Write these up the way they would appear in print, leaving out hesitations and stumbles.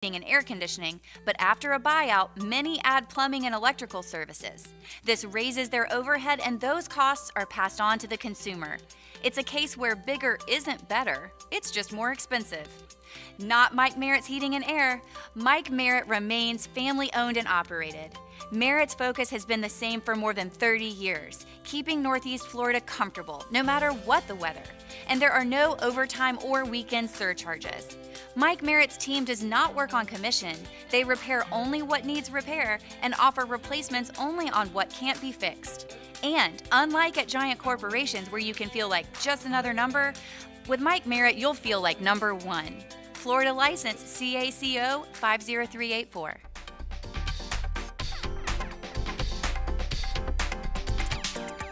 and air conditioning, but after a buyout, many add plumbing and electrical services. This raises their overhead and those costs are passed on to the consumer. It's a case where bigger isn't better, it's just more expensive. Not Mike Merritt's Heating and Air. Mike Merritt remains family-owned and operated. Merritt's focus has been the same for more than 30 years, keeping Northeast Florida comfortable no matter what the weather. And there are no overtime or weekend surcharges. Mike Merritt's team does not work on commission. They repair only what needs repair and offer replacements only on what can't be fixed. And unlike at giant corporations where you can feel like just another number, with Mike Merritt you'll feel like number one. Florida license CACO 50384.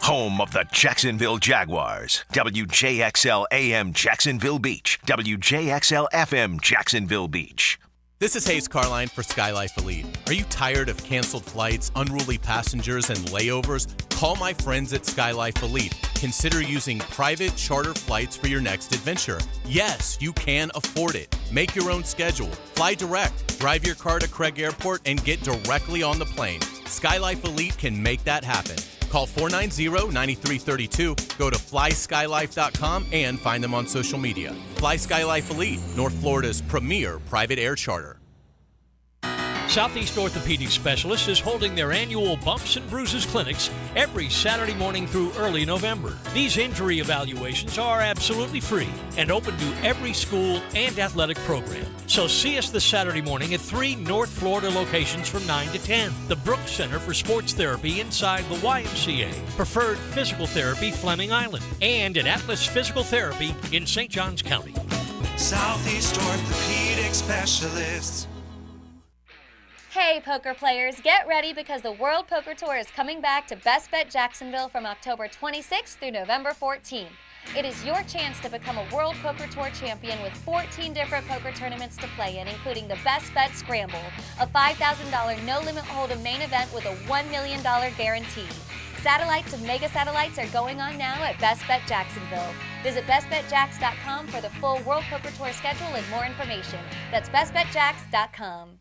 Home of the Jacksonville Jaguars. WJXL AM Jacksonville Beach. WJXL FM Jacksonville Beach. This is Hayes Carline for SkyLife Elite. Are you tired of canceled flights, unruly passengers, and layovers? Call my friends at SkyLife Elite. Consider using private charter flights for your next adventure. Yes, you can afford it. Make your own schedule. Fly direct. Drive your car to Craig Airport and get directly on the plane. SkyLife Elite can make that happen. Call 490-9332, go to flyskylife.com, and find them on social media. Fly SkyLife Elite, North Florida's premier private air charter. Southeast Orthopedic Specialists is holding their annual Bumps and Bruises clinics every Saturday morning through early November. These injury evaluations are absolutely free and open to every school and athletic program. So see us this Saturday morning at 3 North Florida locations from 9 to 10. The Brooks Center for Sports Therapy inside the YMCA. Preferred Physical Therapy, Fleming Island. And at Atlas Physical Therapy in St. Johns County. Southeast Orthopedic Specialists. Hey poker players, get ready because the World Poker Tour is coming back to Best Bet Jacksonville from October 26th through November 14th. It is your chance to become a World Poker Tour champion with 14 different poker tournaments to play in, including the Best Bet Scramble, a $5,000 no-limit hold'em main event with a $1 million guarantee. Satellites and mega satellites are going on now at Best Bet Jacksonville. Visit bestbetjacks.com for the full World Poker Tour schedule and more information. That's bestbetjacks.com.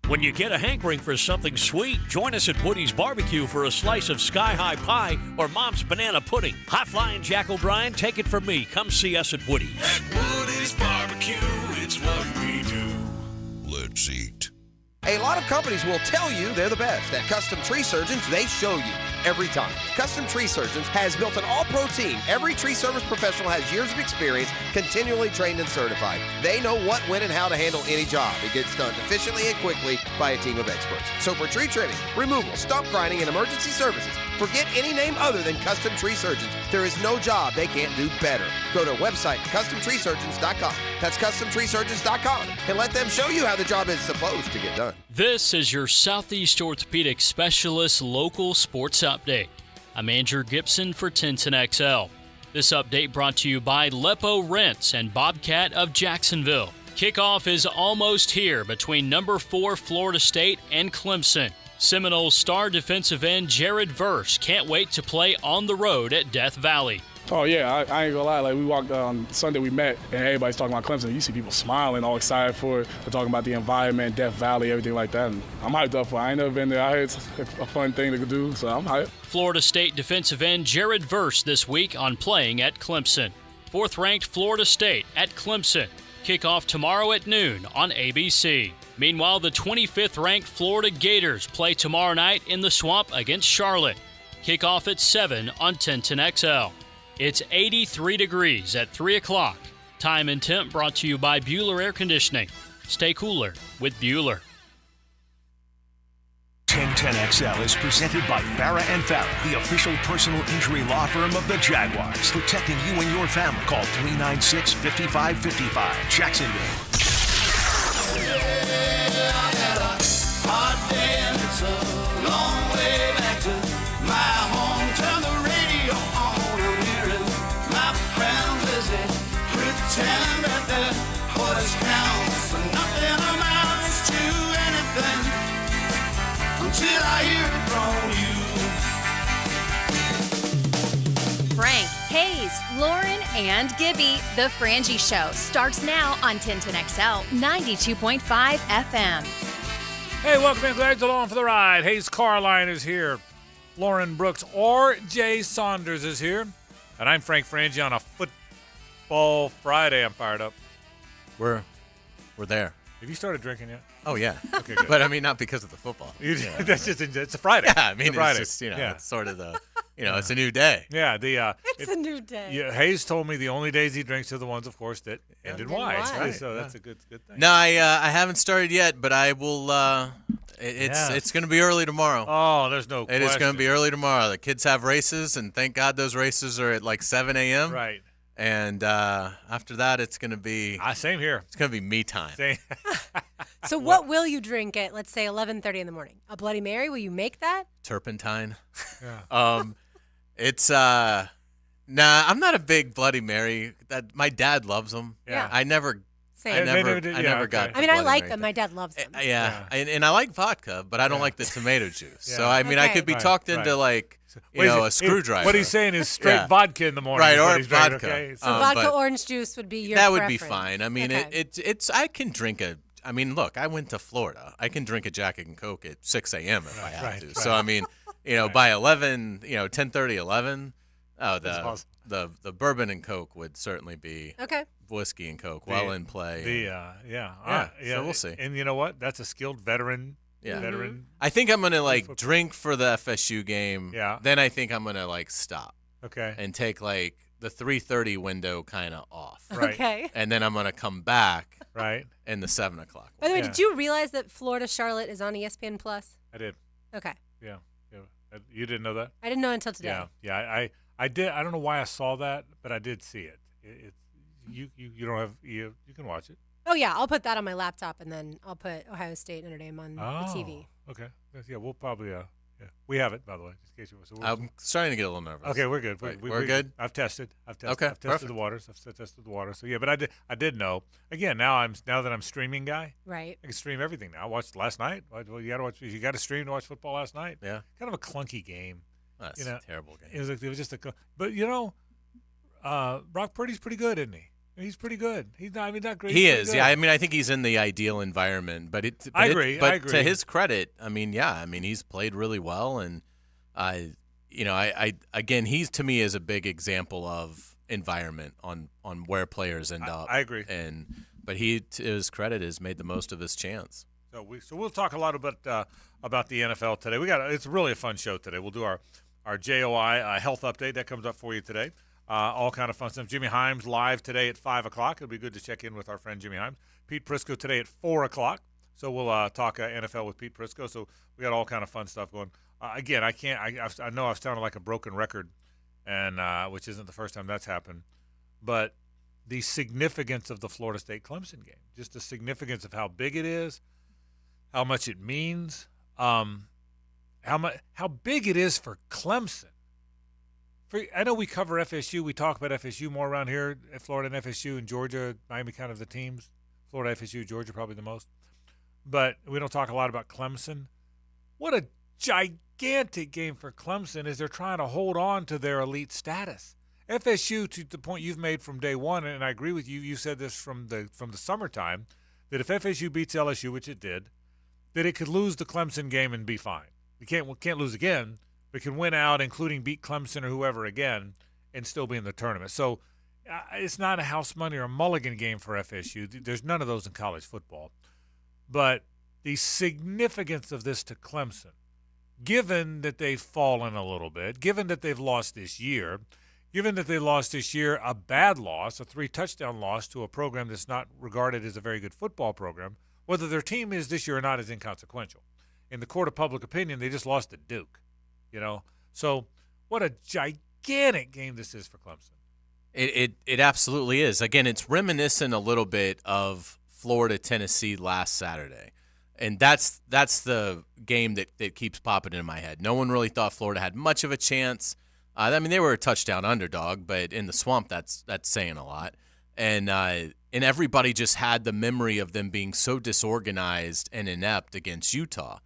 When you get a hankering for something sweet, join us at Woody's Barbecue for a slice of sky-high pie or Mom's banana pudding. High-flying Jack O'Brien, take it from me. Come see us at Woody's. At Woody's Barbecue, it's what we do. Let's eat. A lot of companies will tell you they're the best. At Custom Tree Surgeons, they show you every time. Custom Tree Surgeons has built an all-pro team. Every tree service professional has years of experience, continually trained and certified. They know what, when, and how to handle any job. It gets done efficiently and quickly by a team of experts. So for tree trimming, removal, stump grinding, and emergency services, forget any name other than Custom Tree Surgeons. There is no job they can't do better. Go to website CustomTreeSurgeons.com. That's CustomTreeSurgeons.com, and let them show you how the job is supposed to get done. This is your Southeast Orthopedic Specialist local sports update. I'm Andrew Gibson for 1010XL. This update brought to you by Lepo Rents and Bobcat of Jacksonville. Kickoff is almost here between number 4 Florida State and Clemson. Seminoles star defensive end Jared Verse can't wait to play on the road at Death Valley. Oh, yeah, I ain't gonna lie. Like, we walked on Sunday, we met, and everybody's talking about Clemson. You see people smiling, all excited for it. They're talking about the environment, Death Valley, everything like that. And I'm hyped up for it. I ain't never been there. I heard it's a fun thing to do, so I'm hyped. Florida State defensive end Jared Verse this week on playing at Clemson. 4th-ranked Florida State at Clemson. Kickoff tomorrow at noon on ABC. Meanwhile, the 25th-ranked Florida Gators play tomorrow night in the Swamp against Charlotte. Kickoff at 7 on 1010XL. It's 83 degrees at 3 o'clock. Time and temp brought to you by Bueller Air Conditioning. Stay cooler with Bueller. 1010XL is presented by Farah & Farah, the official personal injury law firm of the Jaguars. Protecting you and your family. Call 396-5555. Jacksonville. Hot day and it's a long way back to my home. Turn the radio on, I'm hearing my friend Lizzie pretend that the boys counts, but nothing amounts to anything until I hear it from you. Frank, hey, Hayes, Lauren, and Gibby. The Frangie Show starts now on 1010XL 92.5 FM. Hey, welcome in. Glad you're along for the ride. Hayes Carline is here. Lauren Brooks or Jay Saunders is here. And I'm Frank Frangie on a Football Friday. I'm fired up. We're there. Have you started drinking yet? Oh, yeah. Okay, good. But, I mean, not because of the football. That's just, it's a Friday. Yeah, I mean, it's Friday. just, it's sort of the, it's a new day. Yeah. It's a new day. Yeah, Hayes told me the only days he drinks are the ones, of course, that end in Y. Right. So that's a good thing. No, I haven't started yet, but I will, it's going to be early tomorrow. Oh, there's no question. It is going to be early tomorrow. The kids have races, and thank God those races are at like 7 a.m. Right. And after that, it's going to be same here. It's going to be me time. So what will you drink at, let's say, 11:30 in the morning? A Bloody Mary? Will you make that? Turpentine. Yeah. It's nah. I'm not a big Bloody Mary. My dad loves them. Yeah. I never. Same. I never got. I mean, I like them. My dad loves them. Yeah. And I like vodka, but I don't like the tomato juice. Yeah. So I mean, I could be talked into like a screwdriver. What he's saying is straight vodka in the morning. Right, or vodka. Okay? So vodka orange juice would be your That would preference. be fine. I mean, Okay. it's I can drink I mean, look, I went to Florida. I can drink a Jack and Coke at 6 a.m. if I have to. So I mean, by 11, 10:30, 11. Oh, the bourbon and Coke would certainly be whiskey and Coke well in play. So we'll see. And you know what? That's a skilled veteran. Yeah. Veteran. I think I'm gonna drink for the FSU game. Yeah. Then I think I'm gonna stop. Okay. And take the 3:30 window kind of off. Right. Okay. And then I'm gonna come back. Right. In the 7 o'clock. By the way, did you realize that Florida Charlotte is on ESPN Plus? I did. Okay. Yeah. You didn't know that? I didn't know until today. Yeah. I did. I don't know why I saw that, but I did see it. You don't have you can watch it. Oh yeah, I'll put that on my laptop and then I'll put Ohio State Notre Dame on the TV. Okay. Yeah, we'll probably we have it, by the way, just in case you want. So I'm starting to get a little nervous. Okay, we're good. We're good. I've tested. Okay, I've tested perfect. the waters. I've tested the water. So yeah, but I did know. Again, now that I'm streaming guy. Right. I can stream everything now. I watched last night. Well, you got to watch. You got to stream to watch football last night. Yeah. Kind of a clunky game. That's a terrible game. It was just but Brock Purdy's pretty good, isn't he? He's pretty good. He's not great. He is. Yeah. I mean, I think he's in the ideal environment. But I agree. But to his credit, I mean, he's played really well, and again, he's to me is a big example of environment on where players end up. I agree. But he, to his credit, has made the most of his chance. So we'll talk a lot about the NFL today. It's really a fun show today. We'll do our JOI health update that comes up for you today. All kind of fun stuff. Jimmy Himes live today at 5 o'clock. It'll be good to check in with our friend Jimmy Himes. Pete Prisco today at 4 o'clock. So we'll talk NFL with Pete Prisco. So we got all kind of fun stuff going. Again, I know I've sounded like a broken record, and which isn't the first time that's happened. But the significance of the Florida State Clemson game, just the significance of how big it is, how much it means, how big it is for Clemson. I know we cover FSU. We talk about FSU more around here at Florida and FSU and Georgia, Miami, kind of the teams. Florida, FSU, Georgia, probably the most. But we don't talk a lot about Clemson. What a gigantic game for Clemson as they're trying to hold on to their elite status. FSU, to the point you've made from day one, and I agree with you. You said this from the summertime, that if FSU beats LSU, which it did, that it could lose the Clemson game and be fine. You can't lose again, but can win out, including beat Clemson or whoever again, and still be in the tournament. So it's not a house money or a mulligan game for FSU. There's none of those in college football. But the significance of this to Clemson, given that they've fallen a little bit, given that they've lost this year, given that they lost this year a bad loss, a 3-touchdown loss to a program that's not regarded as a very good football program, whether their team is this year or not is inconsequential. In the court of public opinion, they just lost to Duke, So what a gigantic game this is for Clemson. It absolutely is. Again, it's reminiscent a little bit of Florida-Tennessee last Saturday. And that's the game that keeps popping in my head. No one really thought Florida had much of a chance. I mean, they were a touchdown underdog, but in the swamp, that's saying a lot. And everybody just had the memory of them being so disorganized and inept against Utah.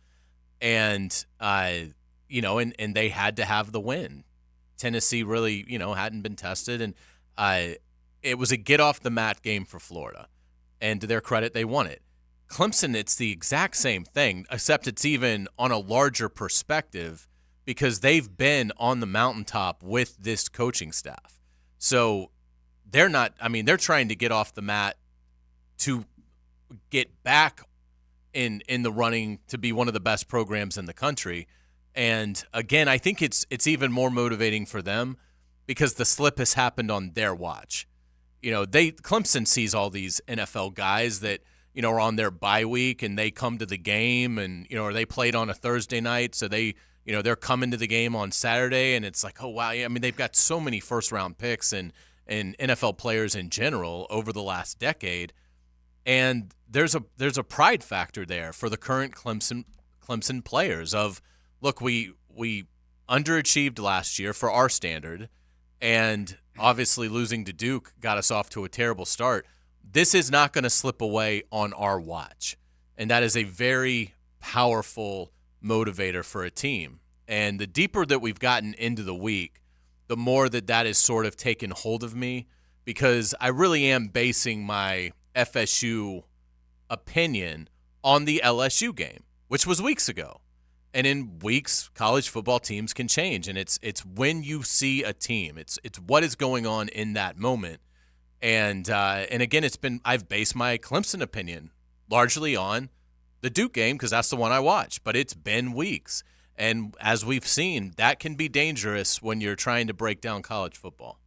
And, and they had to have the win Tennessee really, hadn't been tested. And it was a get-off-the-mat game for Florida. And to their credit, they won it. Clemson, it's the exact same thing, except it's even on a larger perspective because they've been on the mountaintop with this coaching staff. So they're trying to get off the mat to get back in the running to be one of the best programs in the country. And again, I think it's even more motivating for them because the slip has happened on their watch. Clemson sees all these NFL guys that, are on their bye week and they come to the game and, or they played on a Thursday night. So they, they're coming to the game on Saturday and it's like, oh, wow. I mean, they've got so many first round picks and NFL players in general over the last decade. And there's a pride factor there for the current Clemson players of, look, we underachieved last year for our standard, and obviously losing to Duke got us off to a terrible start. This is not going to slip away on our watch, and that is a very powerful motivator for a team. And the deeper that we've gotten into the week, the more that has sort of taken hold of me because I really am basing my FSU opinion on the LSU game, which was weeks ago. And in weeks, college football teams can change, and it's when you see a team, it's what is going on in that moment. And again, I've based my Clemson opinion largely on the Duke game because that's the one I watched. But it's been weeks, and as we've seen, that can be dangerous when you're trying to break down college football.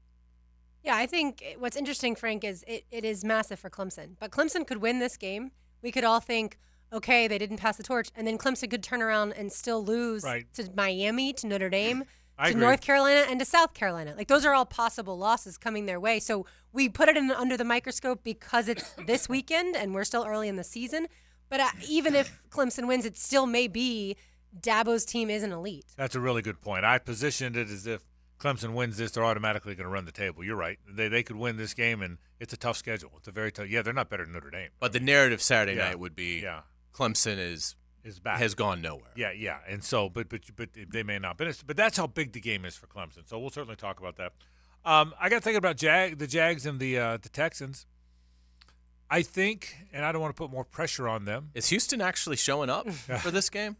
Yeah, I think what's interesting, Frank, is it is massive for Clemson. But Clemson could win this game. We could all think, okay, they didn't pass the torch. And then Clemson could turn around and still lose to Miami, to Notre Dame, to North Carolina, and to South Carolina. Like, those are all possible losses coming their way. So we put it under the microscope because it's this weekend and we're still early in the season. But even if Clemson wins, it still may be Dabo's team isn't elite. That's a really good point. I positioned it as if Clemson wins this, they're automatically going to run the table. You're right. They could win this game, and it's a tough schedule. It's a very tough. Yeah, they're not better than Notre Dame. But the narrative Saturday night would be Clemson is back. Has gone nowhere. Yeah. And so, but they may not. But that's how big the game is for Clemson. So we'll certainly talk about that. I got to think about the Jags and the Texans. I think, and I don't want to put more pressure on them. Is Houston actually showing up for this game?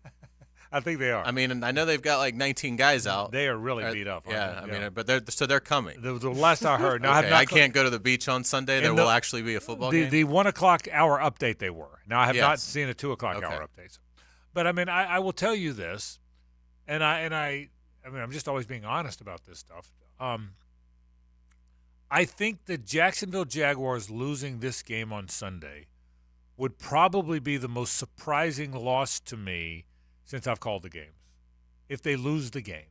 I think they are. I mean, I know they've got like 19 guys out. They are really beat up. Yeah, I mean, but they're coming. The last I heard. Now, I can't go to the beach on Sunday. There will actually be a football game. The 1 o'clock hour update they were. Now I have not seen a 2 o'clock hour update. But I mean, I will tell you this, and I mean, I'm just always being honest about this stuff. I think the Jacksonville Jaguars losing this game on Sunday would probably be the most surprising loss to me since I've called the games, if they lose the game.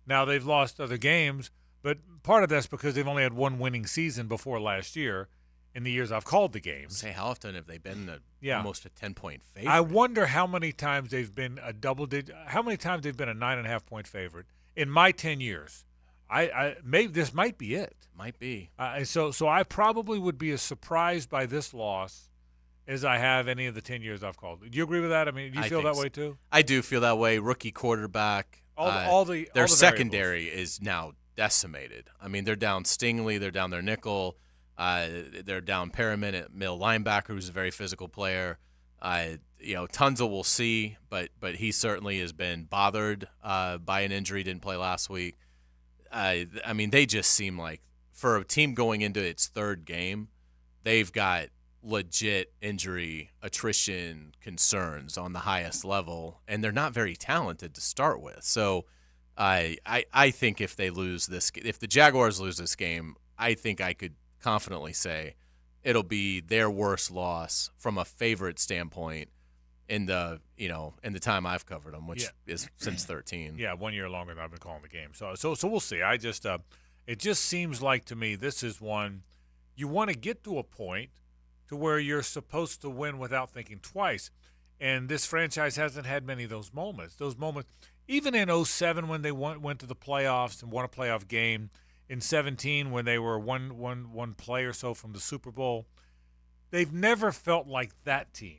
Now, they've lost other games, but part of that's because they've only had one winning season before last year in the years I've called the games. Say, how often have they been almost a 10-point favorite? I wonder how many times they've been how many times they've been a 9.5-point favorite in my 10 years. Maybe this might be it. Might be. So I probably would be as surprised by this loss as I have any of the 10 years I've called. Do you agree with that? I mean, do you feel that way too? I do feel that way. Rookie quarterback. Their secondary is now decimated. I mean, they're down Stingley. They're down their nickel. They're down Perriman at middle linebacker, who's a very physical player. Tunzel we'll see, but he certainly has been bothered by an injury. Didn't play last week. I mean, they just seem like, for a team going into its third game, they've got legit injury attrition concerns on the highest level, and they're not very talented to start with. So I think if the Jaguars lose this game, I think I could confidently say it'll be their worst loss from a favorite standpoint in the time I've covered them, which is since 13. Yeah, 1 year longer than I've been calling the game. So we'll see. I just it just seems like to me this is one you want to get to a point to where you're supposed to win without thinking twice. And this franchise hasn't had many of those moments. Those moments, even in 2007 when they went to the playoffs and won a playoff game, in 2017 when they were one play or so from the Super Bowl, they've never felt like that team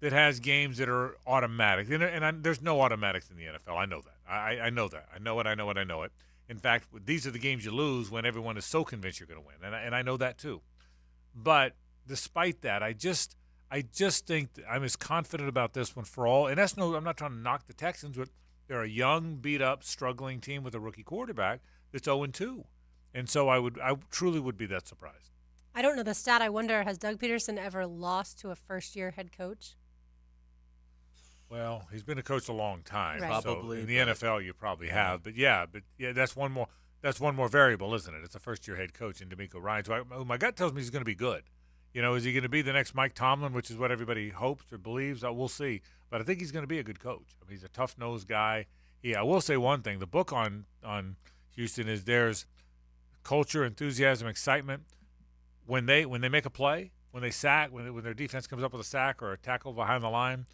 that has games that are automatic. And there's no automatics in the NFL. I know that. I know that. I know it. In fact, these are the games you lose when everyone is so convinced you're going to win, and I know that too. But despite that, I just think that I'm as confident about this one for all. And I'm not trying to knock the Texans, but they're a young, beat-up, struggling team with a rookie quarterback that's 0-2. And so I truly would be that surprised. I don't know the stat. I wonder, has Doug Peterson ever lost to a first-year head coach? Well, he's been a coach a long time. Right. Probably. So in the NFL, you probably have. But yeah, that's one more variable, isn't it? It's a first-year head coach in DeMeco Ryans. My gut tells me he's going to be good. Is he going to be the next Mike Tomlin, which is what everybody hopes or believes? We'll see. But I think he's going to be a good coach. I mean, he's a tough-nosed guy. Yeah, I will say one thing. The book on Houston is there's culture, enthusiasm, excitement. When they make a play, when they sack, when their defense comes up with a sack or a tackle behind the line,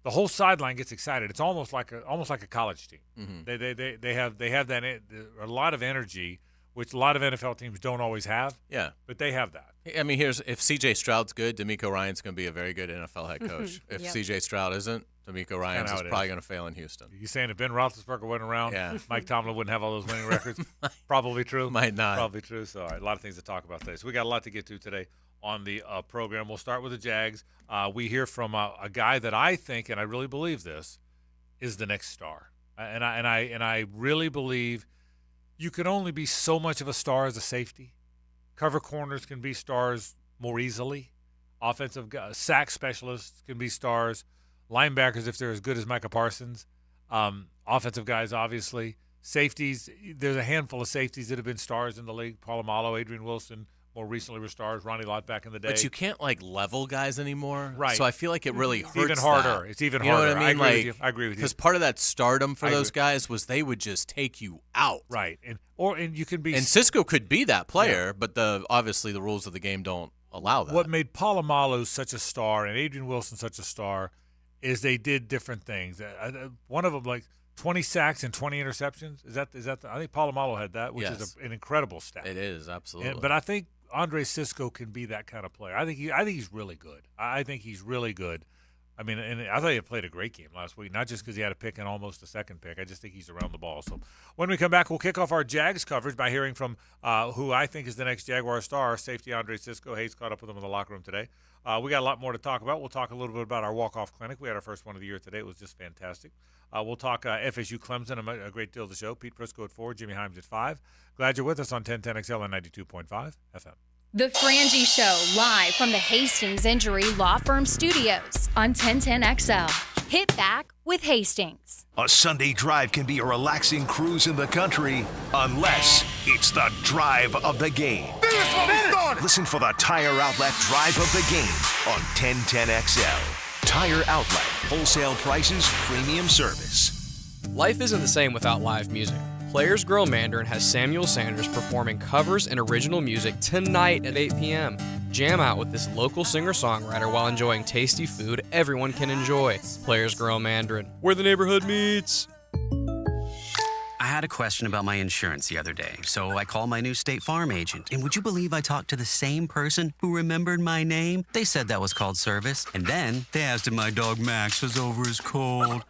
the whole sideline gets excited. It's almost like a college team. Mm-hmm. They have that a lot of energy, which a lot of NFL teams don't always have. Yeah, but they have that. I mean, if C.J. Stroud's good, DeMeco Ryans going to be a very good NFL head coach. If Yep. C.J. Stroud isn't, DeMeco Ryans is probably going to fail in Houston. You saying if Ben Roethlisberger wasn't around, yeah. Mike Tomlin wouldn't have all those winning records? Probably true. Might not. Probably true. So, all right, a lot of things to talk about today. So we got a lot to get to today on the program. We'll start with the Jags. We hear from a guy that I think, and I really believe this, is the next star. And I really believe you can only be so much of a star as a safety. Cover corners can be stars more easily. Offensive sack specialists can be stars. Linebackers, if they're as good as Micah Parsons. Offensive guys, obviously. Safeties, there's a handful of safeties that have been stars in the league. Polamalu, Adrian Wilson, more recently were stars. Ronnie Lott back in the day. But you can't, level guys anymore. Right. So I feel like it really hurts. It's even harder. That. It's even you know harder. What I mean? I agree with you. Because part of that stardom for those guys was they would just take you out. Right. And you can be. And Cisco could be that player, but obviously the rules of the game don't allow that. What made Polamalu such a star and Adrian Wilson such a star is they did different things. One of them, 20 sacks and 20 interceptions. Is that I think Polamalu had that, which is an incredible stat. It is, absolutely. But I think Andre Cisco can be that kind of player. I think he's really good. I think he's really good. I mean, and I thought he played a great game last week, not just because he had a pick and almost a second pick. I just think he's around the ball. So when we come back, we'll kick off our Jags coverage by hearing from who I think is the next Jaguar star, safety Andre Cisco. Hayes caught up with him in the locker room today. We got a lot more to talk about. We'll talk a little bit about our walk-off clinic. We had our first one of the year today. It was just fantastic. We'll talk FSU Clemson, a great deal of the show. Pete Prisco at 4, Jimmy Himes at 5. Glad you're with us on 1010XL and 92.5 FM. The Frangie Show, live from the Hastings Injury Law Firm Studios on 1010XL. Hit back with Hastings. A Sunday drive can be a relaxing cruise in the country unless it's the drive of the game. Listen for the Tire Outlet Drive of the Game on 1010XL. Tire Outlet. Wholesale prices, premium service. Life isn't the same without live music. Players Grill Mandarin has Samuel Sanders performing covers and original music tonight at 8 p.m. Jam out with this local singer-songwriter while enjoying tasty food everyone can enjoy. Players Grill Mandarin, where the neighborhood meets. I had a question about my insurance the other day, so I called my new State Farm agent. And would you believe I talked to the same person who remembered my name? They said that was called service. And then they asked if my dog Max was over his cold.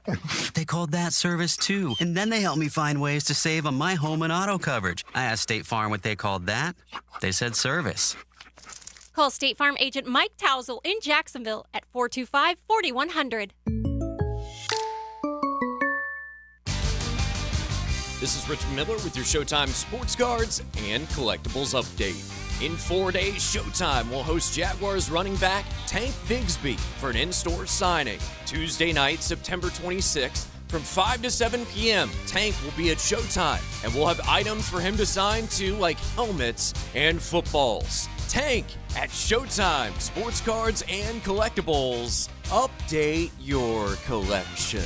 They called that service too. And then they helped me find ways to save on my home and auto coverage. I asked State Farm what they called that. They said service. Call State Farm agent Mike Tousell in Jacksonville at 425-4100. This is Rich Miller with your Showtime Sports Cards and Collectibles Update. In 4 days, Showtime will host Jaguars running back Tank Bigsby for an in-store signing. Tuesday night, September 26th, from 5 to 7 p.m., Tank will be at Showtime, and we'll have items for him to sign to, like helmets and footballs. Tank at Showtime Sports Cards and Collectibles. Update your collection.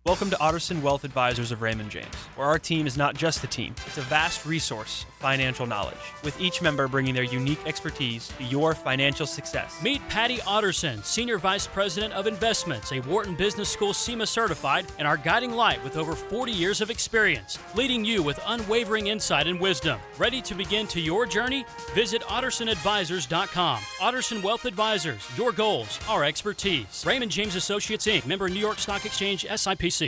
Welcome to Otterson Wealth Advisors of Raymond James, where our team is not just a team, it's a vast resource of financial knowledge, with each member bringing their unique expertise to your financial success. Meet Patty Otterson, Senior Vice President of Investments, a Wharton Business School SEMA certified, and our guiding light with over 40 years of experience, leading you with unwavering insight and wisdom. Ready to begin to your journey? Visit OttersonAdvisors.com. Otterson Wealth Advisors, your goals, our expertise. Raymond James Associates, Inc., member New York Stock Exchange, SIPC.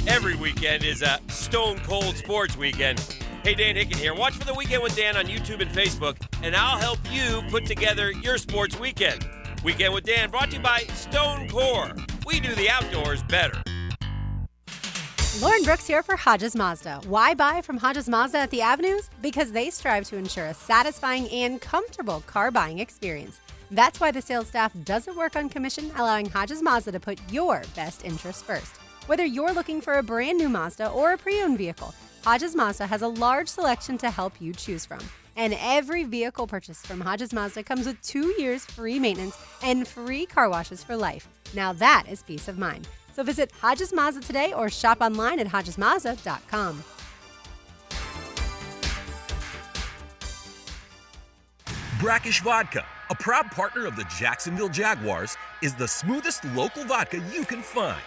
Every weekend is a stone cold sports weekend. Hey, Dan Hicken here. Watch for the Weekend with Dan on YouTube and Facebook, and I'll help you put together your sports weekend. Weekend with Dan brought to you by Stone Core. We do the outdoors better. Lauren Brooks here for Hodges Mazda. Why buy from Hodges Mazda at the Avenues? Because they strive to ensure a satisfying and comfortable car buying experience. That's why the sales staff doesn't work on commission, allowing Hodges Mazda to put your best interests first. Whether you're looking for a brand new Mazda or a pre-owned vehicle, Hodges Mazda has a large selection to help you choose from. And every vehicle purchased from Hodges Mazda comes with 2 years free maintenance and free car washes for life. Now that is peace of mind. So visit Hodges Mazda today or shop online at HodgesMazda.com. Brackish Vodka, a proud partner of the Jacksonville Jaguars, is the smoothest local vodka you can find.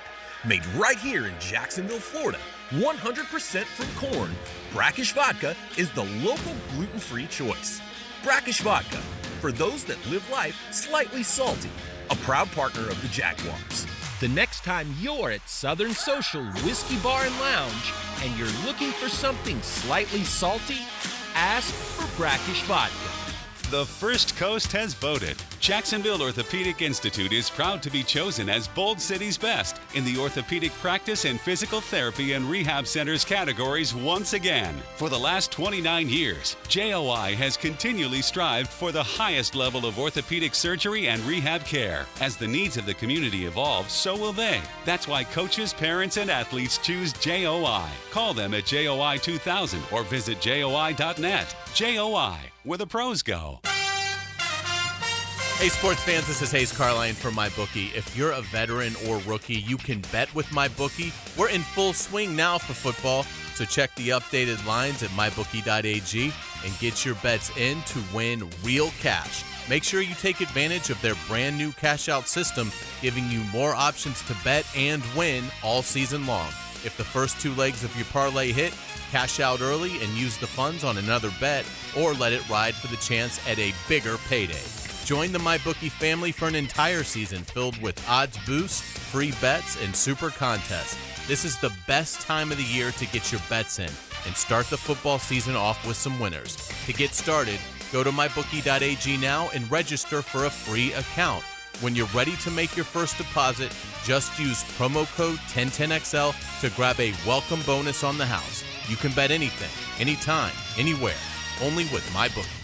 Made right here in Jacksonville, Florida, 100% from corn, Brackish Vodka is the local gluten-free choice. Brackish Vodka, for those that live life slightly salty, a proud partner of the Jaguars. The next time you're at Southern Social Whiskey Bar and Lounge and you're looking for something slightly salty, ask for Brackish Vodka. The First Coast has voted. Jacksonville Orthopedic Institute is proud to be chosen as Bold City's best in the orthopedic practice and physical therapy and rehab centers categories once again. For the last 29 years, JOI has continually strived for the highest level of orthopedic surgery and rehab care. As the needs of the community evolve, so will they. That's why coaches, parents, and athletes choose JOI. Call them at JOI 2000 or visit JOI.net. JOI, where the pros go. Hey, sports fans, this is Hayes Carline from MyBookie. If you're a veteran or rookie, you can bet with MyBookie. We're in full swing now for football, so check the updated lines at mybookie.ag and get your bets in to win real cash. Make sure you take advantage of their brand new cash-out system, giving you more options to bet and win all season long. If the first two legs of your parlay hit, cash out early and use the funds on another bet, or let it ride for the chance at a bigger payday. Join the MyBookie family for an entire season filled with odds boosts, free bets, and super contests. This is the best time of the year to get your bets in and start the football season off with some winners. To get started, go to mybookie.ag now and register for a free account. When you're ready to make your first deposit, just use promo code 1010XL to grab a welcome bonus on the house. You can bet anything, anytime, anywhere, only with MyBookie.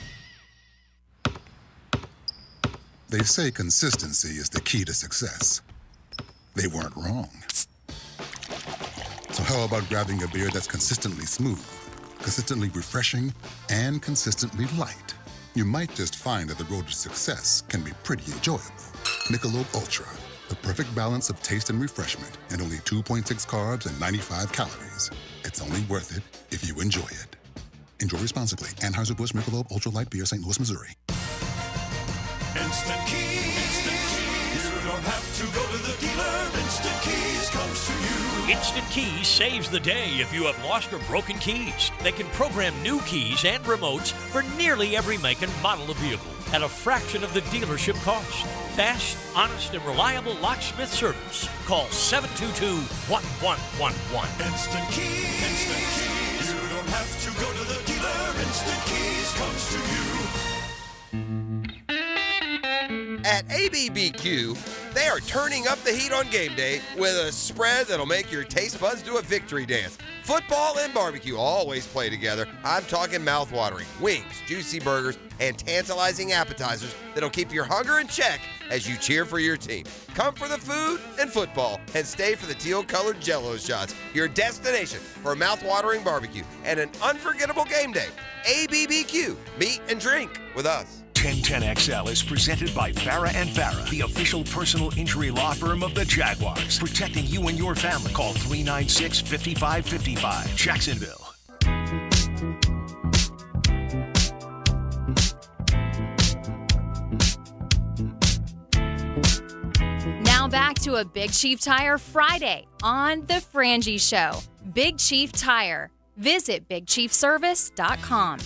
They say consistency is the key to success. They weren't wrong. So how about grabbing a beer that's consistently smooth, consistently refreshing, and consistently light? You might just find that the road to success can be pretty enjoyable. Michelob Ultra, the perfect balance of taste and refreshment, and only 2.6 carbs and 95 calories. It's only worth it if you enjoy it. Enjoy responsibly. Anheuser-Busch Michelob Ultra Light Beer, St. Louis, Missouri. Instant Keys. You don't have to go to the dealer. Instant Keys comes to you. Instant Keys saves the day if you have lost or broken keys. They can program new keys and remotes for nearly every make and model of vehicle at a fraction of the dealership cost. Fast, honest, and reliable locksmith service. Call 722-1111. Instant Keys. Instant Keys. You don't have to go to the dealer. Instant Keys comes to you. At ABBQ, they are turning up the heat on game day with a spread that'll make your taste buds do a victory dance. Football and barbecue always play together. I'm talking mouth-watering wings, juicy burgers, and tantalizing appetizers that'll keep your hunger in check as you cheer for your team. Come for the food and football, and stay for the teal-colored Jell-O shots. Your destination for a mouth-watering barbecue and an unforgettable game day. ABBQ, meet and drink with us. 1010XL is presented by Farah & Farah, the official personal injury law firm of the Jaguars. Protecting you and your family. Call 396-5555. Jacksonville. Now back to a Big Chief Tire Friday on The Frangie Show. Big Chief Tire. Visit BigChiefService.com.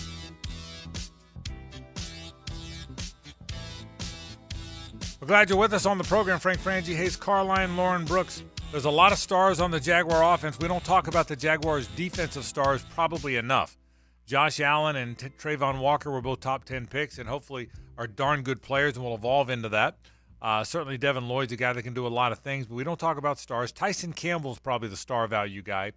We're glad you're with us on the program. Frank Frangie, Hayes Carline, Lauren Brooks There's a lot of stars on the Jaguar offense. We don't talk about the Jaguars' defensive stars probably enough. Josh Allen and Trayvon Walker were both top 10 picks and hopefully are darn good players and will evolve into that. Certainly Devin Lloyd's a guy that can do a lot of things, but we don't talk about stars. Tyson Campbell's probably the star value guy.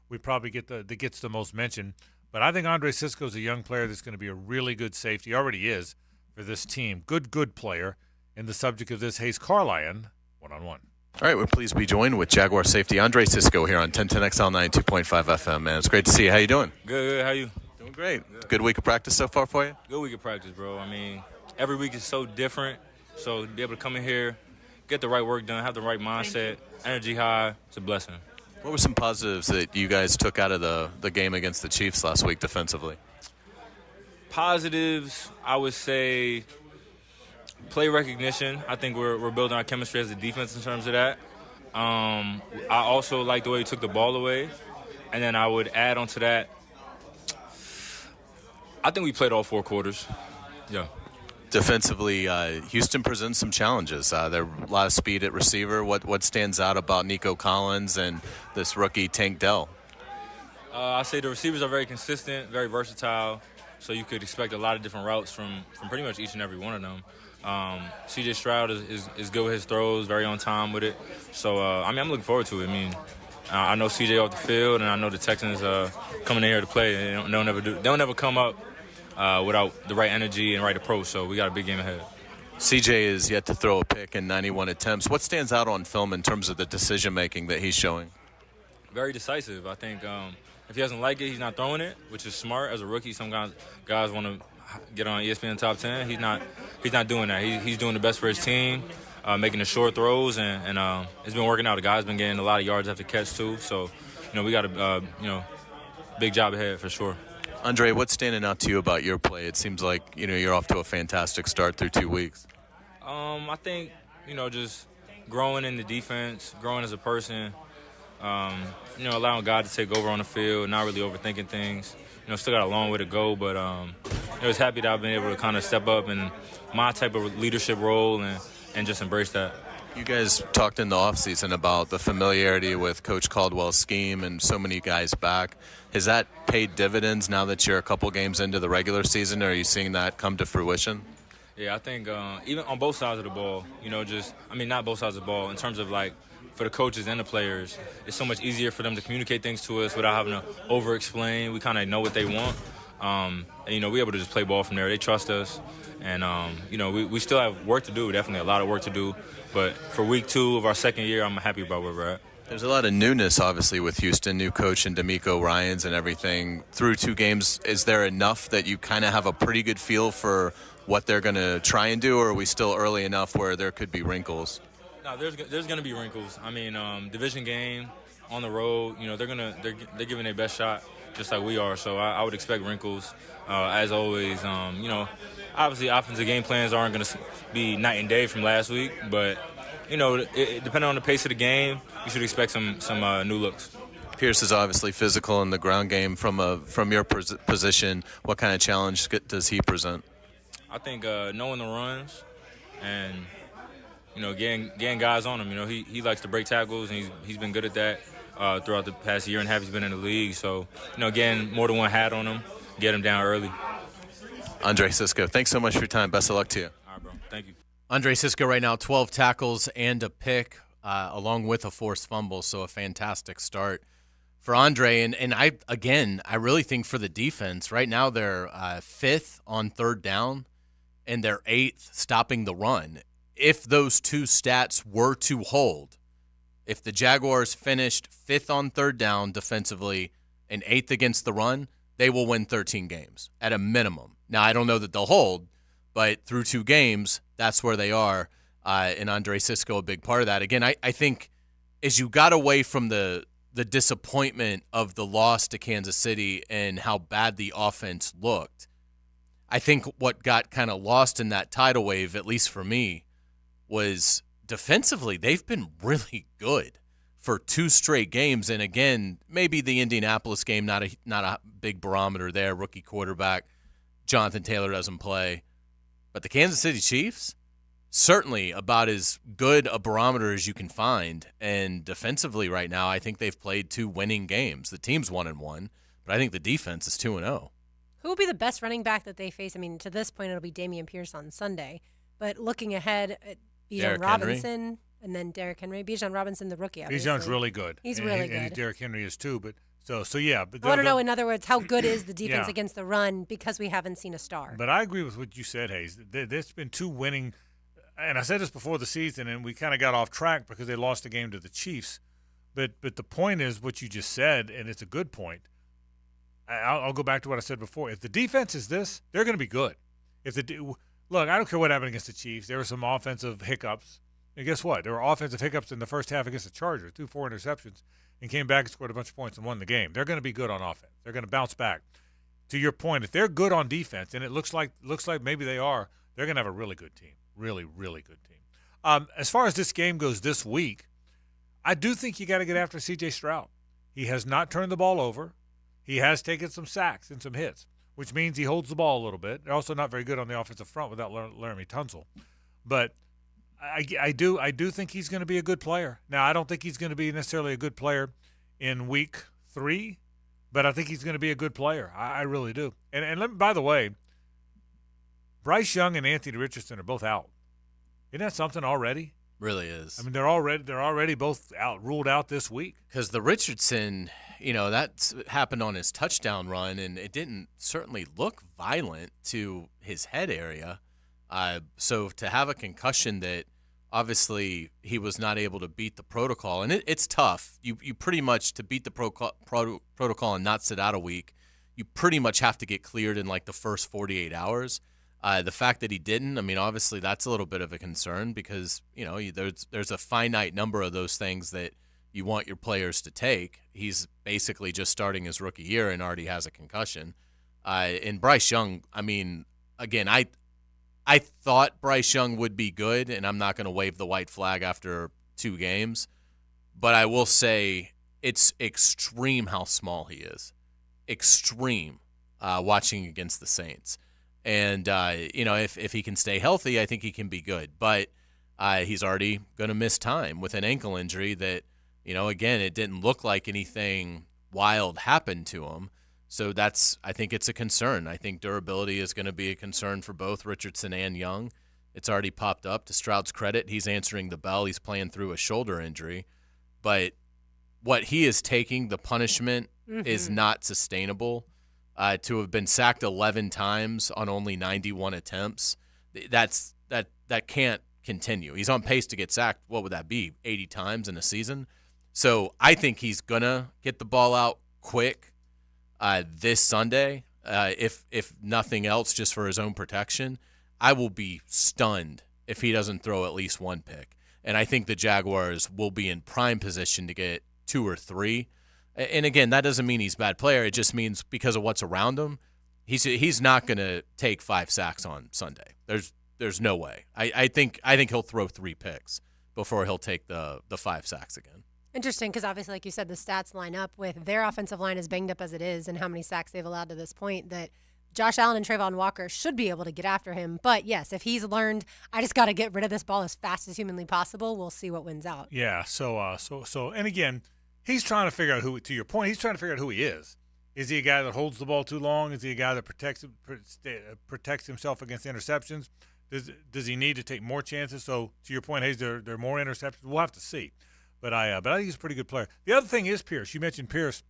We probably that gets the most mention. But I think Andre Sisco's a young player that's going to be a really good safety. He already is for this team. Good player. And the subject of this, Hayes Carlyon, one-on-one. All right, we're pleased to be joined with Jaguar safety Andre Sisco here on 1010XL 92.5 FM, man. It's great to see you. How you doing? Good. How you? Doing great. Good week of practice so far for you? Good week of practice, bro. I mean, every week is so different. So to be able to come in here, get the right work done, have the right mindset, energy high, it's a blessing. What were some positives that you guys took out of the game against the Chiefs last week defensively? Positives, I would say play recognition. I think we're building our chemistry as a defense in terms of that. I also like the way he took the ball away. And then I would add on to that, I think we played all 4 quarters. Yeah. Defensively, Houston presents some challenges. There are a lot of speed at receiver. What stands out about Nico Collins and this rookie Tank Dell? I say the receivers are very consistent, very versatile, so you could expect a lot of different routes from pretty much each and every one of them. C.J. Stroud is good with his throws, very on time with it. So, I'm looking forward to it. I mean, I know C.J. off the field, and I know the Texans coming in here to play. They'll never come up without the right energy and right approach, so we got a big game ahead. C.J. is yet to throw a pick in 91 attempts. What stands out on film in terms of the decision-making that he's showing? Very decisive. I think if he doesn't like it, he's not throwing it, which is smart as a rookie. Some guys want to get on ESPN Top 10. He's not doing that. He's doing the best for his team, making the short throws, and it's been working out. The guy's been getting a lot of yards after catch, too. So, we got a big job ahead for sure. Andre, what's standing out to you about your play? It seems like, you're off to a fantastic start through 2 weeks. I think, just growing in the defense, growing as a person, allowing God to take over on the field, not really overthinking things. Still got a long way to go, but I was happy that I've been able to kind of step up in my type of leadership role and just embrace that. You guys talked in the offseason about the familiarity with Coach Caldwell's scheme and so many guys back. Has that paid dividends now that you're a couple games into the regular season? Are you seeing that come to fruition? Yeah, I think even on both sides of the ball, not both sides of the ball, in terms of for the coaches and the players, it's so much easier for them to communicate things to us without having to over-explain. We kind of know what they want. We're able to just play ball from there. They trust us. And, we still have work to do, definitely a lot of work to do. But for week 2 of our second year, I'm happy about where we're at. There's a lot of newness, obviously, with Houston, new coach and DeMeco Ryans and everything. Through 2 games, is there enough that you kind of have a pretty good feel for what they're going to try and do, or are we still early enough where there could be wrinkles? No, there's going to be wrinkles. Division game on the road. They're giving their best shot just like we are. So I would expect wrinkles. As always, obviously offensive game plans aren't going to be night and day from last week, but depending on the pace of the game, you should expect some new looks. Pierce is obviously physical in the ground game. From your position, what kind of challenge does he present? I think knowing the runs and getting guys on him. He likes to break tackles, and he's been good at that throughout the past year and a half he's been in the league. So, getting more than one hat on him, get him down early. Andre Sisco, thanks so much for your time. Best of luck to you. All right, bro. Thank you. Andre Sisco right now, 12 tackles and a pick, along with a forced fumble, so a fantastic start for Andre. And I really think for the defense, right now they're 5th on 3rd down, and they're 8th stopping the run. If those 2 stats were to hold, if the Jaguars finished 5th on 3rd down defensively and 8th against the run, they will win 13 games at a minimum. Now, I don't know that they'll hold, but through 2 games, that's where they are, and Andre Sisco a big part of that. Again, I think as you got away from the disappointment of the loss to Kansas City and how bad the offense looked, I think what got kind of lost in that tidal wave, at least for me, was defensively, they've been really good for 2 straight games. And again, maybe the Indianapolis game, not a big barometer there. Rookie quarterback Jonathan Taylor doesn't play. But the Kansas City Chiefs, certainly about as good a barometer as you can find. And defensively right now, I think they've played 2 winning games. The team's 1-1, but I think the defense is 2-0. Who will be the best running back that they face? I mean, to this point, it'll be Dameon Pierce on Sunday. But looking ahead, Bijan Robinson and then Derrick Henry. Bijan Robinson, the rookie, obviously. Bijan's really good. He's really good. And Derrick Henry is too. But so yeah. But I want to know, in other words, how good is the defense Yeah. against the run because we haven't seen a star. But I agree with what you said, Hayes. There's been 2 winning, and I said this before the season, and we kind of got off track because they lost the game to the Chiefs. But the point is what you just said, and it's a good point. I'll go back to what I said before. If the defense is this, they're going to be good. Look, I don't care what happened against the Chiefs. There were some offensive hiccups. And guess what? There were offensive hiccups in the first half against the Chargers, 4 interceptions, and came back and scored a bunch of points and won the game. They're going to be good on offense. They're going to bounce back. To your point, if they're good on defense, and it looks like maybe they are, they're going to have a really good team. Really, really good team. As far as this game goes this week, I do think you got to get after C.J. Stroud. He has not turned the ball over. He has taken some sacks and some hits, which means he holds the ball a little bit. They're also not very good on the offensive front without Laramie Tunsil. But I do think he's going to be a good player. Now, I don't think he's going to be necessarily a good player in week 3, but I think he's going to be a good player. I really do. And by the way, Bryce Young and Anthony Richardson are both out. Isn't that something already? Really is. I mean, they're already both ruled out this week. Because the Richardson, that's happened on his touchdown run, and it didn't certainly look violent to his head area. So to have a concussion that obviously he was not able to beat the protocol, and it's tough. You pretty much, to beat the protocol and not sit out a week, you pretty much have to get cleared in like the first 48 hours. The fact that he didn't, I mean, obviously that's a little bit of a concern because, there's a finite number of those things that you want your players to take. He's basically just starting his rookie year and already has a concussion. And Bryce Young, I mean, again, I thought Bryce Young would be good, and I'm not going to wave the white flag after 2 games, but I will say it's extreme how small he is. Extreme watching against the Saints. And, if he can stay healthy, I think he can be good. But he's already going to miss time with an ankle injury that, again, it didn't look like anything wild happened to him. So I think it's a concern. I think durability is going to be a concern for both Richardson and Young. It's already popped up. To Stroud's credit, he's answering the bell. He's playing through a shoulder injury. But what he is taking, the punishment, is not sustainable. To have been sacked 11 times on only 91 attempts, that can't continue. He's on pace to get sacked, what would that be, 80 times in a season? So I think he's going to get the ball out quick this Sunday, if nothing else, just for his own protection. I will be stunned if he doesn't throw at least 1 pick. And I think the Jaguars will be in prime position to get 2 or 3. And again, that doesn't mean he's a bad player. It just means because of what's around him, he's not going to take 5 sacks on Sunday. There's no way. I think he'll throw 3 picks before he'll take the 5 sacks again. Interesting, because obviously, like you said, the stats line up with their offensive line as banged up as it is and how many sacks they've allowed to this point, that Josh Allen and Trayvon Walker should be able to get after him. But, yes, if he's learned, I just got to get rid of this ball as fast as humanly possible, we'll see what wins out. Yeah, so and again, he's trying to figure out to your point, he's trying to figure out who he is. Is he a guy that holds the ball too long? Is he a guy that protects himself against interceptions? Does he need to take more chances? So to your point, Hayes, there are more interceptions. We'll have to see. But I think he's a pretty good player. The other thing is Pierce. You mentioned Pierce.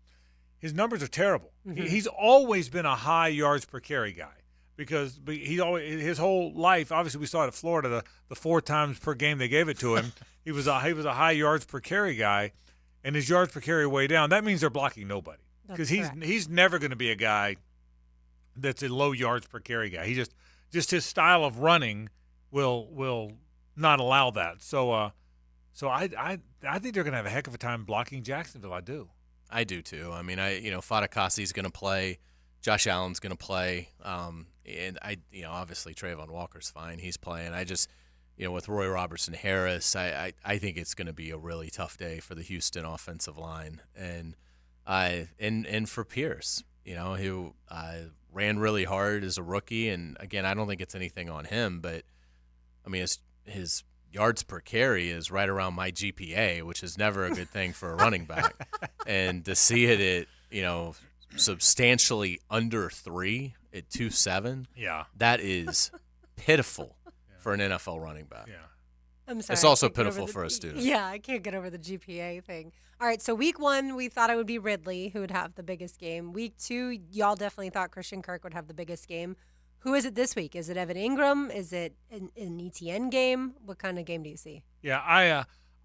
His numbers are terrible. He's always been a high yards per carry guy because his whole life. Obviously, we saw it at Florida. The 4 times per game they gave it to him. he was a high yards per carry guy, and his yards per carry way down. That means they're blocking nobody because he's never going to be a guy that's a low yards per carry guy. He just his style of running will not allow that. So I think they're going to have a heck of a time blocking Jacksonville. I do. I do too. I mean, Fadakasi's going to play, Josh Allen's going to play, and obviously Trayvon Walker's fine. He's playing. I just, with Roy Robertson Harris, I think it's going to be a really tough day for the Houston offensive line, and for Pierce, who ran really hard as a rookie, and again, I don't think it's anything on him, but I mean, his yards per carry is right around my GPA, which is never a good thing for a running back. And to see it at, substantially under 3 at 2.7, that is pitiful for an NFL running back. Yeah. I'm sorry. It's also pitiful for a student. Yeah, I can't get over the GPA thing. All right, so week 1, we thought it would be Ridley who would have the biggest game. Week 2, y'all definitely thought Christian Kirk would have the biggest game. Who is it this week? Is it Evan Ingram? Is it an ETN game? What kind of game do you see? Yeah,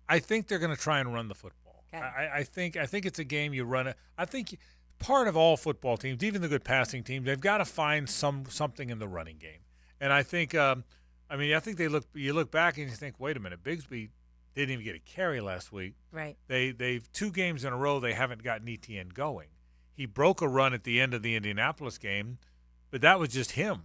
I think they're going to try and run the football. Okay. I think it's a game you run it. I think part of all football teams, even the good passing teams, they've got to find something in the running game. And I think I think you look back and you think, wait a minute, Bigsby didn't even get a carry last week. Right. They've 2 games in a row they haven't gotten ETN going. He broke a run at the end of the Indianapolis game, but that was just him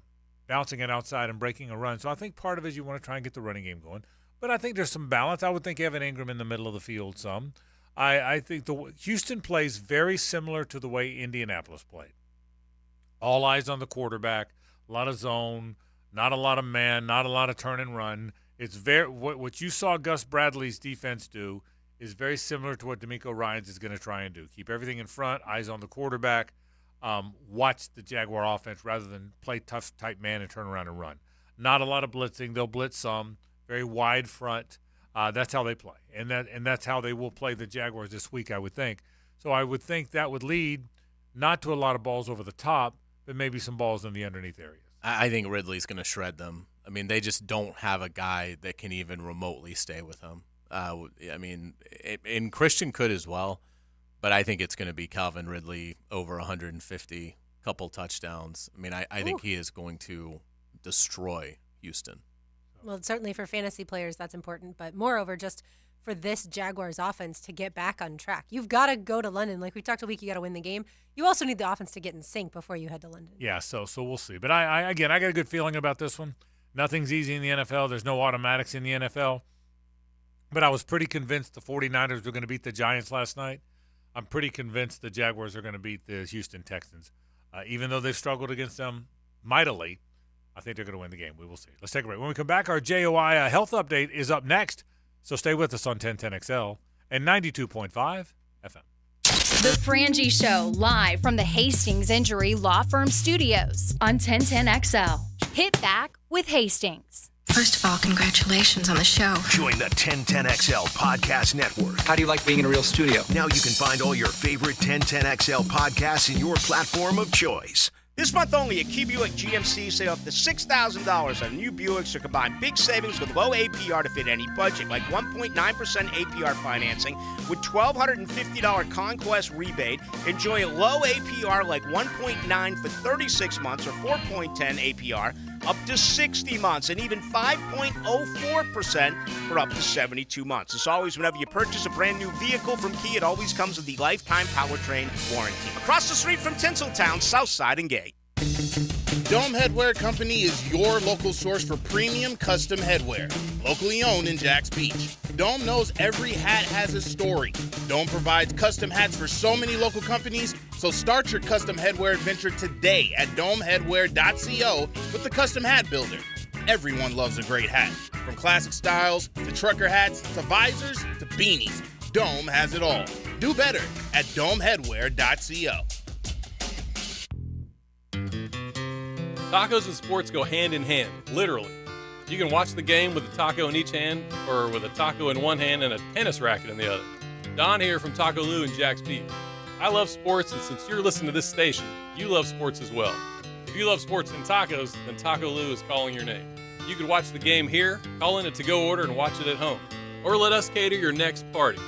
bouncing it outside and breaking a run. So I think part of it is you want to try and get the running game going. But I think there's some balance. I would think Evan Ingram in the middle of the field some. I think Houston plays very similar to the way Indianapolis played. All eyes on the quarterback, a lot of zone, not a lot of man, not a lot of turn and run. It's very what you saw Gus Bradley's defense do is very similar to what DeMeco Ryans is going to try and do. Keep everything in front, eyes on the quarterback, watch the Jaguar offense rather than play tough, tight man and turn around and run. Not a lot of blitzing. They'll blitz some, very wide front. That's how they play, and that's how they will play the Jaguars this week, I would think. So I would think that would lead not to a lot of balls over the top, but maybe some balls in the underneath areas. I think Ridley's going to shred them. I mean, they just don't have a guy that can even remotely stay with him. And Christian could as well, but I think it's going to be Calvin Ridley over 150, couple touchdowns. I mean, I think he is going to destroy Houston. Well, certainly for fantasy players, that's important. But moreover, just for this Jaguars offense to get back on track, you've got to go to London. Like we talked a week, you got to win the game. You also need the offense to get in sync before you head to London. Yeah, so we'll see. But I got a good feeling about this one. Nothing's easy in the NFL. There's no automatics in the NFL. But I was pretty convinced the 49ers were going to beat the Giants last night. I'm pretty convinced the Jaguars are going to beat the Houston Texans. Even though they've struggled against them mightily, I think they're going to win the game. We will see. Let's take a break. When we come back, our JOI health update is up next. So stay with us on 1010XL and 92.5 FM. The Frangie Show, live from the Hastings Injury Law Firm Studios on 1010XL. Hit back with Hastings. First of all, congratulations on the show. Join the 1010XL Podcast Network. How do you like being in a real studio? Now you can find all your favorite 1010XL podcasts in your platform of choice. This month only at Key Buick GMC, save up to $6,000 on new Buicks or combine big savings with low APR to fit any budget, like 1.9% APR financing with $1,250 Conquest rebate. Enjoy a low APR like 1.9 for 36 months or 4.10 APR up to 60 months and even 5.04% for up to 72 months. As always, whenever you purchase a brand new vehicle from Key, it always comes with the lifetime powertrain warranty. Across the street from Tinseltown, Southside and Gate. Dome Headwear Company is your local source for premium custom headwear. Locally owned in Jacks Beach. Dome knows every hat has a story. Dome provides custom hats for so many local companies, so start your custom headwear adventure today at domeheadwear.co with the Custom Hat Builder. Everyone loves a great hat. From classic styles to trucker hats to visors to beanies, Dome has it all. Do better at domeheadwear.co. Tacos and sports go hand in hand, literally. You can watch the game with a taco in each hand or with a taco in one hand and a tennis racket in the other. Don here from Taco Lou in Jacks Beach. I love sports, and since you're listening to this station, you love sports as well. If you love sports and tacos, then Taco Lou is calling your name. You can watch the game here, call in a to-go order, and watch it at home. Or let us cater your next party.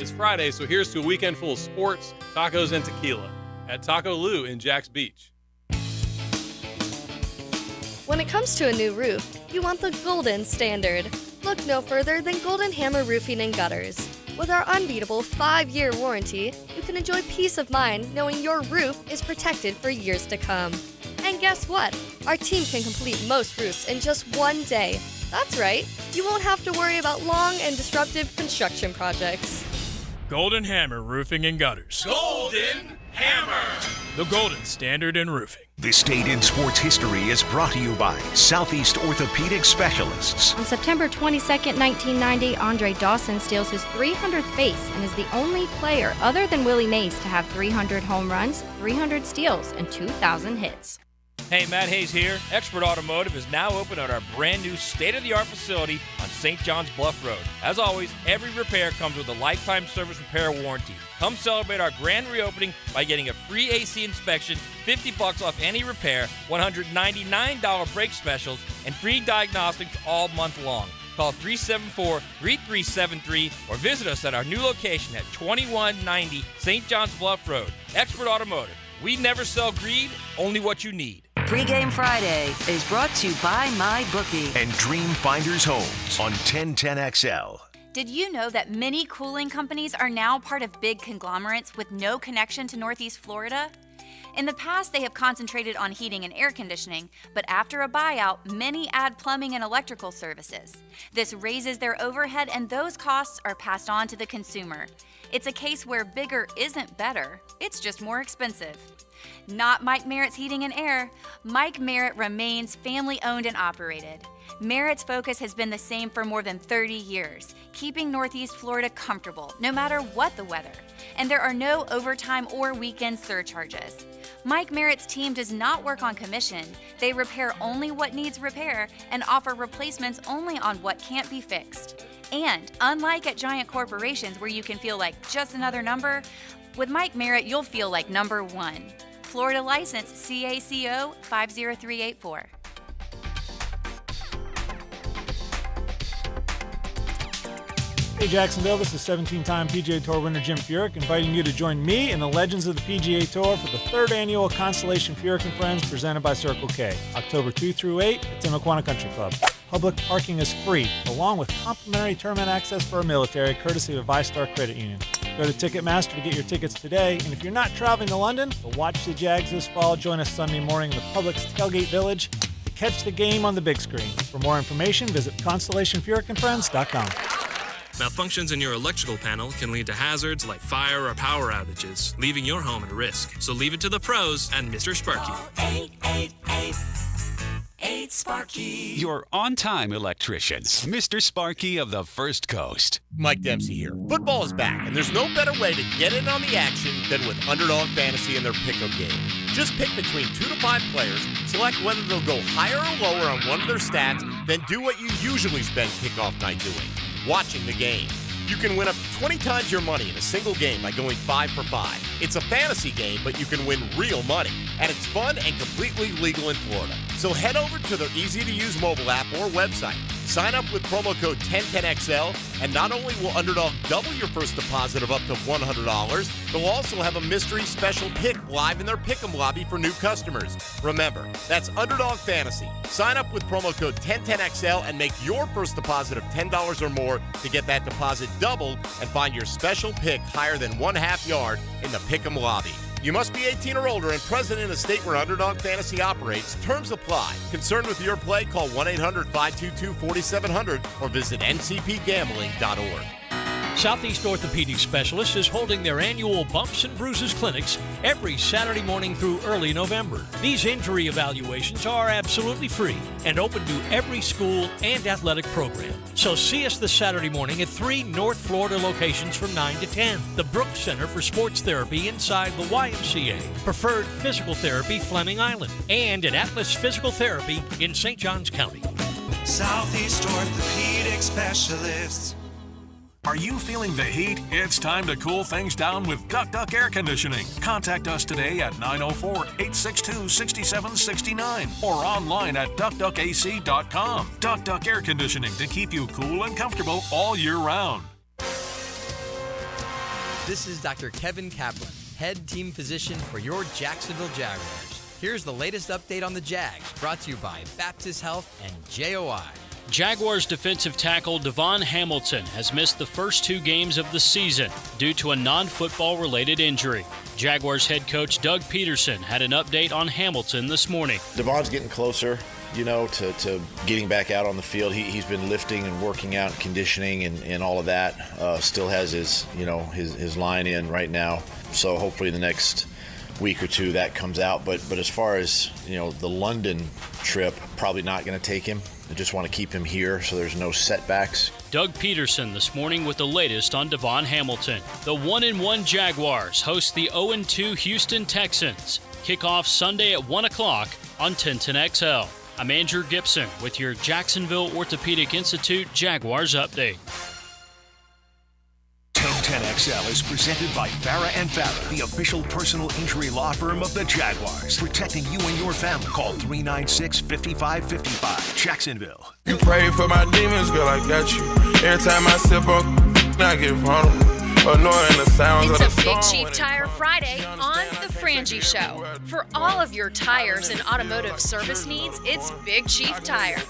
It's Friday, so here's to a weekend full of sports, tacos, and tequila at Taco Lou in Jacks Beach. When it comes to a new roof, you want the golden standard. Look no further than Golden Hammer Roofing and Gutters. With our unbeatable 5-year warranty, you can enjoy peace of mind knowing your roof is protected for years to come. And guess what? Our team can complete most roofs in just one day. That's right, you won't have to worry about long and disruptive construction projects. Golden Hammer Roofing and Gutters. Golden The Golden Standard in Roofing. This date in sports history is brought to you by Southeast Orthopedic Specialists. On September 22, 1990, Andre Dawson steals his 300th base and is the only player other than Willie Mays to have 300 home runs, 300 steals, and 2,000 hits. Hey, Matt Hayes here. Expert Automotive is now open at our brand new state-of-the-art facility on St. John's Bluff Road. As always, every repair comes with a lifetime service repair warranty. Come celebrate our grand reopening by getting a free AC inspection, $50 off any repair, $199 brake specials, and free diagnostics all month long. Call 374-3373 or visit us at our new location at 2190 St. John's Bluff Road. Expert Automotive. We never sell greed, only what you need. Pre-Game Friday is brought to you by MyBookie and Dream Finders Homes on 1010XL. Did you know that many cooling companies are now part of big conglomerates with no connection to Northeast Florida? In the past, they have concentrated on heating and air conditioning, but after a buyout, many add plumbing and electrical services. This raises their overhead, and those costs are passed on to the consumer. It's a case where bigger isn't better, it's just more expensive. Not Mike Merritt's Heating and Air. Mike Merritt remains family-owned and operated. Merritt's focus has been the same for more than 30 years, keeping Northeast Florida comfortable, no matter what the weather. And there are no overtime or weekend surcharges. Mike Merritt's team does not work on commission. They repair only what needs repair and offer replacements only on what can't be fixed. And unlike at giant corporations where you can feel like just another number, with Mike Merritt, you'll feel like number one. Florida license CACO 50384. Hey Jacksonville, this is 17-time PGA Tour winner Jim Furyk inviting you to join me and the legends of the PGA Tour for the 3rd annual Constellation Furyk and Friends presented by Circle K, October 2 through 8 at Timaquana Country Club. Public parking is free, along with complimentary tournament access for our military, courtesy of ViStar Credit Union. Go to Ticketmaster to get your tickets today, and if you're not traveling to London, but watch the Jags this fall, join us Sunday morning in the Publix Tailgate Village to catch the game on the big screen. For more information, visit ConstellationFurykandFriends.com. Malfunctions in your electrical panel can lead to hazards like fire or power outages, leaving your home at risk. So leave it to the pros and Mr. Sparky. 888-8 Your on-time electrician, Mr. Sparky of the First Coast. Mike Dempsey here. Football is back, and there's no better way to get in on the action than with Underdog Fantasy and their pick-up game. Just pick between 2 to 5 players, select whether they'll go higher or lower on one of their stats, then do what you usually spend kickoff night doing, watching the game. You can win up to 20 times your money in a single game by going 5 for 5. It's a fantasy game, but you can win real money. And it's fun and completely legal in Florida. So head over to their easy-to-use mobile app or website. Sign up with promo code 1010XL, and not only will Underdog double your first deposit of up to $100, they'll also have a mystery special pick live in their Pick'em lobby for new customers. Remember, that's Underdog Fantasy. Sign up with promo code 1010XL and make your first deposit of $10 or more to get that deposit doubled and find your special pick higher than 1/2 yard in the Pick'em lobby. You must be 18 or older and present in a state where Underdog Fantasy operates. Terms apply. Concerned with your play? Call 1-800-522-4700 or visit ncpgambling.org. Southeast Orthopedic Specialists is holding their annual Bumps and Bruises clinics every Saturday morning through early November. These injury evaluations are absolutely free and open to every school and athletic program. So see us this Saturday morning at 3 North Florida locations from 9 to 10. The Brooks Center for Sports Therapy inside the YMCA. Preferred Physical Therapy, Fleming Island. And at Atlas Physical Therapy in St. Johns County. Southeast Orthopedic Specialists. Are you feeling the heat? It's time to cool things down with Duck Duck Air Conditioning. Contact us today at 904-862-6769 or online at duckduckac.com. Duck Duck Air Conditioning to keep you cool and comfortable all year round. This is Dr. Kevin Kaplan, head team physician for your Jacksonville Jaguars. Here's the latest update on the Jags, brought to you by Baptist Health and JOI. Jaguars defensive tackle Devon Hamilton has missed the first 2 games of the season due to a non-football related injury. Jaguars head coach Doug Peterson had an update on Hamilton this morning. Devon's getting closer, to getting back out on the field. He's been lifting and working out and conditioning and all of that. Still has his line in right now. So hopefully in the next week or two that comes out. But as far as, the London trip, probably not going to take him. I just want to keep him here so there's no setbacks. Doug Peterson this morning with the latest on Devon Hamilton. The 1-1 Jaguars host the 0-2 Houston Texans. Kickoff Sunday at 1 o'clock on 1010XL. I'm Andrew Gibson with your Jacksonville Orthopedic Institute Jaguars update. 1010XL is presented by Farah & Farah, the official personal injury law firm of the Jaguars. Protecting you and your family. Call 396-5555. Jacksonville. You pray for my demons, girl, I got you. Every time I sip on, I get vulnerable. It's a Big Chief Tire Friday on The Frangie Show. For all of your tires and automotive service needs, it's Big Chief Tire.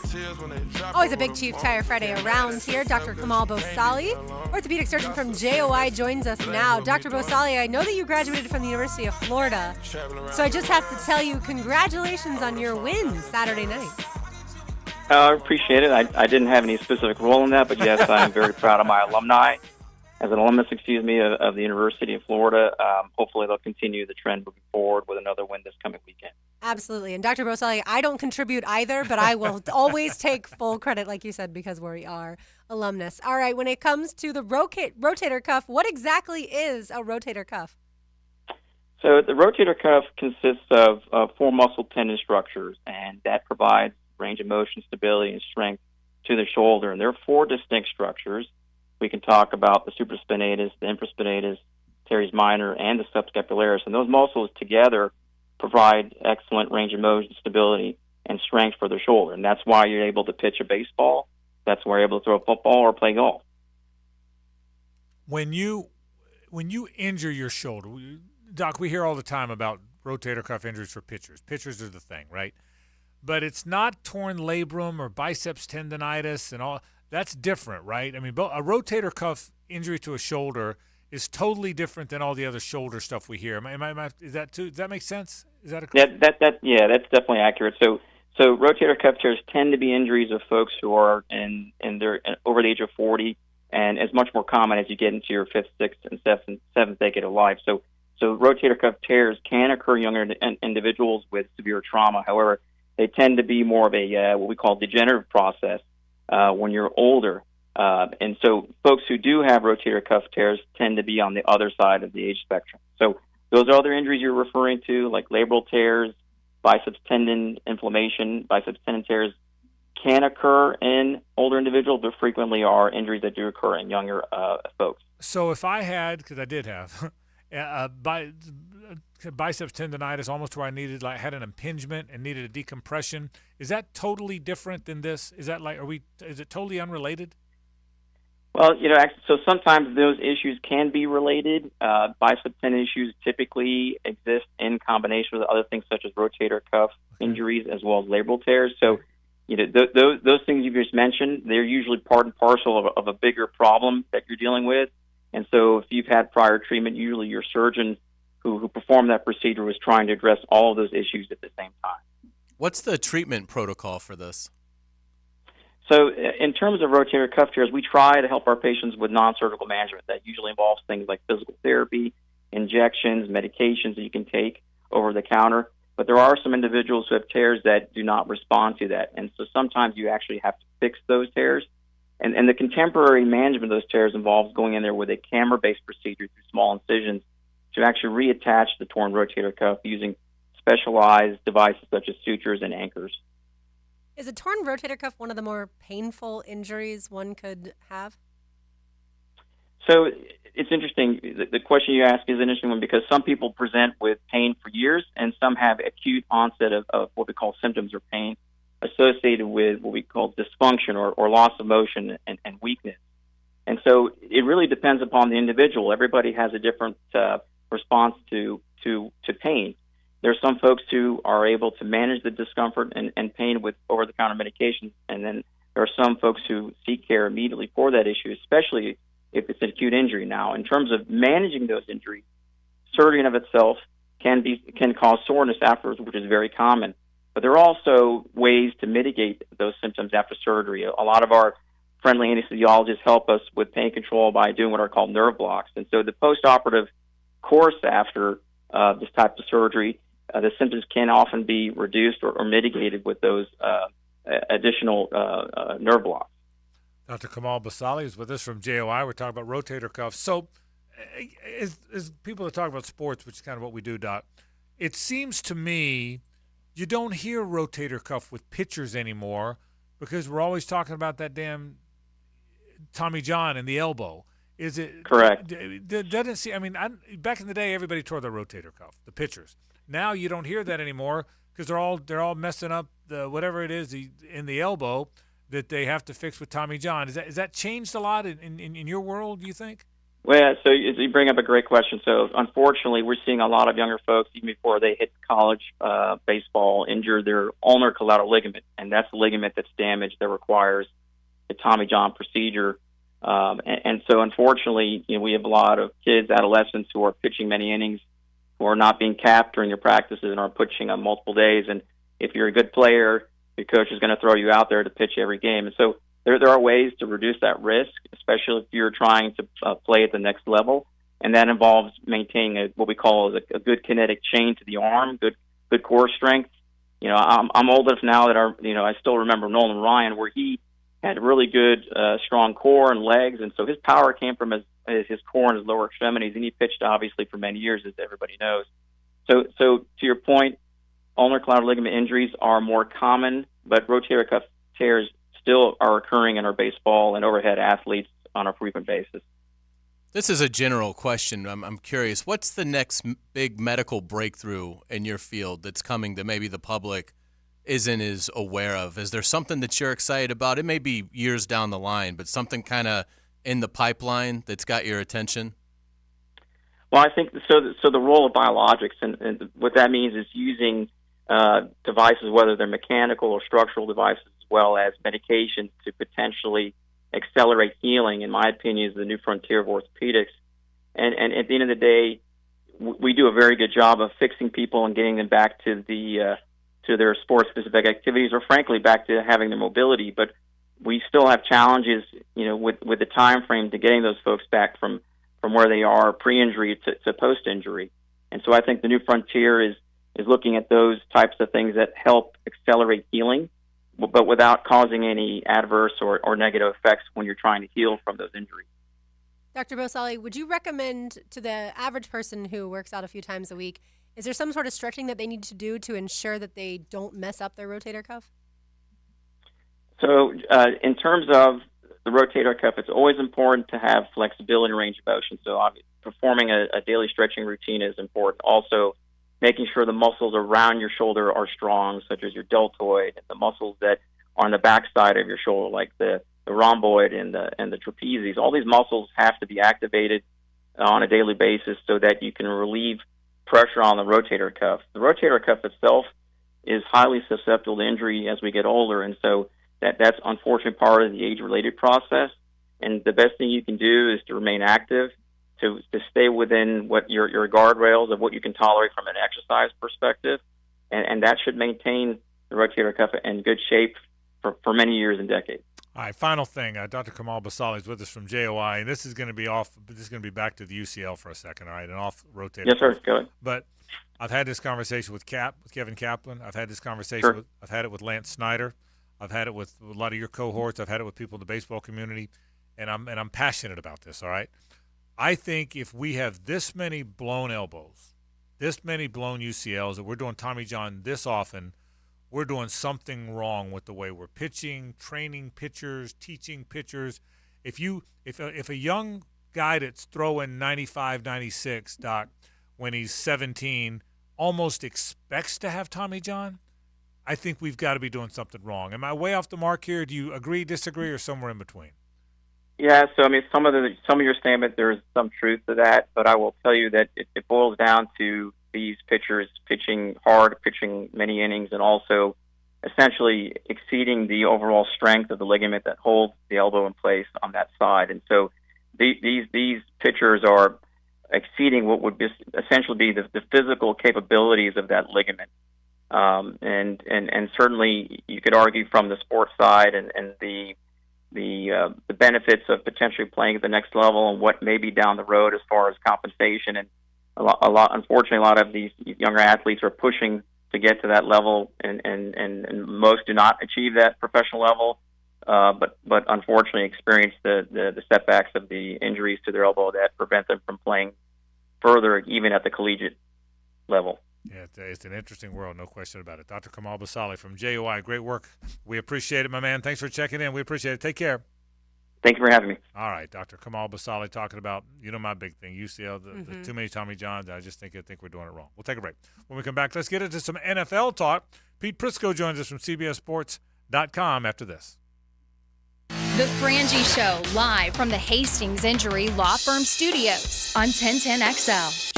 Always a Big Chief Tire Friday around here. Dr. Kamal Bosali, orthopedic surgeon from JOI, joins us now. Dr. Bosali, I know that you graduated from the University of Florida, so I just have to tell you congratulations on your win Saturday night. I appreciate it. I didn't have any specific role in that, but yes, I'm very proud of my alumni. As an alumnus, of the University of Florida, hopefully they'll continue the trend moving forward with another win this coming weekend. Absolutely. And Dr. Bosali, I don't contribute either, but I will always take full credit, like you said, because we are alumnus. All right, when it comes to the rotator cuff, what exactly is a rotator cuff? So the rotator cuff consists of 4 muscle tendon structures, and that provides range of motion, stability, and strength to the shoulder. And there are 4 distinct structures. We can talk about the supraspinatus, the infraspinatus, teres minor, and the subscapularis. And those muscles together provide excellent range of motion, stability, and strength for the shoulder. And that's why you're able to pitch a baseball. That's why you're able to throw a football or play golf. When you injure your shoulder, Doc, we hear all the time about rotator cuff injuries for pitchers. Pitchers are the thing, right? But it's not torn labrum or biceps tendonitis and all. That's different, right? I mean, a rotator cuff injury to a shoulder is totally different than all the other shoulder stuff we hear. Is that too? Does that make sense? Is that that's definitely accurate. So rotator cuff tears tend to be injuries of folks who are in their over the age of 40, and it's much more common as you get into your 5th, 6th, and 7th decade of life. So rotator cuff tears can occur in younger individuals with severe trauma. However, they tend to be more of a what we call degenerative process when you're older. And so folks who do have rotator cuff tears tend to be on the other side of the age spectrum. So those are other injuries you're referring to, like labral tears, biceps tendon inflammation. Biceps tendon tears can occur in older individuals, but frequently are injuries that do occur in younger folks. So if I had, because I did have, biceps tendonitis, almost where I had an impingement and needed a decompression. Is that totally different than this? Is that is it totally unrelated? Well, so sometimes those issues can be related. Bicep tendon issues typically exist in combination with other things such as rotator cuff injuries as well as labral tears. So, those things you just mentioned, they're usually part and parcel of a bigger problem that you're dealing with. And so if you've had prior treatment, usually your surgeon who performed that procedure was trying to address all of those issues at the same time. What's the treatment protocol for this? So in terms of rotator cuff tears, we try to help our patients with non-surgical management. That usually involves things like physical therapy, injections, medications that you can take over the counter. But there are some individuals who have tears that do not respond to that. And so sometimes you actually have to fix those tears. And the contemporary management of those tears involves going in there with a camera-based procedure through small incisions to actually reattach the torn rotator cuff using specialized devices such as sutures and anchors. Is a torn rotator cuff one of the more painful injuries one could have? So it's interesting. The question you ask is an interesting one because some people present with pain for years and some have acute onset of what we call symptoms or pain associated with what we call dysfunction or loss of motion and weakness. And so it really depends upon the individual. Everybody has a different response to pain. There are some folks who are able to manage the discomfort and pain with over-the-counter medications, and then there are some folks who seek care immediately for that issue, especially if it's an acute injury. Now, in terms of managing those injuries, surgery in of itself can cause soreness afterwards, which is very common. But there are also ways to mitigate those symptoms after surgery. A lot of our friendly anesthesiologists help us with pain control by doing what are called nerve blocks. And so the postoperative course after this type of surgery, the symptoms can often be reduced or mitigated with those additional nerve blocks. Dr. Kamal Basali is with us from JOI. We're talking about rotator cuffs. So, as people that talk about sports, which is kind of what we do, Doc, it seems to me you don't hear rotator cuff with pitchers anymore because we're always talking about that damn Tommy John and the elbow. Is it correct? Doesn't see. I mean, back in the day, everybody tore their rotator cuff, the pitchers. Now you don't hear that anymore because they're all messing up the whatever it is in the elbow that they have to fix with Tommy John. Is that changed a lot in your world, do you think? Well, so you bring up a great question. So unfortunately, we're seeing a lot of younger folks, even before they hit college baseball, injure their ulnar collateral ligament, and that's the ligament that's damaged that requires the Tommy John procedure. And so unfortunately, we have a lot of kids, adolescents who are pitching many innings, who are not being capped during their practices and are pitching on multiple days. And if you're a good player, your coach is going to throw you out there to pitch every game. And so there are ways to reduce that risk, especially if you're trying to play at the next level. And that involves maintaining what we call a good kinetic chain to the arm, good core strength. I'm old enough now that I still remember Nolan Ryan, where he had really good, strong core and legs. And so his power came from his core and his lower extremities. And he pitched, obviously, for many years, as everybody knows. So to your point, ulnar collateral ligament injuries are more common, but rotator cuff tears still are occurring in our baseball and overhead athletes on a frequent basis. This is a general question. I'm curious. What's the next big medical breakthrough in your field that's coming that maybe the public isn't as aware of? Is there something that you're excited about? It may be years down the line, but something kind of in the pipeline that's got your attention? Well, I think so the role of biologics, and what that means is using devices, whether they're mechanical or structural devices, as well as medications to potentially accelerate healing, in my opinion, is the new frontier of orthopedics. And at the end of the day, we do a very good job of fixing people and getting them back to their sport-specific activities, or frankly, back to having their mobility. But we still have challenges, with the time frame to getting those folks back from where they are pre-injury to post-injury. And so I think the new frontier is looking at those types of things that help accelerate healing, but without causing any adverse or negative effects when you're trying to heal from those injuries. Dr. Bosali, would you recommend to the average person who works out a few times a week, is there some sort of stretching that they need to do to ensure that they don't mess up their rotator cuff? So in terms of the rotator cuff, it's always important to have flexibility and range of motion. So performing a daily stretching routine is important. Also, making sure the muscles around your shoulder are strong, such as your deltoid, and the muscles that are on the backside of your shoulder, like the rhomboid and the trapezius. All these muscles have to be activated on a daily basis so that you can relieve pressure on the rotator cuff. The rotator cuff itself is highly susceptible to injury as we get older, and so that's unfortunately part of the age-related process. And the best thing you can do is to remain active, to stay within what your guardrails of what you can tolerate from an exercise perspective, and that should maintain the rotator cuff in good shape for many years and decades. All right, final thing. Dr. Kamal Basali is with us from JOI, and this is going to be off. This is going to be back to the UCL for a second, all right, and off rotator. Yes, sir. Go ahead. But I've had this conversation with Kevin Kaplan. I've had this conversation. Sure. I've had it with Lance Snyder. I've had it with a lot of your cohorts. I've had it with people in the baseball community, and I'm passionate about this. All right. I think if we have this many blown elbows, this many blown UCLs, that we're doing Tommy John this often, we're doing something wrong with the way we're pitching, training pitchers, teaching pitchers. If a young guy that's throwing 95, 96, Doc, when he's 17, almost expects to have Tommy John, I think we've got to be doing something wrong. Am I way off the mark here? Do you agree, disagree, or somewhere in between? Yeah, so I mean, some of your statement, there is some truth to that, but I will tell you that it boils down to these pitchers pitching hard, pitching many innings, and also essentially exceeding the overall strength of the ligament that holds the elbow in place on that side. And so these pitchers are exceeding what would essentially be the physical capabilities of that ligament. And certainly you could argue from the sports side and the benefits of potentially playing at the next level and what may be down the road as far as compensation and Unfortunately, a lot of these younger athletes are pushing to get to that level, and most do not achieve that professional level. But unfortunately experience the setbacks of the injuries to their elbow that prevent them from playing further, even at the collegiate level. Yeah, it's an interesting world, no question about it. Dr. Kamal Basali from JOI, great work. We appreciate it, my man. Thanks for checking in. We appreciate it. Take care. Thank you for having me. All right, Dr. Kamal Basali talking about, my big thing, UCL, the too many Tommy Johns. I just think we're doing it wrong. We'll take a break. When we come back, let's get into some NFL talk. Pete Prisco joins us from CBSSports.com after this. The Frangie Show, live from the Hastings Injury Law Firm Studios on 1010XL.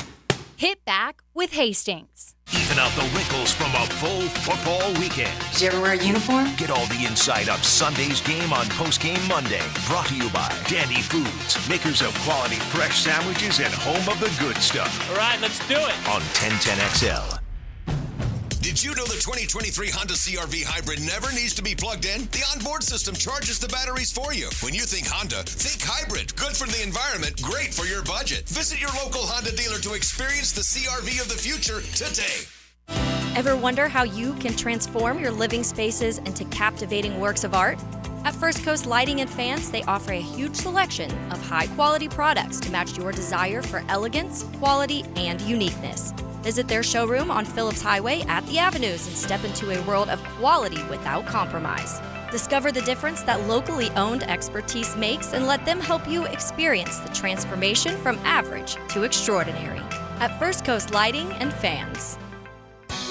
Hit back with Hastings. Even out the wrinkles from a full football weekend. Did you ever wear a uniform? Get all the inside of Sunday's game on Postgame Monday. Brought to you by Dandy Foods, makers of quality fresh sandwiches and home of the good stuff. All right, let's do it. On 1010XL. Did you know the 2023 Honda CR-V Hybrid never needs to be plugged in? The onboard system charges the batteries for you. When you think Honda, think hybrid. Good for the environment, great for your budget. Visit your local Honda dealer to experience the CR-V of the future today. Ever wonder how you can transform your living spaces into captivating works of art? At First Coast Lighting and Fans, they offer a huge selection of high-quality products to match your desire for elegance, quality, and uniqueness. Visit their showroom on Phillips Highway at the Avenues and step into a world of quality without compromise. Discover the difference that locally owned expertise makes and let them help you experience the transformation from average to extraordinary. At First Coast Lighting and Fans.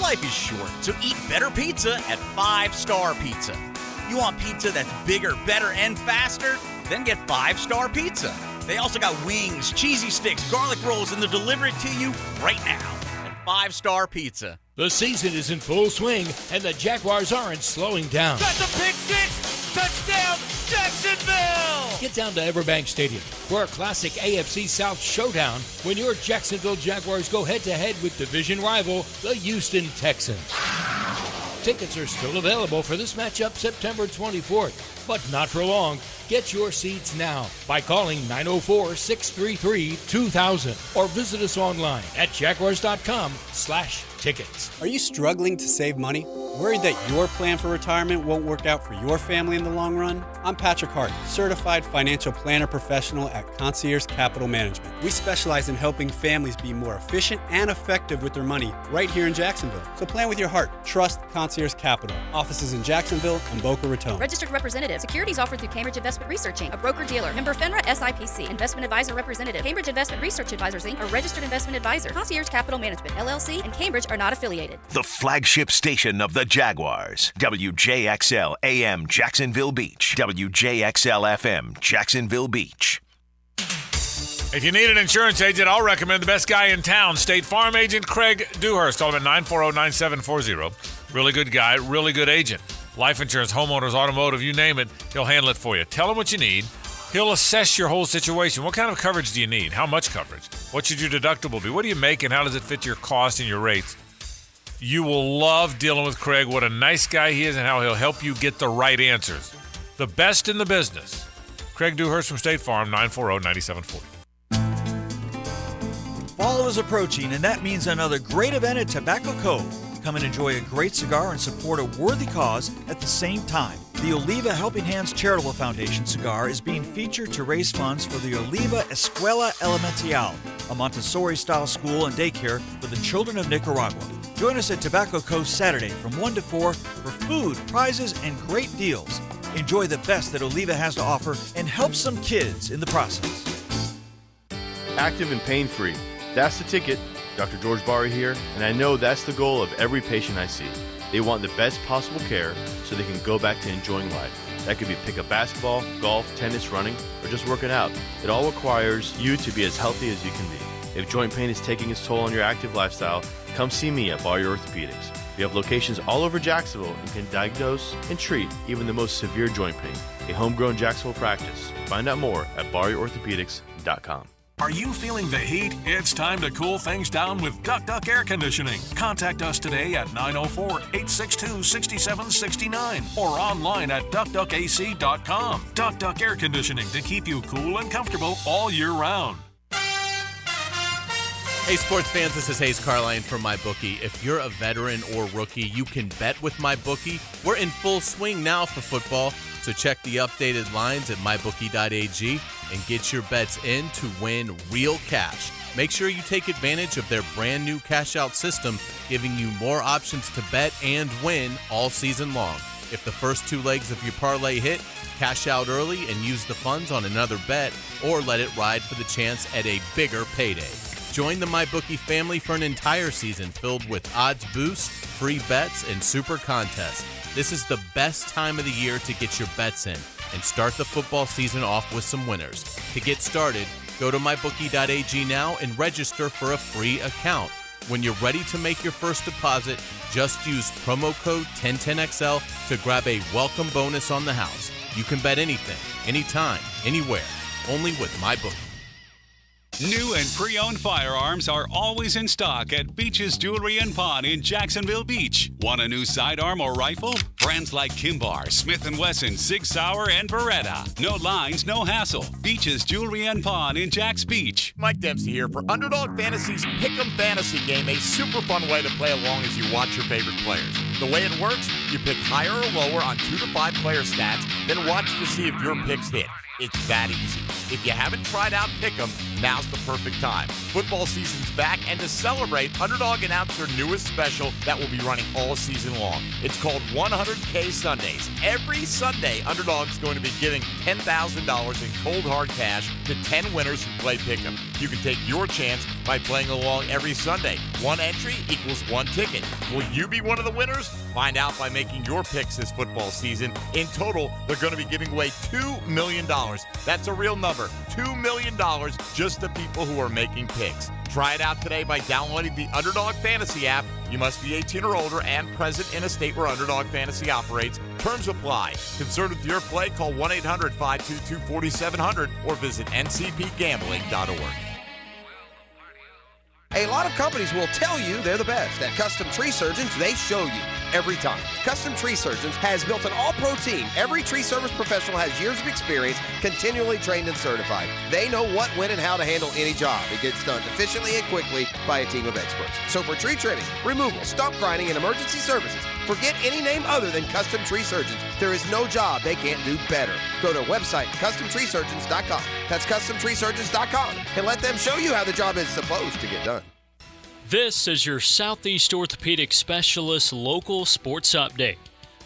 Life is short, so eat better pizza at 5 Star Pizza. You want pizza that's bigger, better, and faster? Then get 5 Star Pizza. They also got wings, cheesy sticks, garlic rolls, and they'll deliver it to you right now. 5 Star Pizza. The season is in full swing, and the Jaguars aren't slowing down. That's a pick six! Touchdown, Jacksonville! Get down to Everbank Stadium for a classic AFC South showdown when your Jacksonville Jaguars go head-to-head with division rival, the Houston Texans. Tickets are still available for this matchup September 24th, but not for long. Get your seats now by calling 904-633-2000 or visit us online at jaguars.com/tickets. Are you struggling to save money? Worried that your plan for retirement won't work out for your family in the long run? I'm Patrick Hart, certified financial planner professional at Concierge Capital Management. We specialize in helping families be more efficient and effective with their money right here in Jacksonville. So plan with your heart. Trust Concierge Capital. Offices in Jacksonville and Boca Raton. Registered representative. Securities offered through Cambridge Investment Research Inc., a broker-dealer. Member FINRA SIPC. Investment advisor representative. Cambridge Investment Research Advisors Inc., a registered investment advisor. Concierge Capital Management, LLC, and Cambridge are not affiliated. The flagship station of the Jaguars. WJXL AM Jacksonville Beach. WJXL FM Jacksonville Beach. If you need an insurance agent, I'll recommend the best guy in town, State Farm agent Craig Dewhurst. Call him at 940-9740. Really good guy, really good agent. Life insurance, homeowners, automotive, you name it, he'll handle it for you. Tell him what you need. He'll assess your whole situation. What kind of coverage do you need? How much coverage? What should your deductible be? What do you make and how does it fit your cost and your rates? You will love dealing with Craig. What a nice guy he is and how he'll help you get the right answers. The best in the business. Craig Dewhurst from State Farm, 940-9740. Fall is approaching, and that means another great event at Tobacco Cove. Come and enjoy a great cigar and support a worthy cause at the same time. The Oliva Helping Hands Charitable Foundation cigar is being featured to raise funds for the Oliva Escuela Elemental, a Montessori-style school and daycare for the children of Nicaragua. Join us at Tobacco Cove Saturday from 1 to 4 for food, prizes, and great deals. Enjoy the best that Oliva has to offer and help some kids in the process. Active and pain-free. That's the ticket. Dr. George Barry here, and I know that's the goal of every patient I see. They want the best possible care so they can go back to enjoying life. That could be pick up basketball, golf, tennis, running, or just working out. It all requires you to be as healthy as you can be. If joint pain is taking its toll on your active lifestyle, come see me at Barry Orthopedics. We have locations all over Jacksonville and can diagnose and treat even the most severe joint pain. A homegrown Jacksonville practice. Find out more at barryorthopedics.com. Are you feeling the heat? It's time to cool things down with Duck Duck Air Conditioning. Contact us today at 904-862-6769 or online at duckduckac.com. Duck Duck Air Conditioning to keep you cool and comfortable all year round. Hey, sports fans, this is Hayes Carline from MyBookie. If you're a veteran or rookie, you can bet with MyBookie. We're in full swing now for football, so check the updated lines at mybookie.ag and get your bets in to win real cash. Make sure you take advantage of their brand new cash-out system, giving you more options to bet and win all season long. If the first two legs of your parlay hit, cash out early and use the funds on another bet, or let it ride for the chance at a bigger payday. Join the MyBookie family for an entire season filled with odds boosts, free bets, and super contests. This is the best time of the year to get your bets in and start the football season off with some winners. To get started, go to mybookie.ag now and register for a free account. When you're ready to make your first deposit, just use promo code 1010XL to grab a welcome bonus on the house. You can bet anything, anytime, anywhere, only with MyBookie. New and pre-owned firearms are always in stock at Beach's Jewelry and Pawn in Jacksonville Beach. Want a new sidearm or rifle? Brands like Kimbar, Smith & Wesson, Sig Sauer, and Beretta. No lines, no hassle. Beach's Jewelry and Pawn in Jacks Beach. Mike Dempsey here for Underdog Fantasy's Pick'em Fantasy game, a super fun way to play along as you watch your favorite players. The way it works, you pick higher or lower on 2 to 5 player stats, then watch to see if your picks hit. It's that easy. If you haven't tried out Pick'em, now's the perfect time. Football season's back, and to celebrate, Underdog announced their newest special that will be running all season long. It's called 100K Sundays. Every Sunday, Underdog's going to be giving $10,000 in cold hard cash to 10 winners who play Pick'em. You can take your chance by playing along every Sunday. One entry equals one ticket. Will you be one of the winners? Find out by making your picks this football season. In total, they're going to be giving away $2 million. That's a real number. $2 million just to people who are making picks. Try it out today by downloading the Underdog Fantasy app. You must be 18 or older and present in a state where Underdog Fantasy operates. Terms apply. Concerned with your play? Call 1-800-522-4700 or visit ncpgambling.org. A lot of companies will tell you they're the best. At Custom Tree Surgeons, they show you every time. Custom Tree Surgeons has built an all-pro team. Every tree service professional has years of experience, continually trained and certified. They know what, when, and how to handle any job. It gets done efficiently and quickly by a team of experts. So for tree trimming, removal, stump grinding, and emergency services, forget any name other than Custom Tree Surgeons. There is no job they can't do better. Go to website CustomTreeSurgeons.com. That's CustomTreeSurgeons.com, and let them show you how the job is supposed to get done. This is your Southeast Orthopedic Specialist local sports update.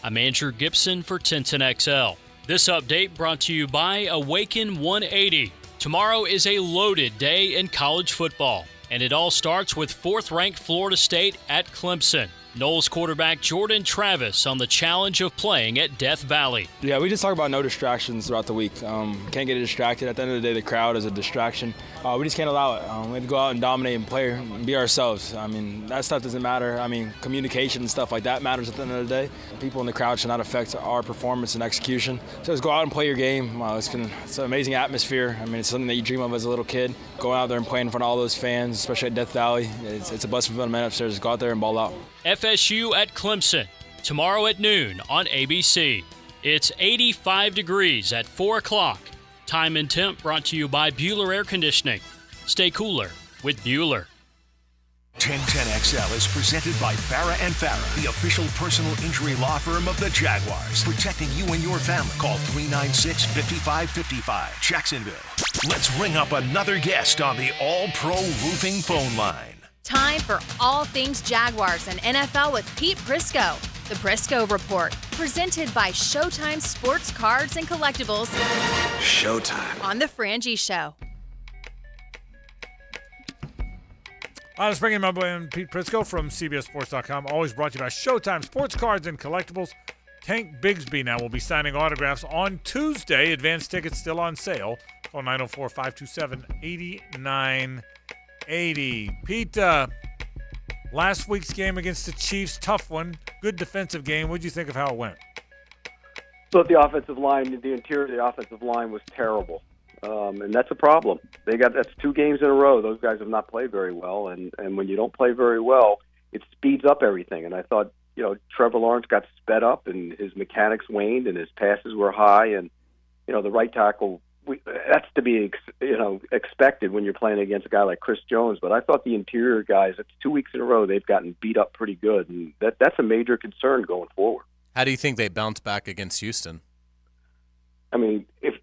I'm Andrew Gibson for 1010XL. This update brought to you by Awaken 180. Tomorrow is a loaded day in college football, and it all starts with 4th-ranked Florida State at Clemson. Noles quarterback Jordan Travis on the challenge of playing at Death Valley. Yeah, we just talk about no distractions throughout the week. Can't get distracted. At the end of the day, the crowd is a distraction. We just can't allow it. We have to go out and dominate and play and be ourselves. I mean, that stuff doesn't matter. I mean, communication and stuff like that matters at the end of the day. People in the crowd should not affect our performance and execution. So just go out and play your game. It's an amazing atmosphere. I mean, it's something that you dream of as a little kid. Going out there and playing in front of all those fans, especially at Death Valley. It's a blessing for the men upstairs. Just go out there and ball out. FSU at Clemson, tomorrow at noon on ABC. It's 85 degrees at 4 o'clock. Time and temp brought to you by Bueller Air Conditioning. Stay cooler with Bueller. 1010XL is presented by Farah & Farah, the official personal injury law firm of the Jaguars, protecting you and your family. Call 396-5555, Jacksonville. Let's ring up another guest on the All-Pro Roofing phone line. Time for all things Jaguars and NFL with Pete Prisco. The Prisco Report, presented by Showtime Sports Cards and Collectibles. Showtime. On The Frangie Show. Let's bring in my boy Pete Prisco from CBSSports.com. Always brought to you by Showtime Sports Cards and Collectibles. Tank Bigsby now will be signing autographs on Tuesday. Advanced tickets still on sale. Call 904-527-8980. Pete, last week's game against the Chiefs, tough one. Good defensive game. What did you think of how it went? But the offensive line, the interior of the offensive line was terrible. And that's a problem. That's 2 games in a row. Those guys have not played very well. And when you don't play very well, it speeds up everything. And I thought, Trevor Lawrence got sped up and his mechanics waned and his passes were high. And, the right tackle that's to be expected when you're playing against a guy like Chris Jones. But I thought the interior guys, it's 2 weeks in a row they've gotten beat up pretty good, and that's a major concern going forward. How do you think they bounce back against Houston? I mean, if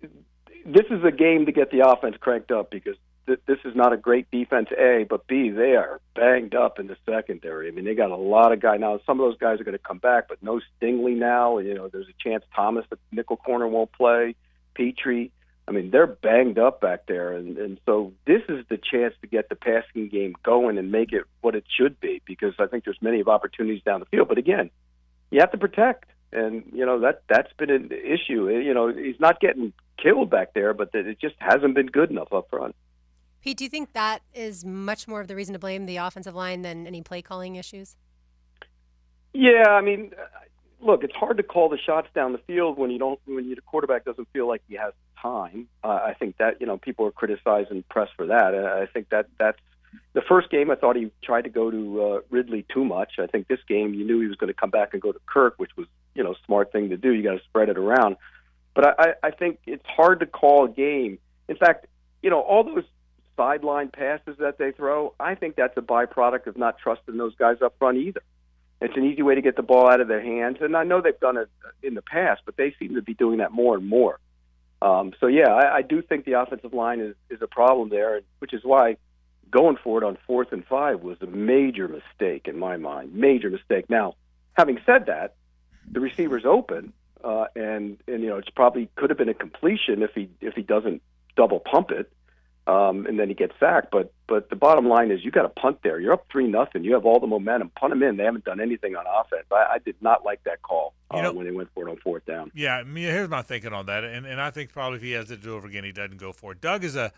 this is a game to get the offense cranked up, because this is not a great defense, A, but B, they are banged up in the secondary. I mean, they got a lot of guys now. Some of those guys are going to come back, but no Stingley now. There's a chance Thomas, the nickel corner, won't play. Petrie. I mean, they're banged up back there, and so this is the chance to get the passing game going and make it what it should be, because I think there's many opportunities down the field. But again, you have to protect, and that's been an issue. He's not getting killed back there, but it just hasn't been good enough up front. Pete, do you think that is much more of the reason to blame the offensive line than any play calling issues? Yeah, I mean, look, it's hard to call the shots down the field when the quarterback doesn't feel like he has time. I think that people are criticizing press for that. I think that's the first game. I thought he tried to go to Ridley too much. I think this game, you knew he was going to come back and go to Kirk, which was smart thing to do. You got to spread it around. But I think it's hard to call a game. In fact, all those sideline passes that they throw, I think that's a byproduct of not trusting those guys up front either. It's an easy way to get the ball out of their hands, and I know they've done it in the past, but they seem to be doing that more and more. I do think the offensive line is a problem there, which is why going for it on 4th and 5 was a major mistake in my mind. Major mistake. Now, having said that, the receiver's open, and it's probably could have been a completion if he doesn't double pump it. And then he gets sacked. But the bottom line is you got to punt there. You're up 3-0. You have all the momentum. Punt them in. They haven't done anything on offense. I did not like that call when they went for it on 4th down. Yeah, here's my thinking on that. And I think probably if he has to do it over again, he doesn't go for it. Doug is a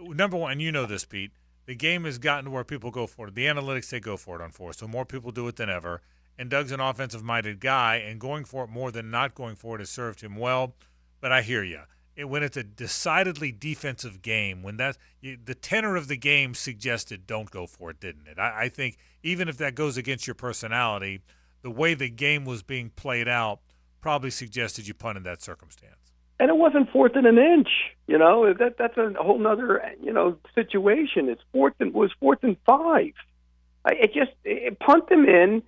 number one, and you know this, Pete. The game has gotten to where people go for it. The analytics say go for it on 4th, so more people do it than ever. And Doug's an offensive-minded guy, and going for it more than not going for it has served him well. But I hear you. When it's a decidedly defensive game, when the tenor of the game suggested don't go for it, didn't it? I think even if that goes against your personality, the way the game was being played out probably suggested you punt in that circumstance. And it wasn't 4th and an inch. That's a whole nother situation. It was 4th and 5. It punt them in,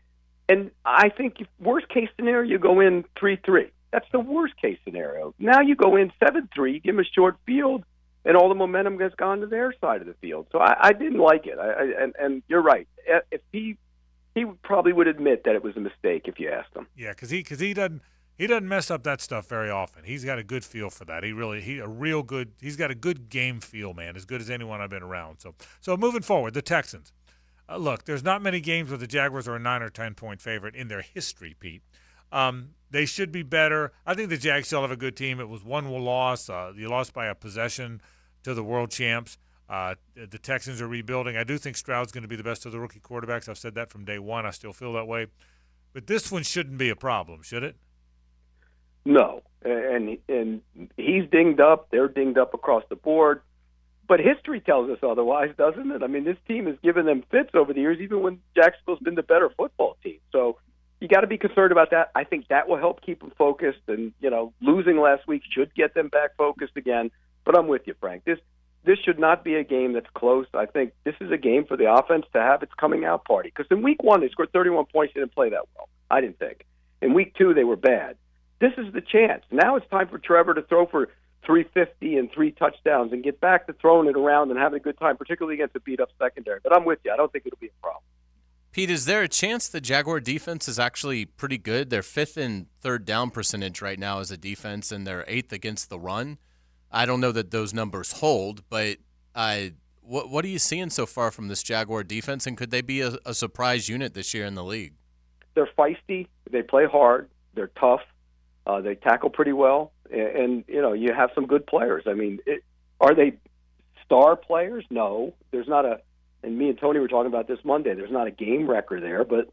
and I think worst case scenario you go in 3-3. That's the worst case scenario. Now you go in 7-3, give them a short field, and all the momentum has gone to their side of the field. So I didn't like it. And you're right. If he probably would admit that it was a mistake if you asked him. Yeah, because he doesn't mess up that stuff very often. He's got a good feel for that. He's got a good game feel, man, as good as anyone I've been around. So moving forward, the Texans. Look, there's not many games where the Jaguars are a 9 or 10 point favorite in their history, Pete. They should be better. I think the Jags still have a good team. It was one loss. You lost by a possession to the world champs. The Texans are rebuilding. I do think Stroud's going to be the best of the rookie quarterbacks. I've said that from day one. I still feel that way. But this one shouldn't be a problem, should it? No. And he's dinged up. They're dinged up across the board. But history tells us otherwise, doesn't it? I mean, this team has given them fits over the years, even when Jacksonville's been the better football team. So you got to be concerned about that. I think that will help keep them focused, and losing last week should get them back focused again. But I'm with you, Frank. This should not be a game that's close. I think this is a game for the offense to have its coming out party, because in week 1 they scored 31 points. They didn't play that well, I didn't think. In week 2 they were bad. This is the chance. Now it's time for Trevor to throw for 350 and 3 touchdowns and get back to throwing it around and having a good time, particularly against a beat-up secondary. But I'm with you. I don't think it'll be a problem. Pete, is there a chance the Jaguar defense is actually pretty good? They're 5th in 3rd down percentage right now as a defense, and they're 8th against the run. I don't know that those numbers hold, but what are you seeing so far from this Jaguar defense, and could they be a surprise unit this year in the league? They're feisty. They play hard. They're tough. They tackle pretty well, and you have some good players. I mean, are they star players? No. There's not a. And me and Tony were talking about this Monday. There's not a game record there, but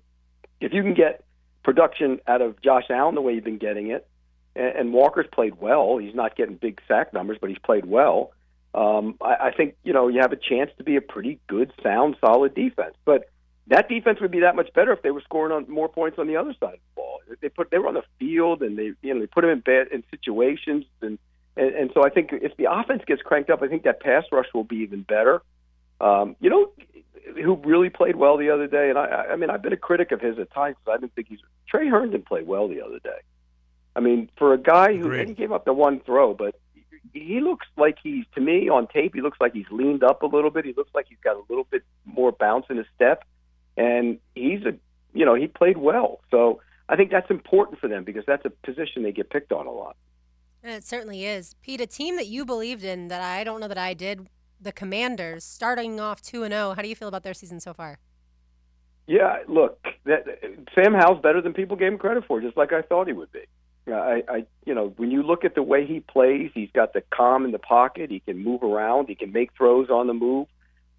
if you can get production out of Josh Allen the way you've been getting it, and Walker's played well. He's not getting big sack numbers, but he's played well. I think you have a chance to be a pretty good, sound, solid defense. But that defense would be that much better if they were scoring on more points on the other side of the ball. They were on the field, and they put them in situations, and And so I think if the offense gets cranked up, I think that pass rush will be even better. Who really played well the other day, and I mean, I've been a critic of his at times because I didn't think Trey Herndon played well the other day. I mean, for a guy and he gave up the one throw, but he looks like to me on tape, he looks like he's leaned up a little bit. He looks like he's got a little bit more bounce in his step, and he played well. So I think that's important for them because that's a position they get picked on a lot. And it certainly is. Pete, a team that you believed in that I don't know that I did, the Commanders, starting off 2-0. How do you feel about their season so far? Yeah, look, Sam Howell's better than people gave him credit for, just like I thought he would be. When you look at the way he plays, he's got the calm in the pocket. He can move around. He can make throws on the move.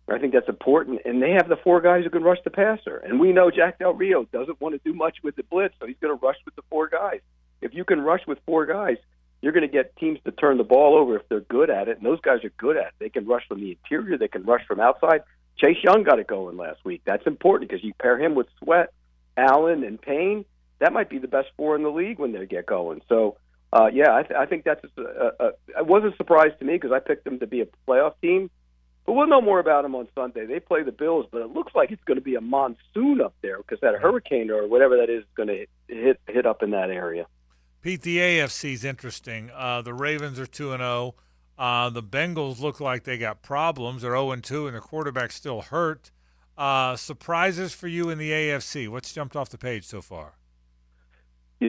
I think that's important. And they have the 4 guys who can rush the passer. And we know Jack Del Rio doesn't want to do much with the blitz, so he's going to rush with the 4 guys. If you can rush with 4 guys, you're going to get teams to turn the ball over if they're good at it, and those guys are good at it. They can rush from the interior. They can rush from outside. Chase Young got it going last week. That's important because you pair him with Sweat, Allen, and Payne. That might be the best 4 in the league when they get going. So, I think that's it was a surprise to me because I picked them to be a playoff team. But we'll know more about them on Sunday. They play the Bills, but it looks like it's going to be a monsoon up there because that hurricane or whatever that is going to hit up in that area. Pete, the AFC is interesting. The Ravens are 2-0. The Bengals look like they got problems. They're 0-2, and their quarterback's still hurt. Surprises for you in the AFC? What's jumped off the page so far?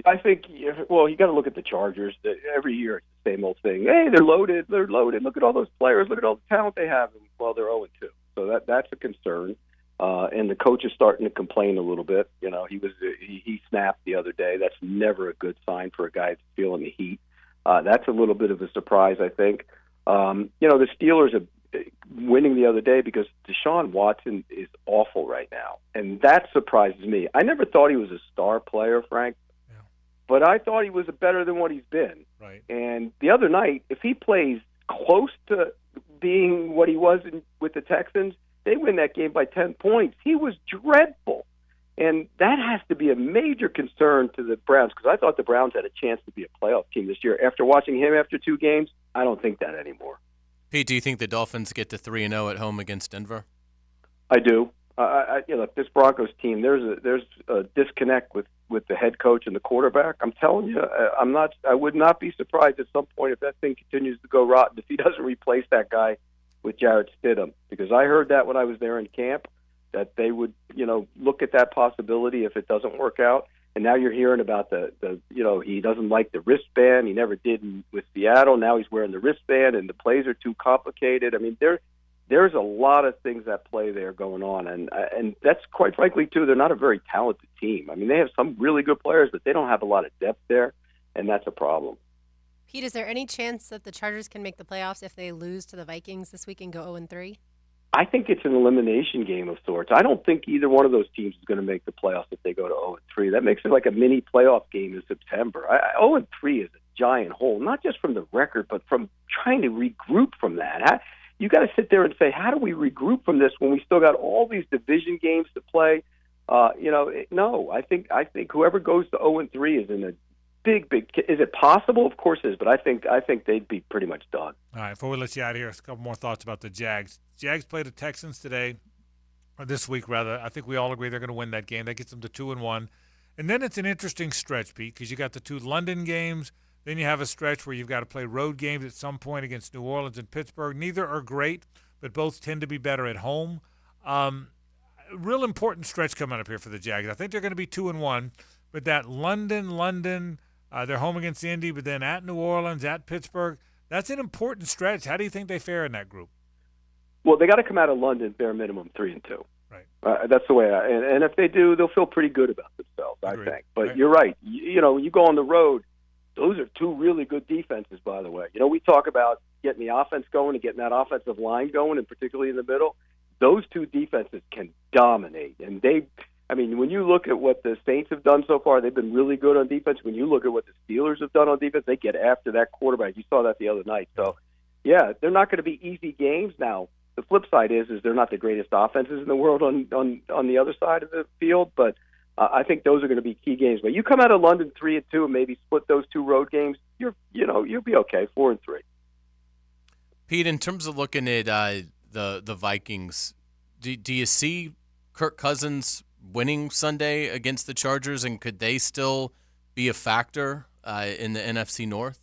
I think, you got to look at the Chargers. Every year it's the same old thing. Hey, they're loaded. They're loaded. Look at all those players. Look at all the talent they have. Well, they're 0-2. So that's a concern. And the coach is starting to complain a little bit. He snapped the other day. That's never a good sign for a guy that's feeling the heat. That's a little bit of a surprise, I think. The Steelers are winning the other day because Deshaun Watson is awful right now. And that surprises me. I never thought he was a star player, Frank. But I thought he was better than what he's been. Right. And the other night, if he plays close to being what he was with the Texans, they win that game by 10 points. He was dreadful. And that has to be a major concern to the Browns because I thought the Browns had a chance to be a playoff team this year. After watching him after 2 games, I don't think that anymore. Pete, do you think the Dolphins get to 3-0 at home against Denver? I do. This Broncos team, there's a disconnect with the head coach and the quarterback. I'm telling you, I would not be surprised at some point if that thing continues to go rotten if he doesn't replace that guy with Jarrett Stidham, because I heard that when I was there in camp that they would, look at that possibility if it doesn't work out. And now you're hearing about he doesn't like the wristband. He never did with Seattle. Now he's wearing the wristband, and the plays are too complicated. I mean, there's a lot of things at play there going on, and that's quite frankly too. They're not a very talented team. I mean, they have some really good players, but they don't have a lot of depth there, and that's a problem. Pete, is there any chance that the Chargers can make the playoffs if they lose to the Vikings this week and go 0-3? I think it's an elimination game of sorts. I don't think either one of those teams is going to make the playoffs if they go to 0-3. That makes it like a mini playoff game in September. 0-3 is a giant hole, not just from the record, but from trying to regroup from that. You got to sit there and say, how do we regroup from this when we still got all these division games to play? No, I think whoever goes to 0-3 is in a big. Is it possible? Of course it is, but I think they'd be pretty much done. All right, before we let you out of here, a couple more thoughts about the Jags. Jags play the Texans today, or this week rather. I think we all agree they're going to win that game. That gets them to 2-1, and then it's an interesting stretch, Pete, because you got the 2 London games. Then you have a stretch where you've got to play road games at some point against New Orleans and Pittsburgh. Neither are great, but both tend to be better at home. Real important stretch coming up here for the Jags. I think they're going to be 2-1, but that London, they're home against Indy, but then at New Orleans, at Pittsburgh, that's an important stretch. How do you think they fare in that group? Well, they got to come out of London bare minimum 3-2. Right. That's the way. And if they do, they'll feel pretty good about themselves, I think. But You're right. When you go on the road, those are 2 really good defenses, by the way. We talk about getting the offense going and getting that offensive line going, and particularly in the middle. Those 2 defenses can dominate. And when you look at what the Saints have done so far, they've been really good on defense. When you look at what the Steelers have done on defense, they get after that quarterback. You saw that the other night. So, yeah, they're not going to be easy games. Now, the flip side is they're not the greatest offenses in the world on the other side of the field, but I think those are going to be key games. But you come out of London 3-2 and maybe split those 2 road games, you'll be okay. 4-3. Pete, in terms of looking at the Vikings, do you see Kirk Cousins winning Sunday against the Chargers, and could they still be a factor in the NFC North?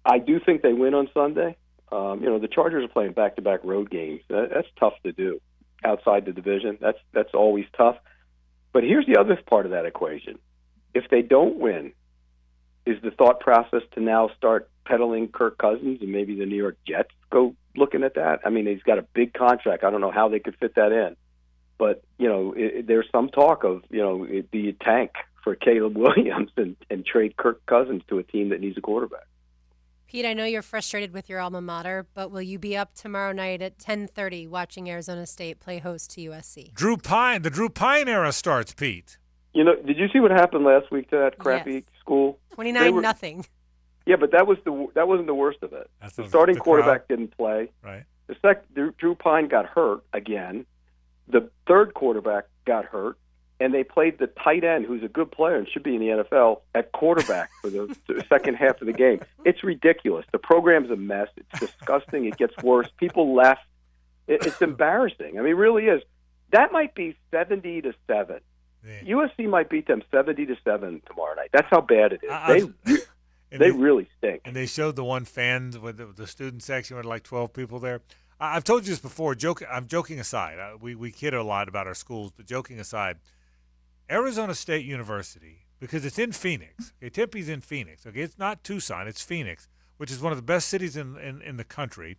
I do think they win on Sunday. The Chargers are playing back-to-back road games. That's tough to do outside the division. That's always tough. But here's the other part of that equation. If they don't win, is the thought process to now start peddling Kirk Cousins and maybe the New York Jets go looking at that? I mean, he's got a big contract. I don't know how they could fit that in. But, there's some talk of, do you tank for Caleb Williams and trade Kirk Cousins to a team that needs a quarterback? Pete, I know you're frustrated with your alma mater, but will you be up tomorrow night at 10:30 watching Arizona State play host to USC? The Drew Pine era starts, Pete. Did you see what happened last week to that crappy school? 29-0. Yeah, but that wasn't the worst of it. The starting quarterback didn't play. Right. Drew Pine got hurt again. The third quarterback got hurt, and they played the tight end, who's a good player and should be in the NFL, at quarterback for the second half of the game. It's ridiculous. The program's a mess. It's disgusting. It gets worse. People left. It's embarrassing. I mean, it really is. That might be 70-7. Yeah. USC might beat them 70-7 tomorrow night. That's how bad it is. They really stink. And they showed the one fan with the student section with like 12 people there. I've told you this before. I'm joking aside. We kid a lot about our schools, but joking aside, Arizona State University, because it's in Phoenix. Okay, Tempe's in Phoenix. Okay, it's not Tucson. It's Phoenix, which is one of the best cities in the country.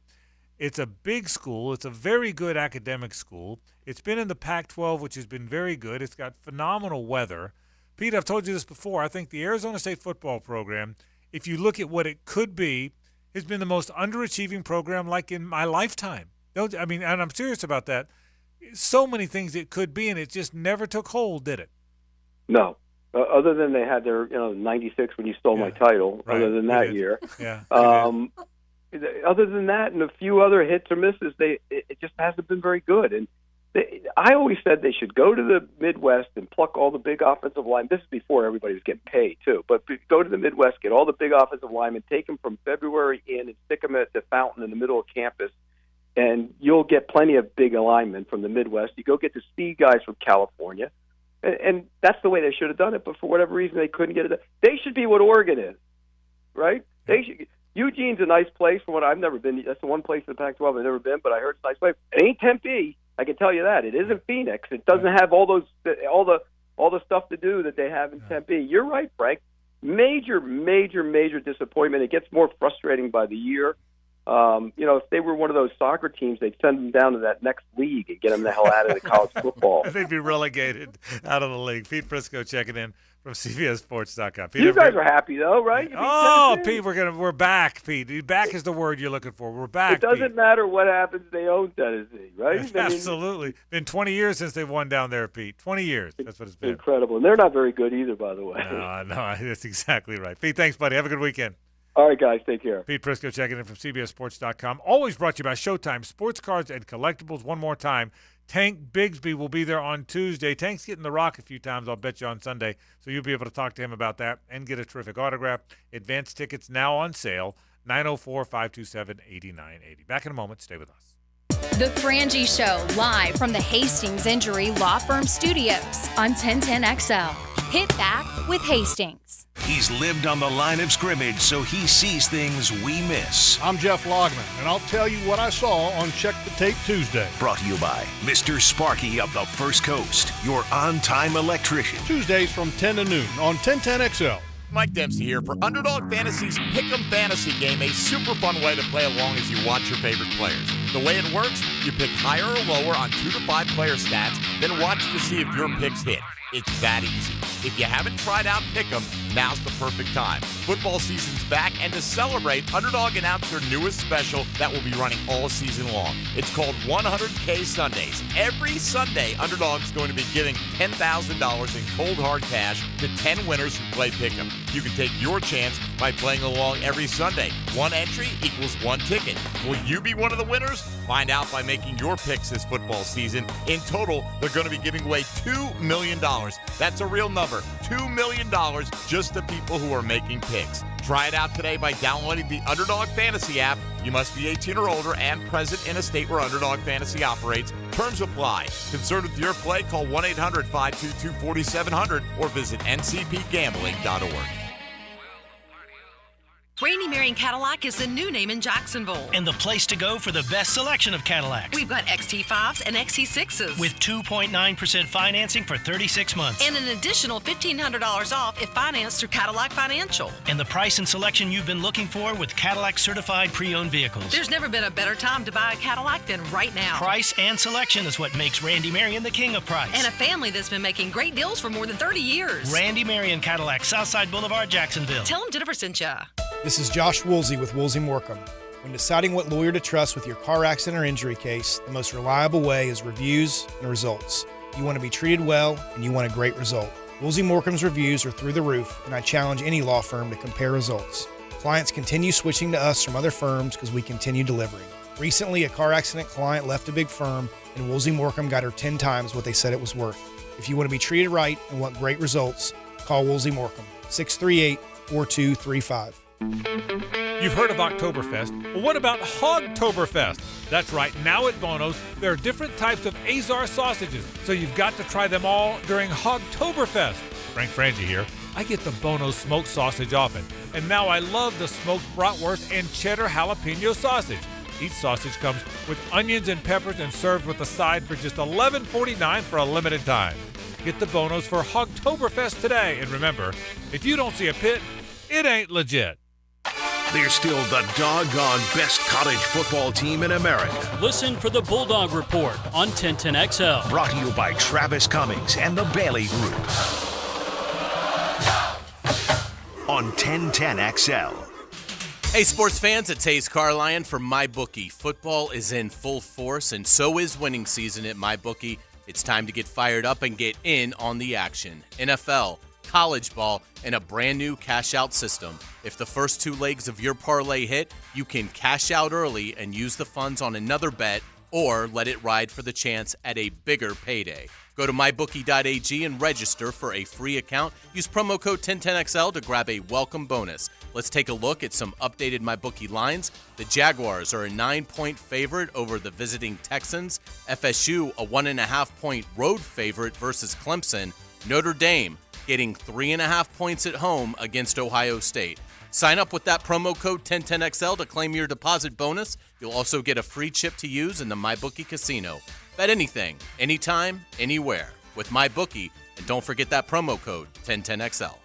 It's a big school. It's a very good academic school. It's been in the Pac-12, which has been very good. It's got phenomenal weather. Pete, I've told you this before. I think the Arizona State football program, if you look at what it could be, has been the most underachieving program like in my lifetime. And I'm serious about that. So many things it could be, and it just never took hold, did it? No. Other than they had their 96 when you stole my title, right. Other than that year. Yeah. Other than that and a few other hits or misses, it just hasn't been very good. And I always said they should go to the Midwest and pluck all the big offensive line. This is before everybody was getting paid, too. But go to the Midwest, get all the big offensive linemen, take them from February in and stick them at the fountain in the middle of campus, and you'll get plenty of big alignment from the Midwest. You go get the speed guys from California, and that's the way they should have done it. But for whatever reason, they couldn't get it. They should be what Oregon is, right? They should. Eugene's a nice place from what I've never been. That's the one place in the Pac-12 I've never been, but I heard it's a nice place. It ain't Tempe. I can tell you that. It isn't Phoenix. It doesn't have all the stuff to do that they have in Tempe. You're right, Frank. Major disappointment. It gets more frustrating by the year. If they were one of those soccer teams, they'd send them down to that next league and get them the hell out of the college football. They'd be relegated out of the league. Pete Prisco checking in from CBSSports.com. Pete, you guys are happy though, right? Pete, we're back. Pete, back is the word you're looking for. We're back. It doesn't maher what happens. They own Tennessee, right? Absolutely. Been 20 years since they've won down there, Pete. 20 years. That's what it's been. Incredible. And they're not very good either, by the way. No, that's exactly right. Pete, thanks, buddy. Have a good weekend. All right, guys, take care. Pete Prisco checking in from CBSSports.com. Always brought to you by Showtime Sports Cards and Collectibles. One more time, Tank Bigsby will be there on Tuesday. Tank's getting the rock a few times, I'll bet you, on Sunday, so you'll be able to talk to him about that and get a terrific autograph. Advance tickets now on sale, 904-527-8980. Back in a moment. Stay with us. The Frangie Show, live from the Hastings Injury Law Firm Studios on 1010XL. Hit back with Hastings. He's lived on the line of scrimmage, so he sees things we miss. I'm Jeff Logman, and I'll tell you what I saw on Check the Tape Tuesday. Brought to you by Mr. Sparky of the First Coast, your on-time electrician. Tuesdays from 10 to noon on 1010XL. Mike Dempsey here for Underdog Fantasy's Pick'em Fantasy game, a super fun way to play along as you watch your favorite players. The way it works, you pick higher or lower on 2 to 5 player stats, then watch to see if your picks hit. It's that easy. If you haven't tried out Pick'em, now's the perfect time. Football season's back, and to celebrate, Underdog announced their newest special that will be running all season long. It's called 100K Sundays. Every Sunday, Underdog's going to be giving $10,000 in cold hard cash to 10 winners who play Pick'em. You can take your chance by playing along every Sunday. One entry equals one ticket. Will you be one of the winners? Find out by making your picks this football season. In total, they're going to be giving away $2 million. That's a real number. $2 million just to people who are making picks. Try it out today by downloading the Underdog Fantasy app. You must be 18 or older and present in a state where Underdog Fantasy operates. Terms apply. Concerned with your play? Call 1-800-522-4700 or visit ncpgambling.org. Randy Marion Cadillac is the new name in Jacksonville. And the place to go for the best selection of Cadillacs. We've got XT5s and XT6s. With 2.9% financing for 36 months. And an additional $1,500 off if financed through Cadillac Financial. And the price and selection you've been looking for with Cadillac certified pre-owned vehicles. There's never been a better time to buy a Cadillac than right now. Price and selection is what makes Randy Marion the king of price. And a family that's been making great deals for more than 30 years. Randy Marion Cadillac, Southside Boulevard, Jacksonville. Tell them Jennifer sent ya. This is Josh Woolsey with Woolsey Morecambe. When deciding what lawyer to trust with your car accident or injury case, the most reliable way is reviews and results. You want to be treated well, and you want a great result. Woolsey Morecambe's reviews are through the roof, and I challenge any law firm to compare results. Clients continue switching to us from other firms because we continue delivering. Recently, a car accident client left a big firm, and Woolsey Morecambe got her 10 times what they said it was worth. If you want to be treated right and want great results, call Woolsey Morecambe, 638-4235. You've heard of Oktoberfest. Well, what about Hogtoberfest? That's right, now at Bono's, there are different types of Azar sausages, so you've got to try them all during Hogtoberfest. Frangie here. I get the Bono's smoked sausage often, and now I love the smoked bratwurst and cheddar jalapeno sausage. Each sausage comes with onions and peppers and served with a side for just $11.49 for a limited time. Get the Bono's for Hogtoberfest today, and remember, if you don't see a pit, it ain't legit. They're still the doggone best college football team in America. Listen for the Bulldog Report on 1010XL. Brought to you by Travis Cummings and the Bailey Group. On 1010XL. Hey, sports fans, it's Hayes Carlion for MyBookie. Football is in full force, and so is winning season at MyBookie. It's time to get fired up and get in on the action. NFL, college ball, and a brand new cash-out system. If the first two legs of your parlay hit, you can cash out early and use the funds on another bet or let it ride for the chance at a bigger payday. Go to mybookie.ag and register for a free account. Use promo code 1010XL to grab a welcome bonus. Let's take a look at some updated MyBookie lines. The Jaguars are a 9-point favorite over the visiting Texans. FSU, a 1.5-point road favorite versus Clemson. Notre Dame getting 3.5 points at home against Ohio State. Sign up with that promo code 1010XL to claim your deposit bonus. You'll also get a free chip to use in the MyBookie casino. Bet anything, anytime, anywhere with MyBookie, and don't forget that promo code 1010XL.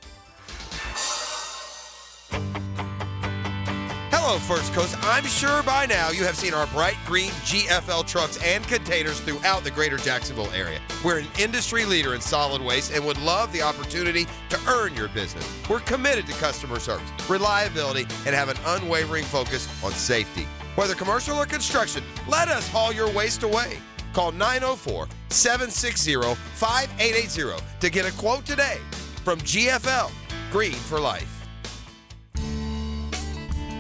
Hello, First Coast. I'm sure by now you have seen our bright green GFL trucks and containers throughout the greater Jacksonville area. We're an industry leader in solid waste and would love the opportunity to earn your business. We're committed to customer service, reliability, and have an unwavering focus on safety. Whether commercial or construction, let us haul your waste away. Call 904-760-5880 to get a quote today from GFL, Green for Life.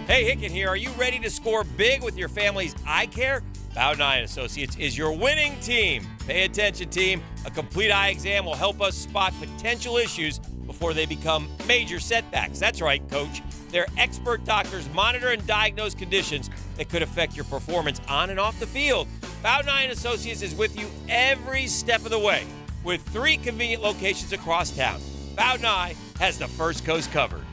Hey, Hicken here. Are you ready to score big with your family's eye care? Bowden Associates is your winning team. Pay attention, team. A complete eye exam will help us spot potential issues before they become major setbacks. That's right, Coach. Their expert doctors monitor and diagnose conditions that could affect your performance on and off the field. Bowden Associates is with you every step of the way with 3 convenient locations across town. Bowden has the First Coast covered.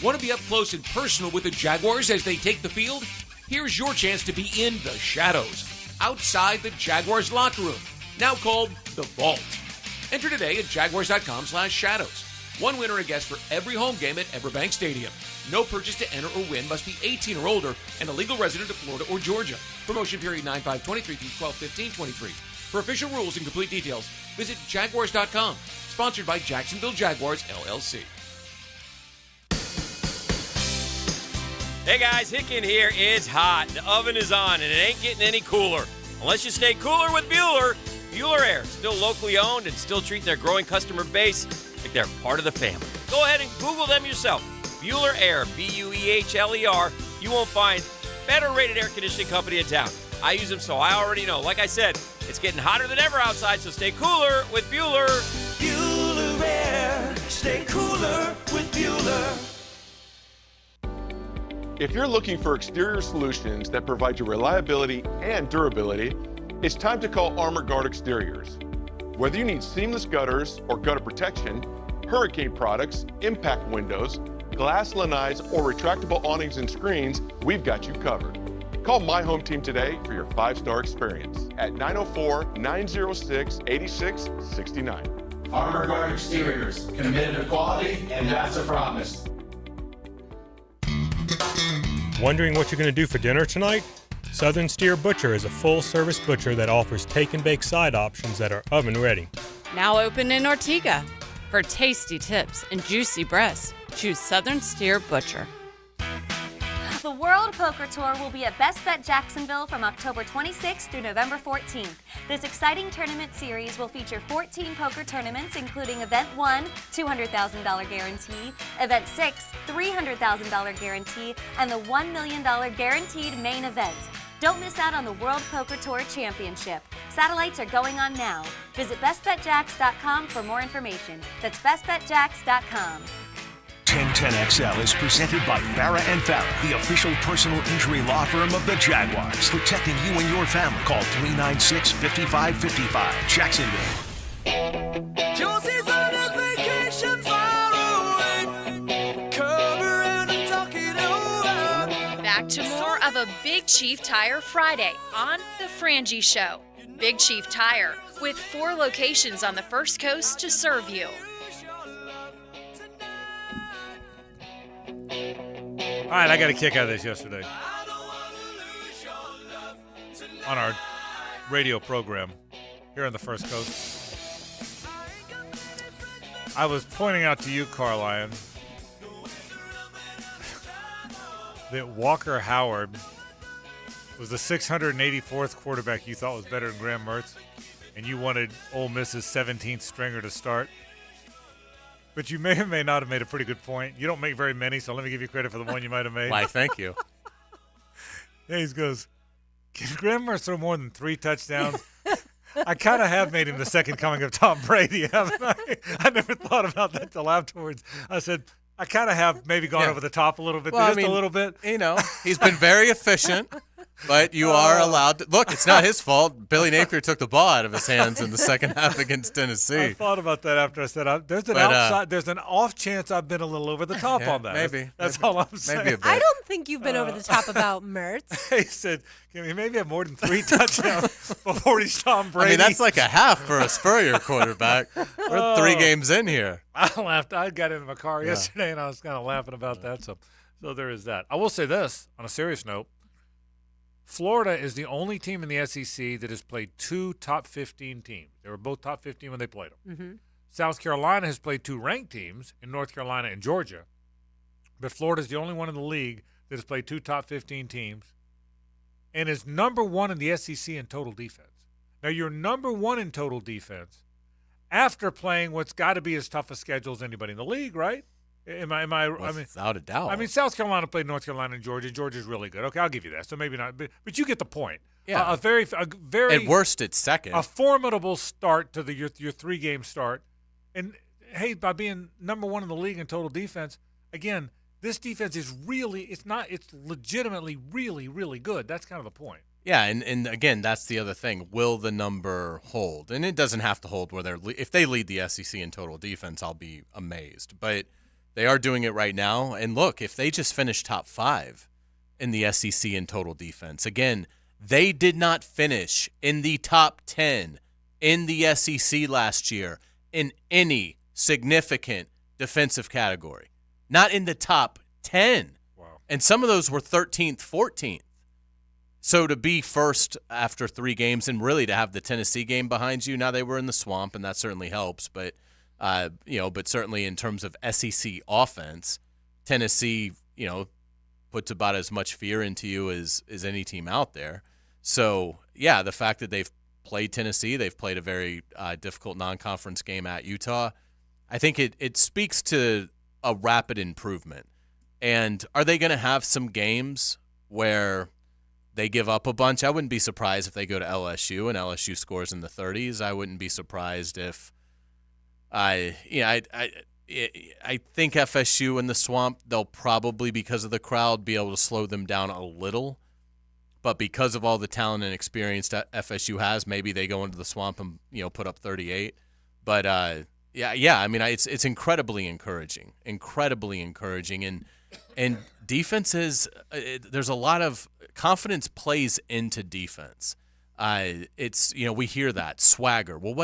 Want to be up close and personal with the Jaguars as they take the field? Here's your chance to be in the shadows, outside the Jaguars locker room, now called the Vault. Enter today at jaguars.com/shadows. One winner a guest for every home game at Everbank Stadium. No purchase to enter or win, must be 18 or older and a legal resident of Florida or Georgia. Promotion period 9/5/23 through 12/15/23. For official rules and complete details, visit jaguars.com. Sponsored by Jacksonville Jaguars, LLC. Hey guys, Hicken here. It's hot. The oven is on, and it ain't getting any cooler. Unless you stay cooler with Bueller. Bueller Air, still locally owned and still treating their growing customer base like they're part of the family. Go ahead and Google them yourself. Buehler Air, Buehler. You won't find better rated air conditioning company in town. I use them, so I already know. Like I said, it's getting hotter than ever outside, so stay cooler with Buehler. Buehler Air. Stay cooler with Buehler. If you're looking for exterior solutions that provide you reliability and durability, it's time to call Armor Guard Exteriors. Whether you need seamless gutters or gutter protection, hurricane products, impact windows, glass lanais, or retractable awnings and screens, we've got you covered. Call My Home Team today for your 5-star experience at 904-906-8669. Armor Guard Exteriors, committed to quality, and that's a promise. Wondering what you're going to do for dinner tonight? Southern Steer Butcher is a full-service butcher that offers take-and-bake side options that are oven-ready. Now open in Ortega. For tasty tips and juicy breasts, choose Southern Steer Butcher. The World Poker Tour will be at Best Bet Jacksonville from October 26th through November 14th. This exciting tournament series will feature 14 poker tournaments, including Event 1, $200,000 guarantee, Event 6, $300,000 guarantee, and the $1 million guaranteed main event. Don't miss out on the World Poker Tour Championship. Satellites are going on now. Visit bestbetjacks.com for more information. That's bestbetjacks.com. 1010XL is presented by Farah and Farah, the official personal injury law firm of the Jaguars. Protecting you and your family. Call 396-5555. Jacksonville. Josie's on a vacation far away. Come around and talk it over. Back to more of a Big Chief Tire Friday on The Frangie Show. Big Chief Tire, with 4 locations on the First Coast to serve you. All right, I got a kick out of this yesterday on our radio program here on the First Coast. I was pointing out to you, Carline, that Walker Howard was the 684th quarterback you thought was better than Graham Mertz, and you wanted Ole Miss's 17th stringer to start. But you may or may not have made a pretty good point. You don't make very many, so let me give you credit for the one you might have made. Why, thank you. Hayes goes, can Graham Mertz throw more than 3 touchdowns? I kind of have made him the second coming of Tom Brady, haven't I? I never thought about that till afterwards. I said, I kind of have maybe gone over the top a little bit, Well, just a little bit. You know, he's been very efficient. But you are allowed to. Look, it's not his fault. Billy Napier took the ball out of his hands in the second half against Tennessee. I thought about that after I said, there's an off chance I've been a little over the top on that. Maybe. That's all I'm saying. Maybe a bit. I don't think you've been over the top about Mertz. He said, can we maybe have more than 3 touchdowns before he's Tom Brady? I mean, that's like a half for a Spurrier quarterback. We're 3 games in here. I laughed. I got into my car yesterday, and I was kind of laughing about that. So there is that. I will say this, on a serious note. Florida is the only team in the SEC that has played 2 top 15 teams. They were both top 15 when they played them. Mm-hmm. South Carolina has played 2 ranked teams in North Carolina and Georgia. But Florida is the only one in the league that has played 2 top 15 teams and is number 1 in the SEC in total defense. Now, you're number 1 in total defense after playing what's got to be as tough a schedule as anybody in the league, right? Without a doubt. I mean, South Carolina played North Carolina and Georgia. Georgia's really good. Okay, I'll give you that. So maybe not, but you get the point. Yeah. A very at worst, it's second. A formidable start to your 3-game start, and hey, by being number 1 in the league in total defense, again, this defense is it's legitimately really, really good. That's kind of the point. Yeah, and again, that's the other thing. Will the number hold? And it doesn't have to hold where if they lead the SEC in total defense, I'll be amazed. But they are doing it right now. And look, if they just finish top 5 in the SEC in total defense, again, they did not finish in the top 10 in the SEC last year in any significant defensive category. Not in the top 10. Wow. And some of those were 13th, 14th. So to be first after 3 games and really to have the Tennessee game behind you, now they were in the swamp, and that certainly helps. But but certainly in terms of SEC offense, Tennessee, puts about as much fear into you as any team out there. So, yeah, the fact that they've played Tennessee, they've played a very difficult non-conference game at Utah, I think it speaks to a rapid improvement. And are they going to have some games where they give up a bunch? I wouldn't be surprised if they go to LSU and LSU scores in the 30s. I wouldn't be surprised if I think FSU in the Swamp, they'll probably, because of the crowd, be able to slow them down a little. But because of all the talent and experience that FSU has, maybe they go into the Swamp and put up 38. But I mean, it's incredibly encouraging, and defenses. There's a lot of confidence plays into defense. It's we hear that swagger. Well,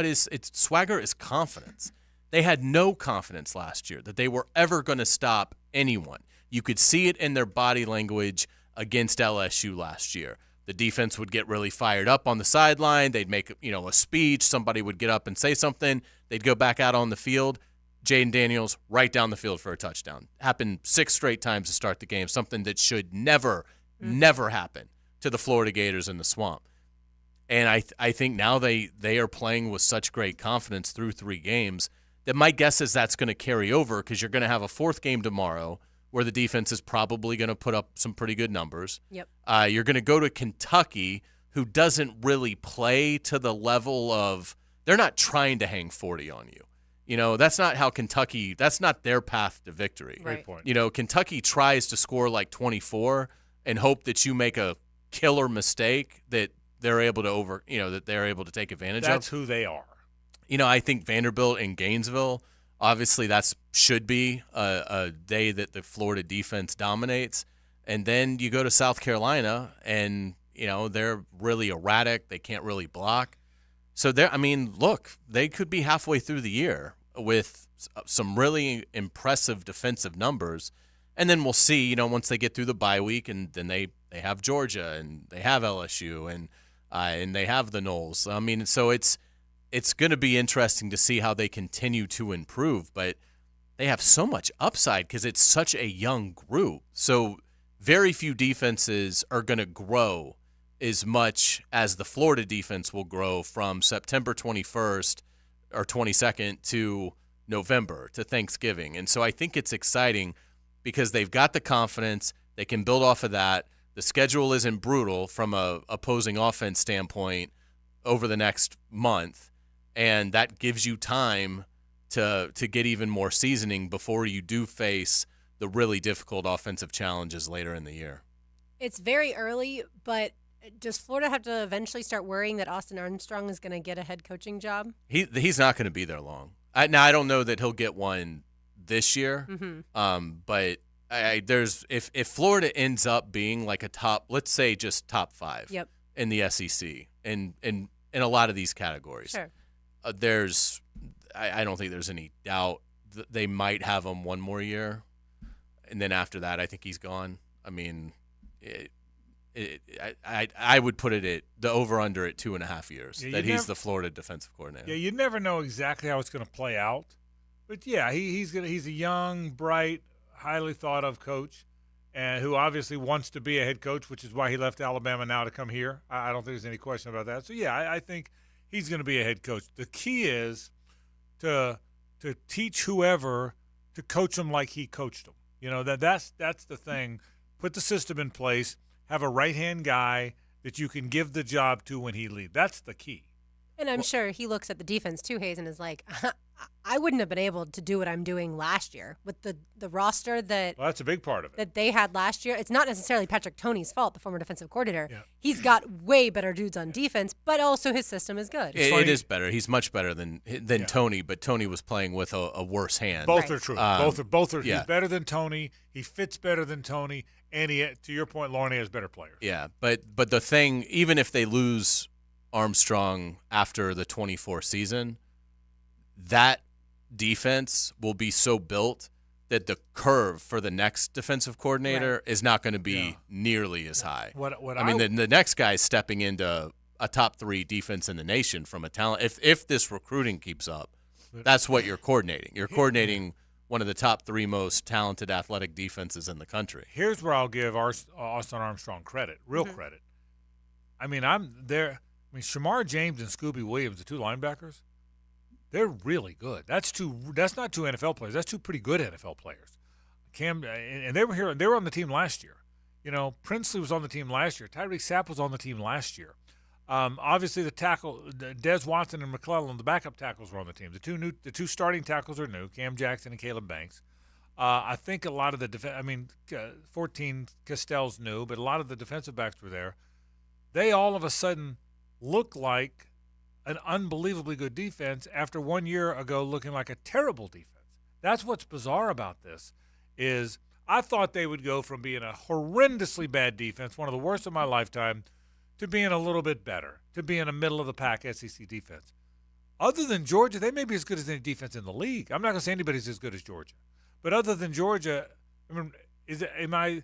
swagger is confidence. They had no confidence last year that they were ever going to stop anyone. You could see it in their body language against LSU last year. The defense would get really fired up on the sideline. They'd make a speech. Somebody would get up and say something. They'd go back out on the field. Jaden Daniels right down the field for a touchdown. Happened 6 straight times to start the game, something that should never happen to the Florida Gators in the Swamp. And I think now they are playing with such great confidence through 3 games that my guess is that's going to carry over, because you're going to have a 4th game tomorrow where the defense is probably going to put up some pretty good numbers. Yep. You're going to go to Kentucky, who doesn't really play to the level of – they're not trying to hang 40 on you. That's not how Kentucky – that's not their path to victory. Right. Great point. Kentucky tries to score like 24 and hope that you make a killer mistake that they're able to that they're able to take advantage of. That's who they are. I think Vanderbilt and Gainesville, obviously that should be a day that the Florida defense dominates. And then you go to South Carolina and, they're really erratic. They can't really block. So they could be halfway through the year with some really impressive defensive numbers. And then we'll see, once they get through the bye week, and then they have Georgia and they have LSU and they have the Knowles. I mean, so it's going to be interesting to see how they continue to improve, but they have so much upside because it's such a young group. So very few defenses are going to grow as much as the Florida defense will grow from September 21st or 22nd to November to Thanksgiving. And so I think it's exciting because they've got the confidence. They can build off of that. The schedule isn't brutal from a opposing offense standpoint over the next month, and that gives you time to get even more seasoning before you do face the really difficult offensive challenges later in the year. It's very early, but does Florida have to eventually start worrying that Austin Armstrong is going to get a head coaching job? He's not going to be there long. Now, I don't know that he'll get one this year, but if Florida ends up being like a top, let's say just top 5 in the SEC and in a lot of these categories, sure. I don't think there's any doubt that they might have him one more year, and then after that, I think he's gone. I mean, I would put it at the over-under at 2.5 years that he's the Florida defensive coordinator. Yeah, you never know exactly how it's going to play out, but yeah, he's a young, bright, highly thought of coach, and who obviously wants to be a head coach, which is why he left Alabama now to come here. I don't think there's any question about that. So yeah, I think he's going to be a head coach. The key is to teach whoever to coach them like he coached them. That's the thing. Put the system in place. Have a right-hand guy that you can give the job to when he leaves. That's the key. And I'm sure he looks at the defense too, Hayes, and is like, I wouldn't have been able to do what I'm doing last year with the roster that. Well, that's a big part of it. That they had last year. It's not necessarily Patrick Toney's fault, the former defensive coordinator. Yeah. He's got way better dudes on defense, but also his system is good. It is better. He's much better than Toney, but Toney was playing with a worse hand. Both are true. Both are. Yeah. He's better than Toney. He fits better than Toney, and to your point, Lauren, he has better players. Yeah, but the thing, even if they lose Armstrong after the 24 season, that defense will be so built that the curve for the next defensive coordinator is not going to be nearly as high. I mean, the next guy is stepping into a top 3 defense in the nation from a talent. If this recruiting keeps up, that's what you're coordinating. You're coordinating one of the top 3 most talented athletic defenses in the country. Here's where I'll give Austin Armstrong credit, real credit. I mean, Shamar James and Scooby Williams, the 2 linebackers, They're really good. That's not two NFL players. That's two pretty good NFL players. Cam and they were here. They were on the team last year. Princely was on the team last year. Tyreek Sapp was on the team last year. Obviously, the tackle, Des Watson and McClellan, the backup tackles were on the team. The two starting tackles are new, Cam Jackson and Caleb Banks. I think a lot of the 14 Castell's new, but a lot of the defensive backs were there. They all of a sudden look like an unbelievably good defense after 1 year ago looking like a terrible defense. That's what's bizarre about this is I thought they would go from being a horrendously bad defense, one of the worst of my lifetime, to being a little bit better, to being a middle-of-the-pack SEC defense. Other than Georgia, they may be as good as any defense in the league. I'm not going to say anybody's as good as Georgia. But other than Georgia, am I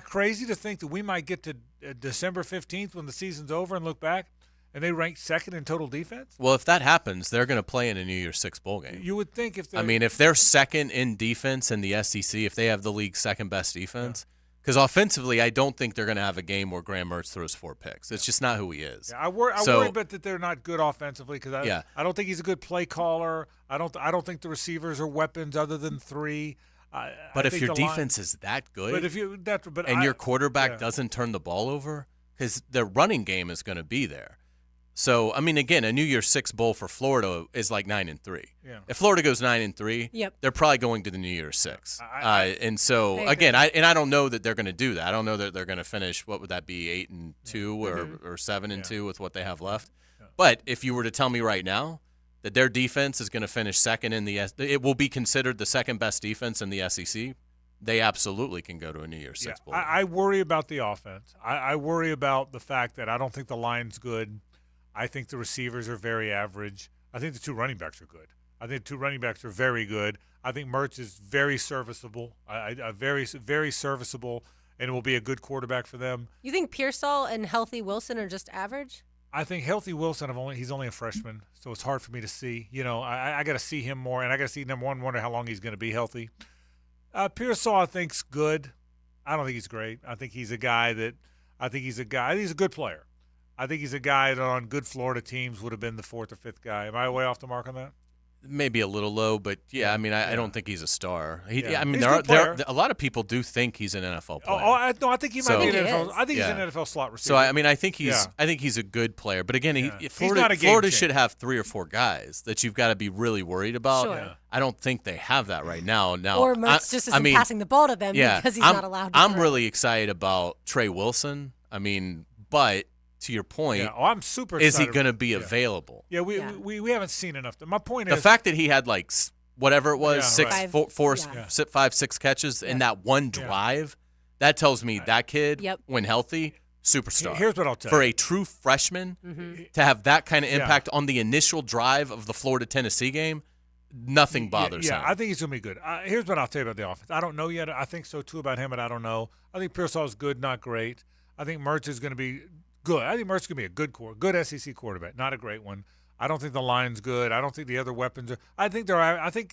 crazy to think that we might get to December 15th when the season's over and look back and they rank second in total defense? Well, if that happens, they're going to play in a New Year's Six bowl game. You would think if they're second in defense in the SEC, if they have the league's second best defense, because offensively, I don't think they're going to have a game where Graham Mertz throws 4 picks. It's just not who he is. Yeah, I worry about that they're not good offensively because I don't think he's a good play caller. I don't think the receivers are weapons other than 3. But if your defense is that good, your quarterback doesn't turn the ball over, because their running game is going to be there. So, again, a New Year's Six bowl for Florida is like 9-3. Yeah. If Florida goes 9-3, they're probably going to the New Year's Six. And so, again, I don't know that they're going to do that. I don't know that they're going to finish. What would that be, 8-2 or 7-2 with what they have left? Yeah. But if you were to tell me right now that their defense is going to finish second in it will be considered the second best defense in the SEC. They absolutely can go to a New Year's Six bowl. I worry about the offense. I worry about the fact that I don't think the line's good. I think the receivers are very average. I think the 2 running backs are good. I think the 2 running backs are very good. I think Mertz is very serviceable, very, very serviceable, and will be a good quarterback for them. You think Pearsall and Healthy Wilson are just average? I think Healthy Wilson, he's only a freshman, so it's hard for me to see. I got to see him more, and I got to see, number one, wonder how long he's going to be healthy. Pearsall, I think's good. I don't think he's great. I think he's a good player. I think he's a guy that on good Florida teams would have been the 4th or 5th guy. Am I way off the mark on that? Maybe a little low, but I don't think he's a star. He's a lot of people do think he's an NFL player. I think he might be an NFL. I think he's an NFL slot receiver. So I think he's a good player. But again, Florida should have 3 or 4 guys that you've got to be really worried about. Sure. Yeah. I don't think they have that right now. Or Mertz just isn't passing the ball to them because he's not allowed to. I'm really excited about Trey Wilson. But to your point, I'm super is he excited. going to be available? Yeah, we haven't seen enough. My point is the fact that he had whatever it was, 5-6 catches in that one drive. That tells me that kid, when healthy, superstar. Here's what I'll tell you. For you. a true freshman to have that kind of impact on the initial drive of the Florida-Tennessee game, nothing bothers him. I think he's going to be good. Here's what I'll tell you about the offense. I don't know yet. I think so, too, about him, but I don't know. I think Pearsall's good, not great. I think Mertz is going to be good. I think Mertz is going to be a good SEC quarterback, not a great one. I don't think the line's good. I don't think the other weapons are. I think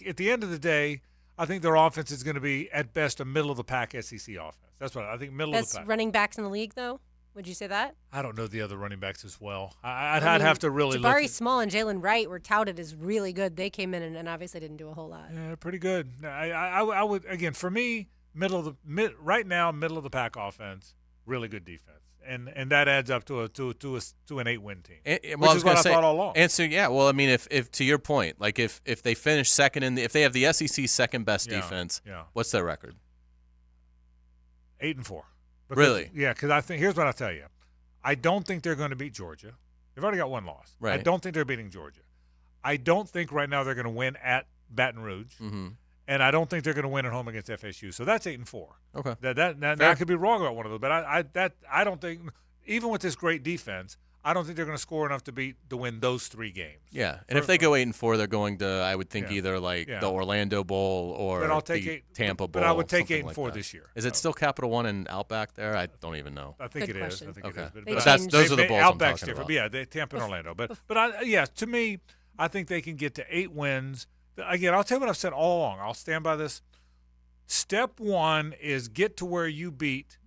at the end of the day, I think their offense is going to be, at best, a middle-of-the-pack SEC offense. That's what I think, middle of the pack. Best running backs in the league, though? Would you say that? I don't know the other running backs as well. I'd have to really look. Jabari Small and Jalen Wright were touted as really good. They came in and obviously didn't do a whole lot. Yeah, pretty good. I would, again, for me, right now, middle-of-the-pack offense, really good defense. And that adds up to an 8-win team, which is what I thought all along. And so, if to your point, if they finish second if they have the SEC's second best defense, what's their record? 8-4. Really? Yeah, because I think here's what I'll tell you. I don't think they're going to beat Georgia. They've already got 1 loss. Right. I don't think they're beating Georgia. I don't think right now they're going to win at Baton Rouge. Mm-hmm. And I don't think they're going to win at home against FSU. So that's 8-4. Okay. That I could be wrong about one of those, but I don't think, even with this great defense, I don't think they're going to score enough to win those 3 games. Yeah, and if they go 8-4, they're going to, I would think, either the Orlando Bowl or the Tampa Bowl. But I would take 8-4 like this year. Is it still Capital One and Outback there? I don't even know. I think Good it question. is. I think okay. it is. But those are the bowls Outback's I'm talking different. about. Yeah, Tampa and Orlando. But to me, I think they can get to 8 wins. Again, I'll tell you what I've said all along. I'll stand by this. Step 1 is get to where you beat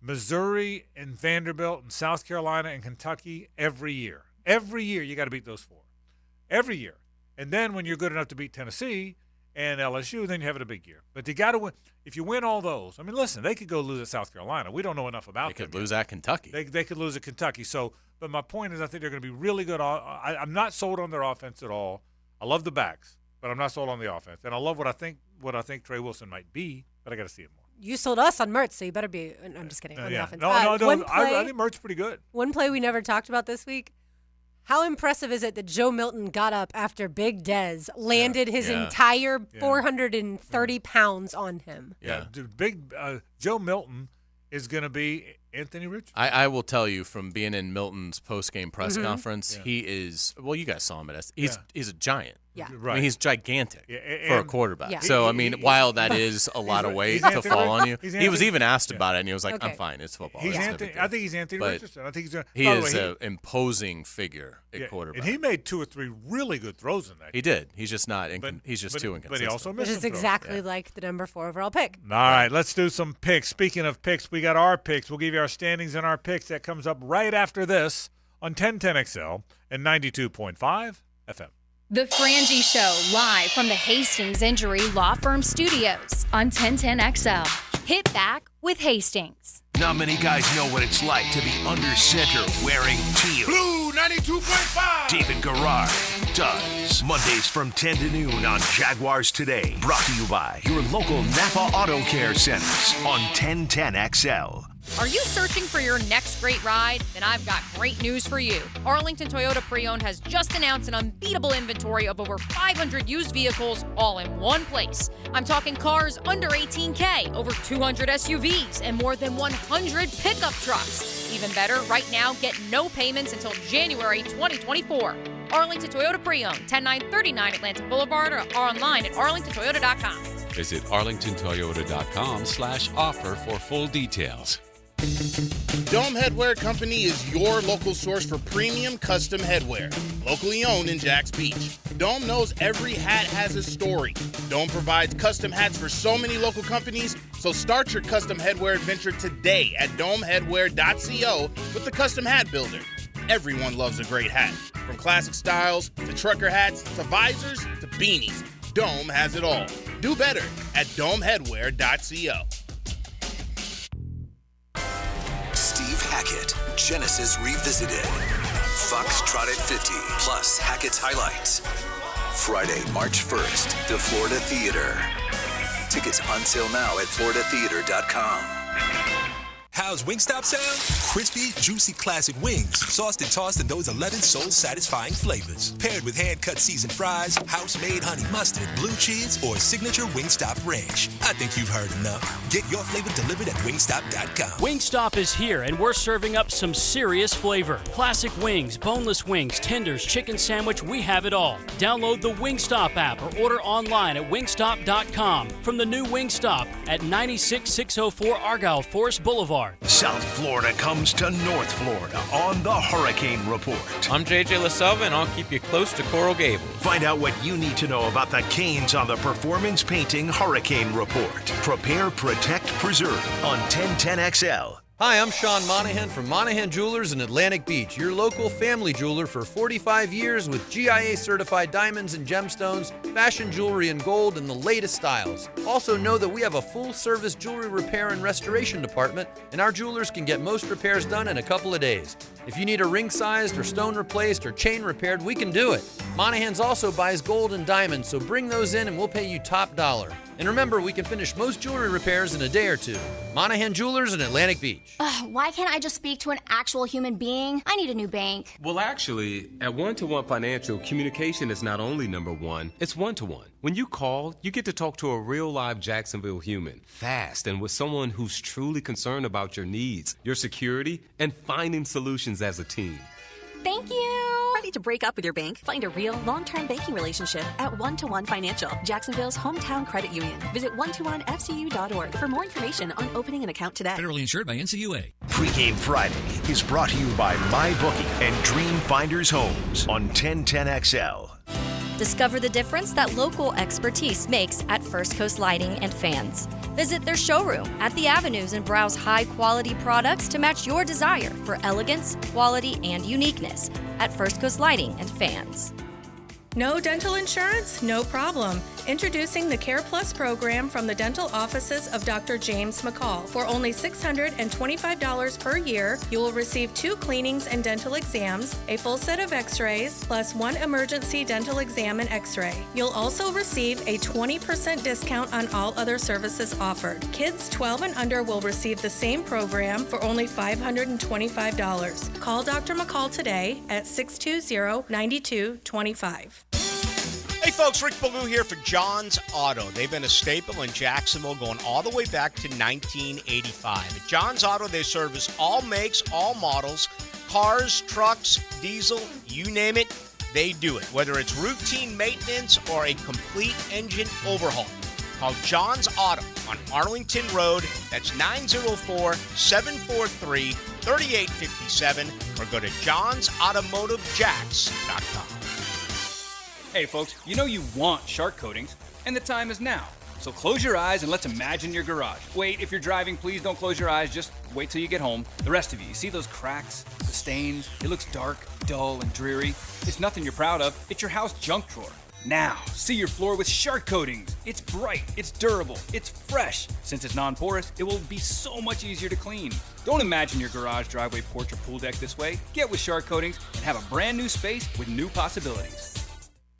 Missouri and Vanderbilt and South Carolina and Kentucky every year. Every year you got to beat those 4. Every year. And then when you're good enough to beat Tennessee and LSU, then you have it a big year. But you got to win. If you win all those, I mean, listen, they could go lose at South Carolina. We don't know enough about them. They could lose at Kentucky. They could lose at Kentucky. So, but my point is, I think they're going to be really good. I'm not sold on their offense at all. I love the backs, but I'm not sold on the offense. And I love what I think Trey Wilson might be, but I got to see it more. You sold us on Mertz, so you better be. I'm just kidding. On the offense. No. I think Mertz is pretty good. One play we never talked about this week. How impressive is it that Joe Milton got up after Big Dez landed his entire 430 pounds on him? Yeah, dude, big Joe Milton is going to be Anthony Richardson. I will tell you from being in Milton's post-game press conference, he is. Well, you guys saw him at. He's a giant. Yeah, right. I mean, he's gigantic for a quarterback. Yeah. So I mean, while that is a lot of weight to fall on you, he was even asked about it, and he was like, Okay. "I'm fine. It's football." He's It's Anthony, no I think he's Anthony But Richardson. I think he's. He by the is way, an imposing figure at quarterback. and he made 2 or 3 really good throws in that. He did. He's just not. He's just too But inconsistent. he also Which missed is some throws. exactly like the number 4 overall pick. All right, let's do some picks. Speaking of picks, we got our picks. We'll give you our standings and our picks. That comes up right after this on 1010XL and 92.5 FM. The Frangie Show, live from the Hastings Injury Law Firm Studios on 1010XL. Hit back with Hastings. Not many guys know what it's like to be under center wearing teal. Blue 92.5. David Garrard does. Mondays from 10 to noon on Jaguars Today. Brought to you by your local Napa Auto Care Centers on 1010XL. Are you searching for your next great ride? Then I've got great news for you. Arlington Toyota Pre-Owned has just announced an unbeatable inventory of over 500 used vehicles all in one place. I'm talking cars under $18K, over 200 SUVs, and more than 100 pickup trucks. Even better, right now, get no payments until January 2024. Arlington Toyota Pre-Owned, 10939 Atlantic Boulevard, or online at arlingtontoyota.com. Visit arlingtontoyota.com/offer for full details. Dome Headwear Company is your local source for premium custom headwear. Locally owned in Jacks Beach. Dome knows every hat has a story. Dome provides custom hats for so many local companies, so start your custom headwear adventure today at domeheadwear.co with the Custom Hat Builder. Everyone loves a great hat. From classic styles to trucker hats to visors to beanies. Dome has it all. Do better at domeheadwear.co. Steve Hackett, Genesis Revisited. Foxtrot at 50, plus Hackett's Highlights. Friday, March 1st, the Florida Theater. Tickets on sale now at floridatheater.com. How's Wingstop sound? Crispy, juicy classic wings, sauced and tossed in those 11 soul-satisfying flavors. Paired with hand-cut seasoned fries, house-made honey mustard, blue cheese, or signature Wingstop ranch. I think you've heard enough. Get your flavor delivered at wingstop.com. Wingstop is here, and we're serving up some serious flavor. Classic wings, boneless wings, tenders, chicken sandwich, we have it all. Download the Wingstop app or order online at wingstop.com from the new Wingstop at 96604 Argyle Forest Boulevard. South Florida comes to North Florida on the Hurricane Report. I'm JJ LaSelva, and I'll keep you close to Coral Gables. Find out what you need to know about the Canes on the Performance Painting Hurricane Report. Prepare, protect, preserve on 1010XL. Hi, I'm Sean Monahan from Monahan Jewelers in Atlantic Beach, your local family jeweler for 45 years with GIA-certified diamonds and gemstones, fashion jewelry in gold, and the latest styles. Also know that we have a full-service jewelry repair and restoration department, and our jewelers can get most repairs done in a couple of days. If you need a ring-sized or stone replaced or chain repaired, we can do it. Monahan's also buys gold and diamonds, so bring those in and we'll pay you top dollar. And remember, we can finish most jewelry repairs in a day or two. Monahan Jewelers in Atlantic Beach. Why can't I just speak to an actual human being? I need a new bank. Well, actually, at One-to-One Financial, communication is not only number one, it's one-to-one. When you call, you get to talk to a real live Jacksonville human, fast, and with someone who's truly concerned about your needs, your security, and finding solutions as a team. Thank you. Ready to break up with your bank? Find a real long-term banking relationship at One-to-One Financial, Jacksonville's hometown credit union. Visit one-to-one-fcu.org for more information on opening an account today. Federally insured by NCUA. Pre-Game Friday is brought to you by MyBookie and Dream Finders Homes on 1010XL. Discover the difference that local expertise makes at First Coast Lighting and Fans. Visit their showroom at the Avenues and browse high-quality products to match your desire for elegance, quality, and uniqueness at First Coast Lighting and Fans. No dental insurance? No problem. Introducing the Care Plus program from the dental offices of Dr. James McCall. For only $625 per year, you will receive 2 cleanings and dental exams, a full set of x-rays, plus 1 emergency dental exam and x-ray. You'll also receive a 20% discount on all other services offered. Kids 12 and under will receive the same program for only $525. Call Dr. McCall today at 620-9225. Hey folks, Rick Ballou here for John's Auto. They've been a staple in Jacksonville going all the way back to 1985. At John's Auto, they service all makes, all models, cars, trucks, diesel, you name it, they do it. Whether it's routine maintenance or a complete engine overhaul. Call John's Auto on Arlington Road. That's 904-743-3857 or go to johnsautomotivejacks.com. Hey folks, you know you want shark coatings, and the time is now. So close your eyes and let's imagine your garage. Wait, if you're driving, please don't close your eyes, just wait till you get home. The rest of you see those cracks, the stains? It looks dark, dull, and dreary. It's nothing you're proud of, it's your house junk drawer. Now, see your floor with shark coatings. It's bright, it's durable, it's fresh. Since it's non-porous, it will be so much easier to clean. Don't imagine your garage, driveway, porch, or pool deck this way. Get with shark coatings and have a brand new space with new possibilities.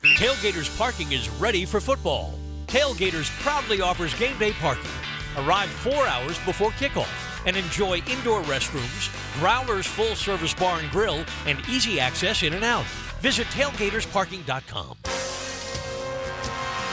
Tailgaters Parking is ready for football. Tailgaters proudly offers game day parking. Arrive 4 hours before kickoff and enjoy indoor restrooms, Growler's full-service bar and grill, and easy access in and out. Visit tailgatorsparking.com.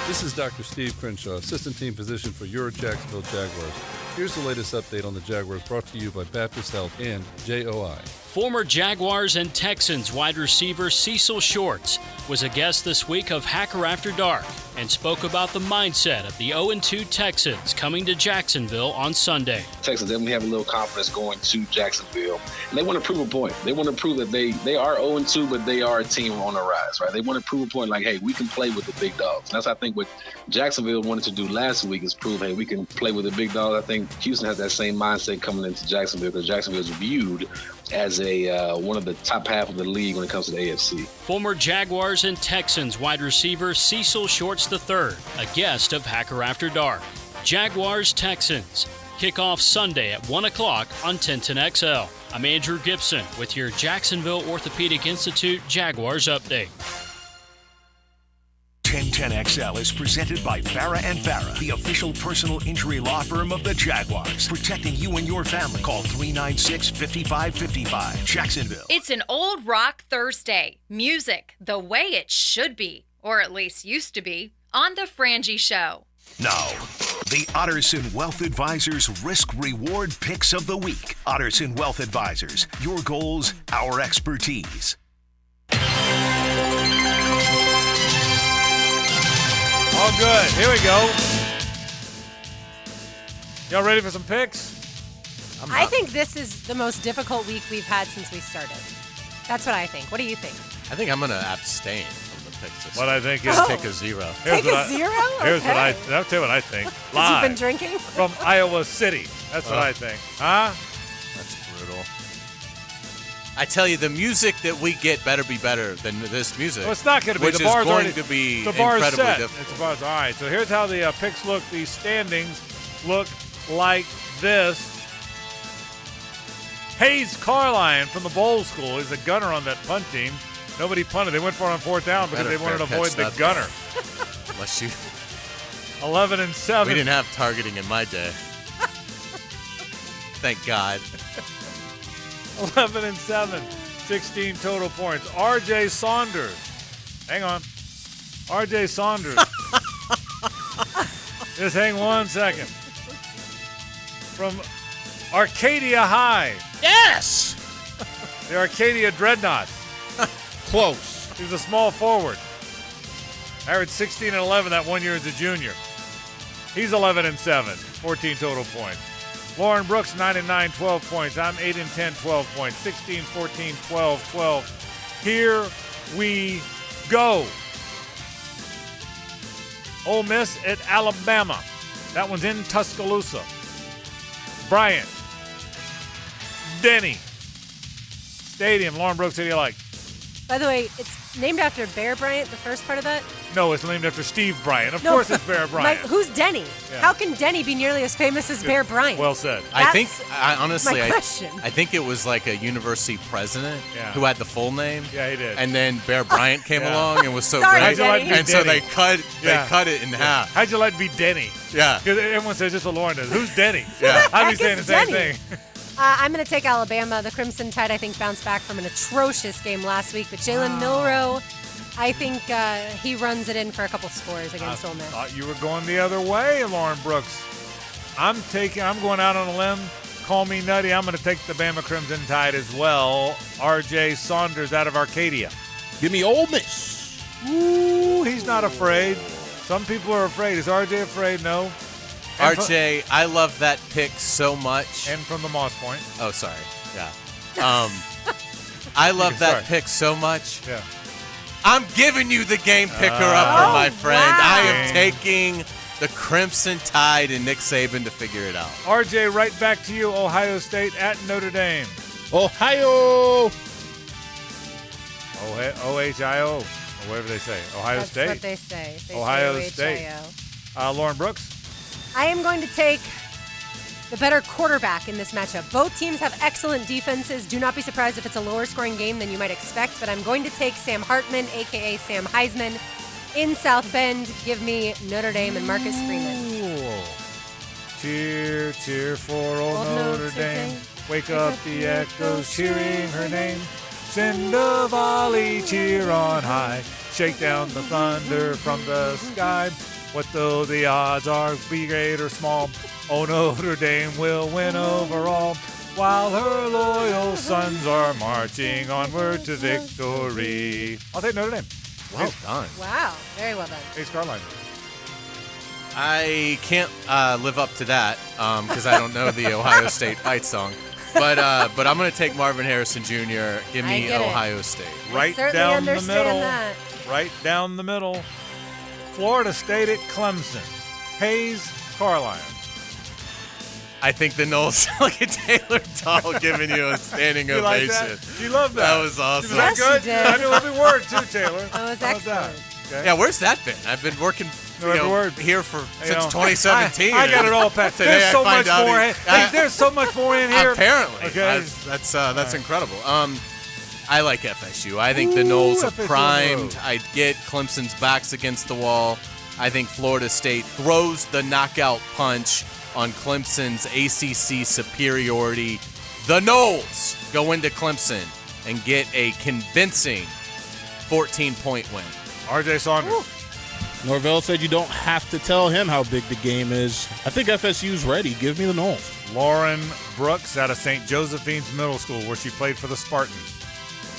This is Dr. Steve Crenshaw, Assistant Team Physician for your Jacksonville Jaguars. Here's the latest update on the Jaguars brought to you by Baptist Health and JOI. Former Jaguars and Texans wide receiver Cecil Shorts was a guest this week of Hacker After Dark and spoke about the mindset of the 0-2 Texans coming to Jacksonville on Sunday. Texans definitely have a little confidence going to Jacksonville. And they want to prove a point. They want to prove that they are 0-2, but they are a team on the rise, right? They want to prove a point like, hey, we can play with the big dogs. And that's, I think, what Jacksonville wanted to do last week is prove, hey, we can play with the big dogs. I think Houston has that same mindset coming into Jacksonville because Jacksonville is viewed as one of the top half of the league when it comes to the AFC. Former Jaguars and Texans wide receiver Cecil Shorts III, a guest of Hacker After Dark. Jaguars-Texans. Kickoff Sunday at 1 o'clock on 1010XL. I'm Andrew Gibson with your Jacksonville Orthopedic Institute Jaguars update. 1010XL is presented by Farah and Farah, the official personal injury law firm of the Jaguars. Protecting you and your family. Call 396-5555. Jacksonville. It's an old rock Thursday. Music the way it should be, or at least used to be, on the Frangie Show. Now, the Otterson Wealth Advisors Risk-Reward Picks of the Week. Otterson Wealth Advisors, your goals, our expertise. All good. Here we go. Y'all ready for some picks? I think this is the most difficult week we've had since we started. That's what I think. What do you think? I think I'm going to abstain from the picks this What week. I think is take a zero. Take a zero? Here's what Okay. I'll tell you what I think. Has Live he been drinking? from Iowa City. That's what I think. Huh? That's brutal. I tell you, the music that we get better be better than this music. Well, it's not going to be. Which The is bar's going already, to be the bar's incredibly set. difficult. It's bar's, all right, so here's how the picks look. The standings look like this. Hayes Carline from the Bowl School is a gunner on that punt team. Nobody punted. They went for it on fourth down because Better they wanted to fair avoid catch the that gunner. Unless you... 11-7. We didn't have targeting in my day. Thank God. 11-7. 16 total points. R.J. Saunders. Hang on. R.J. Saunders. Just hang 1 second. From Arcadia High. Yes! The Arcadia Dreadnoughts. Close. He was a small forward. Averaged 16 and 11 that 1 year as a junior. He's 11-7. 14 total points. Lauren Brooks, 9-9, 12 points. I'm 8-10, 12 points. 16, 14, 12, 12. Here we go. Ole Miss at Alabama. That one's in Tuscaloosa. Bryant. Denny. Stadium. Lauren Brooks, who do you like? By the way, named after Bear Bryant, the first part of that? No, it's named after Steve Bryant. Of course it's Bear Bryant. Who's Denny? Yeah. How can Denny be nearly as famous as Bear Bryant? Well said. I think, honestly, my question. I think it was like a university president Yeah. who had the full name. Yeah, he did. And then Bear Bryant came Yeah. along and was so Sorry, great. Denny. And so they Denny. cut it in half. How'd you like to be Denny? Yeah. Because everyone says just what Lauren does. Who's Denny? Yeah. I'd be Heck saying the is same Denny? thing. I'm going to take Alabama. The Crimson Tide, I think, bounced back from an atrocious game last week. But Jalen Milroe, I think he runs it in for a couple scores against Ole Miss. Thought you were going the other way, Lauren Brooks. I'm going out on a limb. Call me nutty. I'm going to take the Bama Crimson Tide as well. R.J. Saunders out of Arcadia. Give me Ole Miss. Ooh, he's not afraid. Some people are afraid. Is R.J. afraid? No. RJ, I love that pick so much. And from the Moss Point. Oh, sorry. Yeah. I love that pick so much. Yeah. I'm giving you the game picker-upper, my friend. wow. I am taking the Crimson Tide and Nick Saban to figure it out. RJ, right back to you. Ohio State at Notre Dame. Ohio. O-H-I-O. Or whatever they say. Ohio That's State. what they say. They Ohio say State. OHIO. Lauren Brooks. I am going to take the better quarterback in this matchup. Both teams have excellent defenses. Do not be surprised if it's a lower scoring game than you might expect, but I'm going to take Sam Hartman, a.k.a. Sam Heisman, in South Bend. Give me Notre Dame and Marcus Freeman. Ooh. Cheer, cheer for old Notre Dame. Wake up the echoes cheering her name. Send a volley, cheer on high. Shake down the thunder from the sky. What though the odds are great or small? Oh, Notre Dame will win overall. While her loyal sons are marching onward to victory. I'll take Notre Dame. Well done. Wow, very well done. Ace Carline. I can't live up to that because I don't know the Ohio State fight song. But I'm going to take Marvin Harrison Jr. Give I me get it. Ohio State. Right Certainly down the understand middle. that. Right down the middle. Florida State at Clemson. Hayes, Carline. I think the Knowles. Look at Taylor Dahl giving you a standing You like ovation. that? You love that? That was awesome. Is that Yes, good? you did. I knew every word too, Taylor. That was How's excellent. that? Okay. Yeah, where's that been? I've been working Know every word. here for You know, since 2017. I got it all, Pat. Today There's so I find much out more. he- Hey, there's so much more in here. Apparently, Okay. that's incredible. I like FSU. I think the Knowles are FSU primed. road. I get Clemson's backs against the wall. I think Florida State throws the knockout punch on Clemson's ACC superiority. The Knowles go into Clemson and get a convincing 14-point win. R.J. Saunders. Norvell said you don't have to tell him how big the game is. I think FSU's ready. Give me the Knowles. Lauren Brooks out of St. Josephine's Middle School, where she played for the Spartans.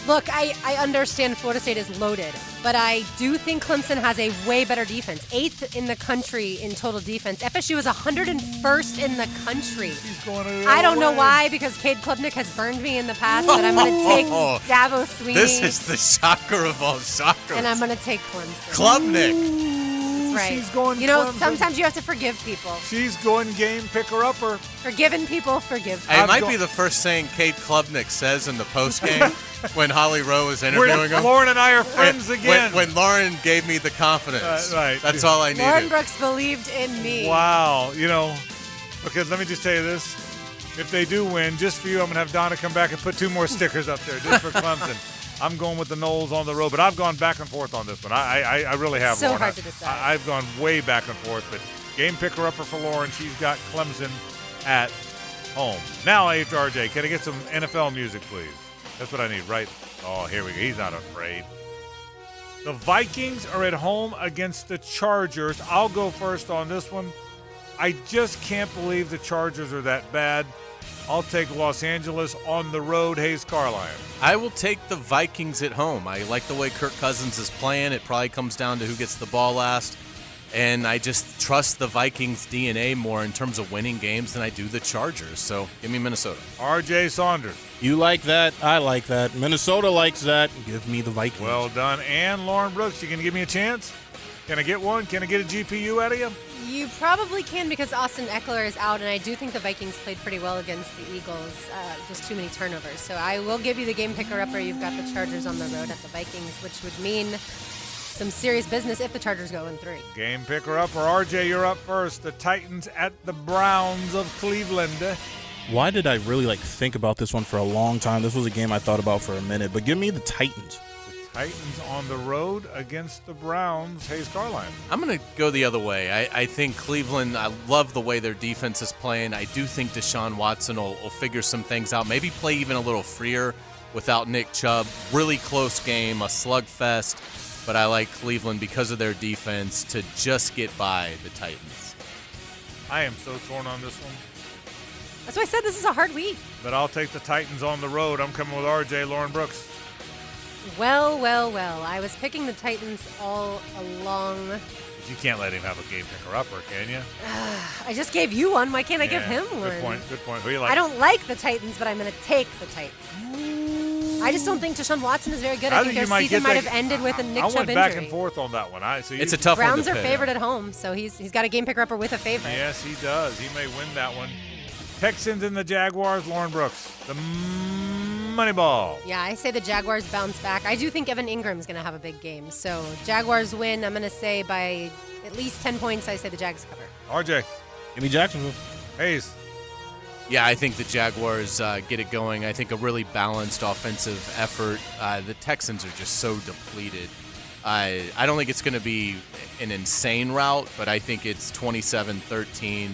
Look, I understand Florida State is loaded, but I do think Clemson has a way better defense. 8th in the country in total defense. FSU is 101st in the country. I don't know why, because Cade Klubnik has burned me in the past, but I'm going to take Dabo Sweeney. This is the shocker of all shockers. And I'm going to take Clemson. Klubnik. That's right. She's going You know, Clemson. sometimes you have to forgive people. She's going game picker-upper. Forgiven people, forgive It might be the first thing Kate Klubnik says in the postgame when Holly Rowe is interviewing him. Lauren and I are friends again. When Lauren gave me the confidence. Right. That's all I needed. Lauren Brooks believed in me. Wow. You know, okay, let me just tell you this. If they do win, just for you, I'm going to have Donna come back and put 2 more stickers up there just for Clemson. I'm going with the Knowles on the road, but I've gone back and forth on this one. I really have. So Lauren. hard to decide. I've gone way back and forth, but game picker-upper for Lauren. She's got Clemson at home. Now, HRJ, can I get some NFL music, please? That's what I need, right? Oh, here we go. He's not afraid. The Vikings are at home against the Chargers. I'll go first on this one. I just can't believe the Chargers are that bad. I'll take Los Angeles on the road. Hayes Carline. I will take the Vikings at home. I like the way Kirk Cousins is playing. It probably comes down to who gets the ball last. And I just trust the Vikings' DNA more in terms of winning games than I do the Chargers. So give me Minnesota. R.J. Saunders. You like that. I like that. Minnesota likes that. Give me the Vikings. Well done. And Lauren Brooks, you going to give me a chance? Can I get one? Can I get a GPU out of you? You probably can because Austin Eckler is out, and I do think the Vikings played pretty well against the Eagles. Just too many turnovers. So I will give you the game picker-upper. You've got the Chargers on the road at the Vikings, which would mean some serious business if the Chargers go in 3. Game picker-upper. RJ, you're up first. The Titans at the Browns of Cleveland. Why did I really think about this one for a long time? This was a game I thought about for a minute, but give me the Titans. Titans on the road against the Browns. Hayes Carline. I'm going to go the other way. I think Cleveland, I love the way their defense is playing. I do think Deshaun Watson will figure some things out, maybe play even a little freer without Nick Chubb. Really close game, a slugfest, but I like Cleveland because of their defense to just get by the Titans. I am so torn on this one. That's why I said this is a hard week. But I'll take the Titans on the road. I'm coming with RJ, Lauren Brooks. Well. I was picking the Titans all along. But you can't let him have a game picker-upper, can you? I just gave you one. Why can't I give him one? Good point. Who do you like? I don't like the Titans, but I'm going to take the Titans. I just don't think Deshaun Watson is very good. I think their season might have ended with a Nick Chubb injury. I went back and forth on that one. It's a tough one to Browns are pick. favored at home, so he's got a game picker-upper with a favorite. Yes, he does. He may win that one. Texans and the Jaguars, Lauren Brooks. The Moneyball. Yeah, I say the Jaguars bounce back. I do think Evan Ingram's going to have a big game. So Jaguars win, I'm going to say by at least 10 points. I say the Jags cover. RJ. Give me Jacksonville. Hayes. Yeah, I think the Jaguars get it going. I think a really balanced offensive effort. The Texans are just so depleted. I don't think it's going to be an insane rout, but I think it's 27-13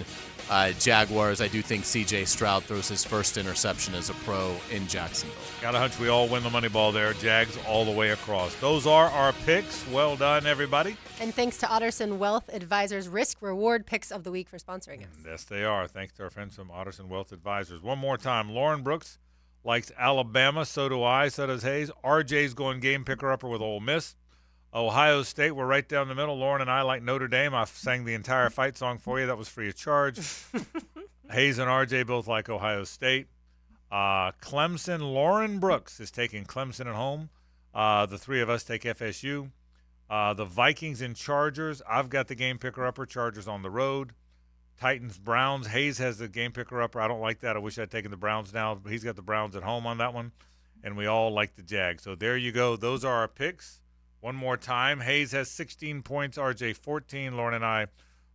Jaguars. I do think C.J. Stroud throws his first interception as a pro in Jacksonville. Got a hunch we all win the money ball there. Jags all the way across. Those are our picks. Well done, everybody. And thanks to Otterson Wealth Advisors Risk Reward Picks of the Week for sponsoring us. Yes, they are. Thanks to our friends from Otterson Wealth Advisors. One more time. Lauren Brooks likes Alabama. So do I. So does Hayes. RJ's going game picker-upper with Ole Miss. Ohio State, we're right down the middle. Lauren and I like Notre Dame. I sang the entire fight song for you. That was free of charge. Hayes and RJ both like Ohio State. Clemson, Lauren Brooks is taking Clemson at home. The three of us take FSU. The Vikings and Chargers, I've got the game picker-upper. Chargers on the road. Titans, Browns. Hayes has the game picker-upper. I don't like that. I wish I'd taken the Browns now. But he's got the Browns at home on that one. And we all like the Jags. So there you go. Those are our picks. One more time. Hayes has 16 points. RJ 14. Lauren and I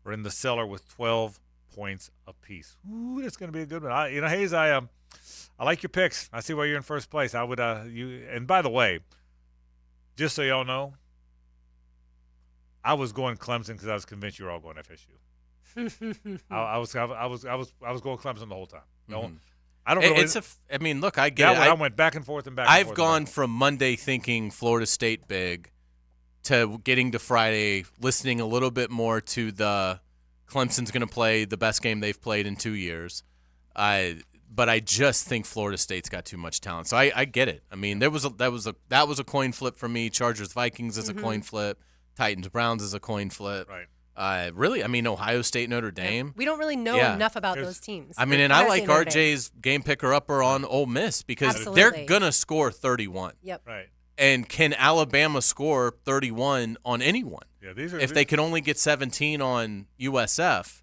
are in the cellar with 12 points apiece. Ooh, that's going to be a good one. Hayes, I like your picks. I see why you're in first place. I would And by the way, just so y'all know, I was going Clemson because I was convinced you were all going FSU. I was going Clemson the whole time. No. Mm-hmm. I don't really. I mean, look, I get it. I went back and forth and back and forth. I've gone from Monday thinking Florida State big to getting to Friday, listening a little bit more to the Clemson's going to play the best game they've played in 2 years. But I just think Florida State's got too much talent. So I get it. I mean, that was a coin flip for me. Chargers Vikings is a coin flip. Titans Browns is a coin flip. Right. Really, I mean, Ohio State Notre Dame. We don't really know enough about those teams. I mean, and I like RJ's game picker-upper on Ole Miss because they're going to score 31. Yep. Right. And can Alabama score 31 on anyone? Yeah, if they can only get 17 on USF.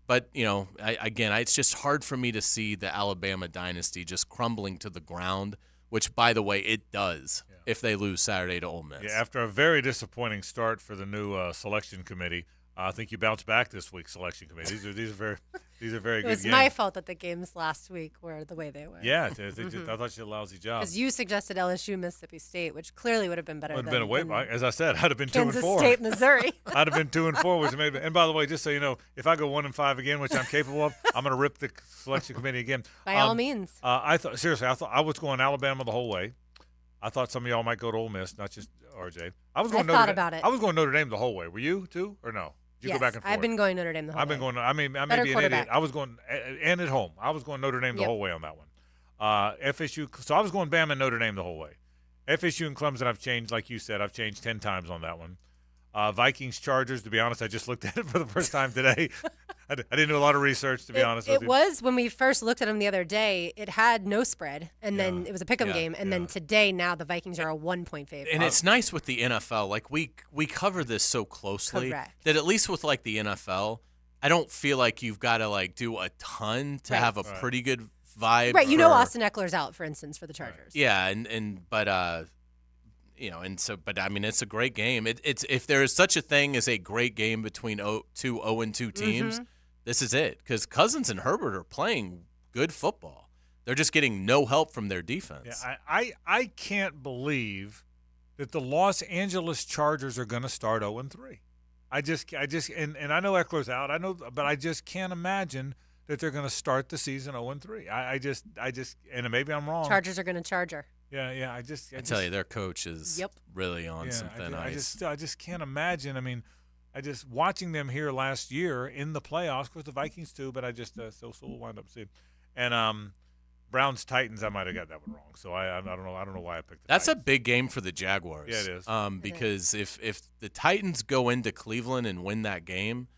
But, it's just hard for me to see the Alabama dynasty just crumbling to the ground, which, by the way, it does if they lose Saturday to Ole Miss. Yeah, after a very disappointing start for the new selection committee, I think you bounced back this week, selection committee. These are very good games. It was my fault that the games last week were the way they were. Yeah, I thought you did a lousy job. Because you suggested LSU, Mississippi State, which clearly would have been better. Would have been away. As I said, I'd have been 2-4. Kansas State, Missouri. I'd have been 2-4, which made. And by the way, just so you know, if I go 1-5 again, which I'm capable of, I'm going to rip the selection committee again. By all means. I thought I was going Alabama the whole way. I thought some of y'all might go to Ole Miss, not just RJ. I was going Notre Dame the whole way. Were you too, or no? Did you go back and forth? I've been going Notre Dame the whole way. I've been going. I may be an idiot. I was going and at home. I was going Notre Dame the whole way on that one. FSU. So I was going Bama and Notre Dame the whole way. FSU and Clemson, I've changed, like you said. I've changed 10 times on that one. Vikings, Chargers. To be honest, I just looked at it for the first time today. I didn't do a lot of research, to be honest with you. It was, when we first looked at them the other day, it had no spread, and then it was a pick'em game, and then today, now the Vikings are a 1-point favorite. And it's nice with the NFL. Like, we cover this so closely that at least with, like, the NFL, I don't feel like you've got to do a ton to have a pretty good vibe. Right, Austin Eckler's out, for instance, for the Chargers. Yeah, but I mean, it's a great game. It's if there is such a thing as a great game between two 0-2 teams, this is it. Because Cousins and Herbert are playing good football. They're just getting no help from their defense. Yeah, I can't believe that the Los Angeles Chargers are going to start 0-3. I just and I know Eckler's out. But I just can't imagine that they're going to start the season 0-3. I just and maybe I'm wrong. Chargers are going to charger. Yeah. I tell you, their coach is really on some thin ice. I just can't imagine. I mean, I just watching them here last year in the playoffs. Of course, the Vikings too, but I just so we'll wind up seeing. And Browns Titans, I might have got that one wrong. So I don't know why I picked. That's a big game for the Jaguars. Yeah, it is. Because if the Titans go into Cleveland and win that game,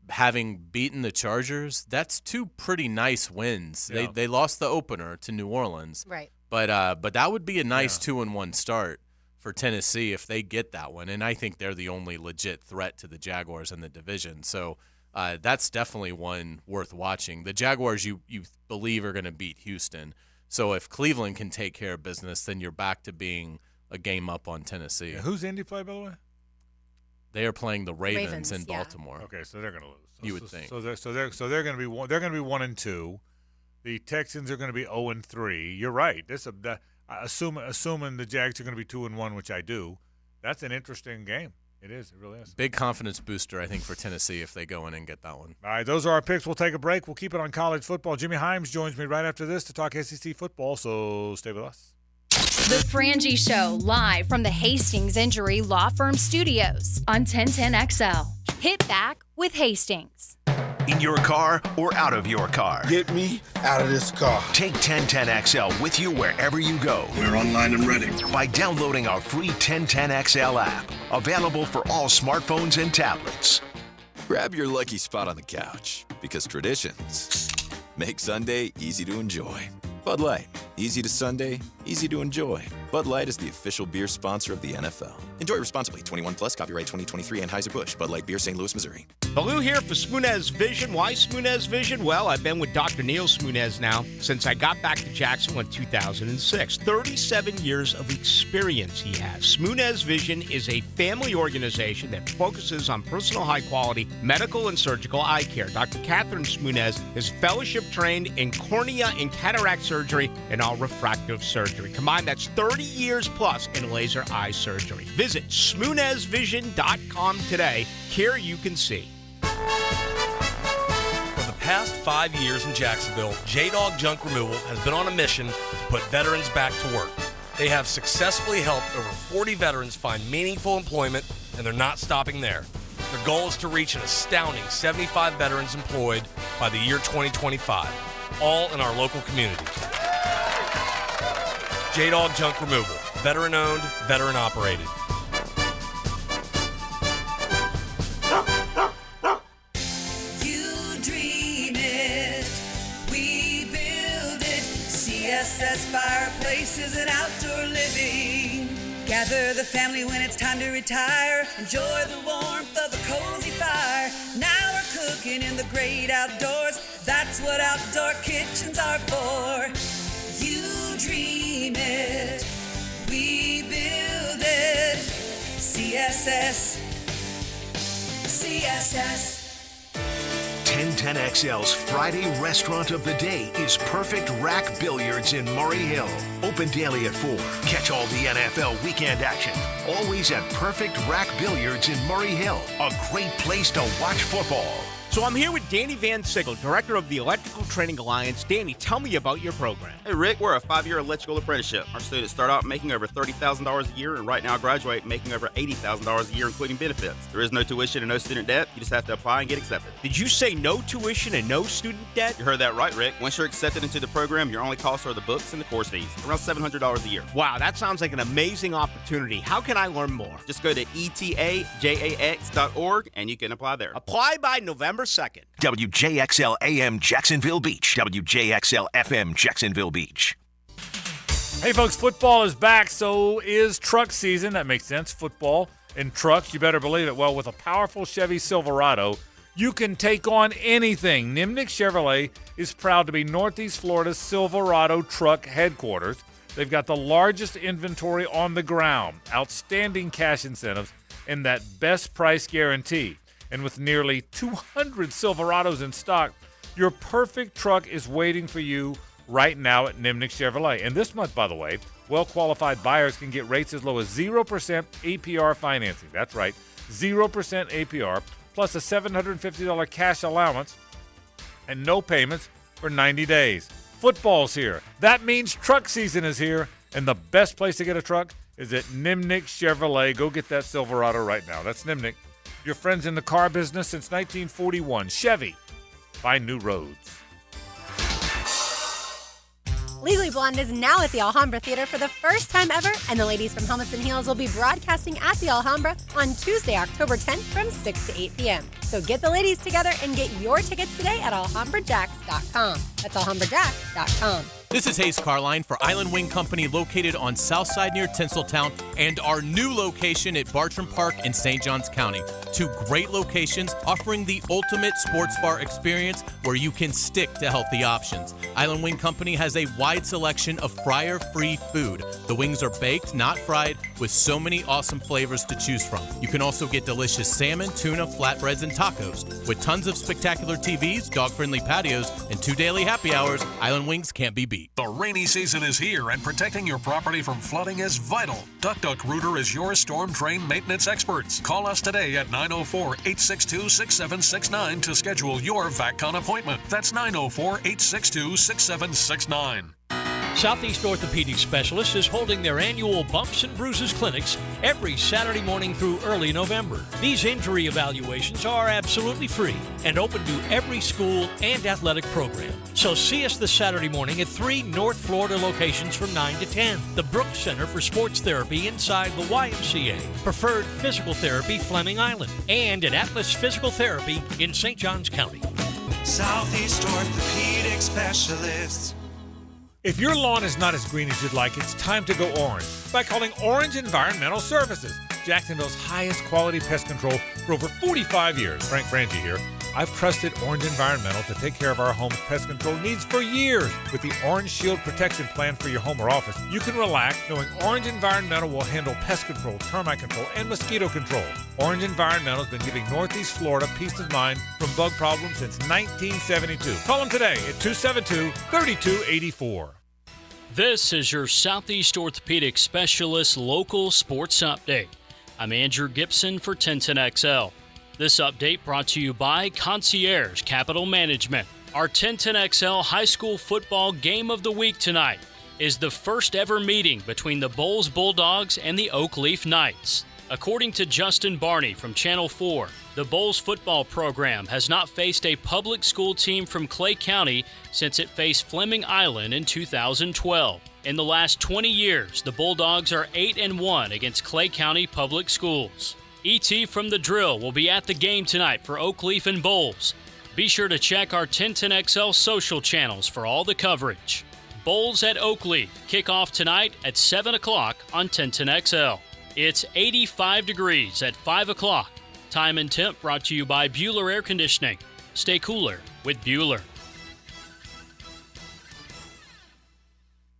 having beaten the Chargers, that's two pretty nice wins. Yeah. They lost the opener to New Orleans. Right. But that would be a nice 2-1 start for Tennessee if they get that one. And I think they're the only legit threat to the Jaguars in the division. So that's definitely one worth watching. The Jaguars you believe are going to beat Houston. So if Cleveland can take care of business, then you're back to being a game up on Tennessee. Yeah, who's Indy play, by the way? They are playing the Ravens in Baltimore. Okay, so they're going to lose. You would think. So they're going to be 1-2. The Texans are going to be 0-3. You're right. Assuming the Jags are going to be 2-1, which I do. That's an interesting game. It is. It really is. Big confidence booster, I think, for Tennessee if they go in and get that one. All right, those are our picks. We'll take a break. We'll keep it on college football. Jimmy Himes joins me right after this to talk SEC football, so stay with us. The Frangie Show, live from the Hastings Injury Law Firm Studios on 1010XL. Hit back with Hastings. In your car or out of your car. Get me out of this car. Take 1010XL with you wherever you go. We're online and ready. By downloading our free 1010XL app. Available for all smartphones and tablets. Grab your lucky spot on the couch, because traditions make Sunday easy to enjoy. Bud Light, easy to Sunday, easy to enjoy. Bud Light is the official beer sponsor of the NFL. Enjoy responsibly. 21 plus. Copyright 2023 Anheuser-Busch. Bud Light Beer, St. Louis, Missouri. Baloo here for Smoonez Vision. Why Smoonez Vision? Well, I've been with Dr. Neil Smoonez now since I got back to Jacksonville in 2006. 37 years of experience he has. Smoonez Vision is a family organization that focuses on personal high-quality medical and surgical eye care. Dr. Catherine Smoonez is fellowship-trained in cornea and cataract surgery and all refractive surgery. Combined, that's 30 years plus in laser eye surgery. Visit SmoonezVision.com today. Care you can see. For the past 5 years in Jacksonville, J-Dog Junk Removal has been on a mission to put veterans back to work. They have successfully helped over 40 veterans find meaningful employment, and they're not stopping there. Their goal is to reach an astounding 75 veterans employed by the year 2025, all in our local community. J-Dog Junk Removal, veteran-owned, veteran-operated. Fireplaces and outdoor living. Gather the family when it's time to retire. Enjoy the warmth of a cozy fire. Now we're cooking in the great outdoors. That's what outdoor kitchens are for. You dream it, we build it. CSS. 1010XL's Friday Restaurant of the Day is Perfect Rack Billiards in Murray Hill. Open daily at 4. Catch all the NFL weekend action. Always at Perfect Rack Billiards in Murray Hill. A great place to watch football. So I'm here with Danny Van Sickle, director of the Electrical Training Alliance. Danny, tell me about your program. Hey, Rick, we're a 5-year electrical apprenticeship. Our students start out making over $30,000 a year, and right now graduate making over $80,000 a year, including benefits. There is no tuition and no student debt. You just have to apply and get accepted. Did you say no tuition and no student debt? You heard that right, Rick. Once you're accepted into the program, your only costs are the books and the course fees, around $700 a year. Wow, that sounds like an amazing opportunity. How can I learn more? Just go to etajax.org, and you can apply there. Apply by November 2nd. WJXL AM Jacksonville Beach. WJXL FM Jacksonville Beach. Hey, folks, football is back. So is truck season. That makes sense. Football and truck, you better believe it. Well, with a powerful Chevy Silverado, You can take on anything. Nimnick Chevrolet is proud to be Northeast Florida's Silverado truck headquarters. They've got the largest inventory on the ground, outstanding cash incentives, and that best price guarantee. And with nearly 200 Silverados in stock, your perfect truck is waiting for you right now at Nimnick Chevrolet. And this month, by the way, well-qualified buyers can get rates as low as 0% APR financing. That's right, 0% APR, plus a $750 cash allowance and no payments for 90 days. Football's here. That means truck season is here, and the best place to get a truck is at Nimnick Chevrolet. Go get that Silverado right now. That's Nimnick. Your friends in the car business since 1941. Chevy. Find new roads. Legally Blonde is now at the Alhambra Theater for the first time ever, and the ladies from Helmets and Heels will be broadcasting at the Alhambra on Tuesday, October 10th from 6 to 8 p.m. So get the ladies together and get your tickets today at alhambrajacks.com. That's alhambrajacks.com. This is Hayes Carline for Island Wing Company, located on Southside near Tinseltown, and our new location at Bartram Park in St. Johns County. Two great locations offering the ultimate sports bar experience where you can stick to healthy options. Island Wing Company has a wide selection of fryer-free food. The wings are baked, not fried, with so many awesome flavors to choose from. You can also get delicious salmon, tuna, flatbreads, and tacos. With tons of spectacular TVs, dog-friendly patios, and 2 daily happy hours, Island Wings can't be beat. The rainy season is here, and protecting your property from flooding is vital. Duck Duck Rooter is your storm drain maintenance experts. Call us today at 904-862-6769 to schedule your VACCON appointment. That's 904-862-6769. Southeast Orthopedic Specialists is holding their annual Bumps and Bruises clinics every Saturday morning through early November. These injury evaluations are absolutely free and open to every school and athletic program. So see us this Saturday morning at 3 North Florida locations from 9 to 10. The Brooks Center for Sports Therapy inside the YMCA. Preferred Physical Therapy, Fleming Island. And at Atlas Physical Therapy in St. Johns County. Southeast Orthopedic Specialists. If your lawn is not as green as you'd like, it's time to go orange by calling Orange Environmental Services, Jacksonville's highest quality pest control for over 45 years. Frangie here. I've trusted Orange Environmental to take care of our home's pest control needs for years. With the Orange Shield Protection Plan for your home or office, you can relax knowing Orange Environmental will handle pest control, termite control, and mosquito control. Orange Environmental has been giving Northeast Florida peace of mind from bug problems since 1972. Call them today at 272-3284. This is your Southeast Orthopedic Specialist local sports update. I'm Andrew Gibson for 1010XL. This update brought to you by Concierge Capital Management. Our 1010XL High School Football Game of the Week tonight is the first ever meeting between the Bowles Bulldogs and the Oak Leaf Knights. According to Justin Barney from Channel 4, the Bowles football program has not faced a public school team from Clay County since it faced Fleming Island in 2012. In the last 20 years, the Bulldogs are 8-1 against Clay County public schools. E.T. from The Drill will be at the game tonight for Oak Leaf and Bowles. Be sure to check our 1010XL social channels for all the coverage. Bowles at Oak Leaf, kickoff tonight at 7 o'clock on 1010XL. It's 85 degrees at 5 o'clock. Time and temp brought to you by Bueller Air Conditioning. Stay cooler with Bueller.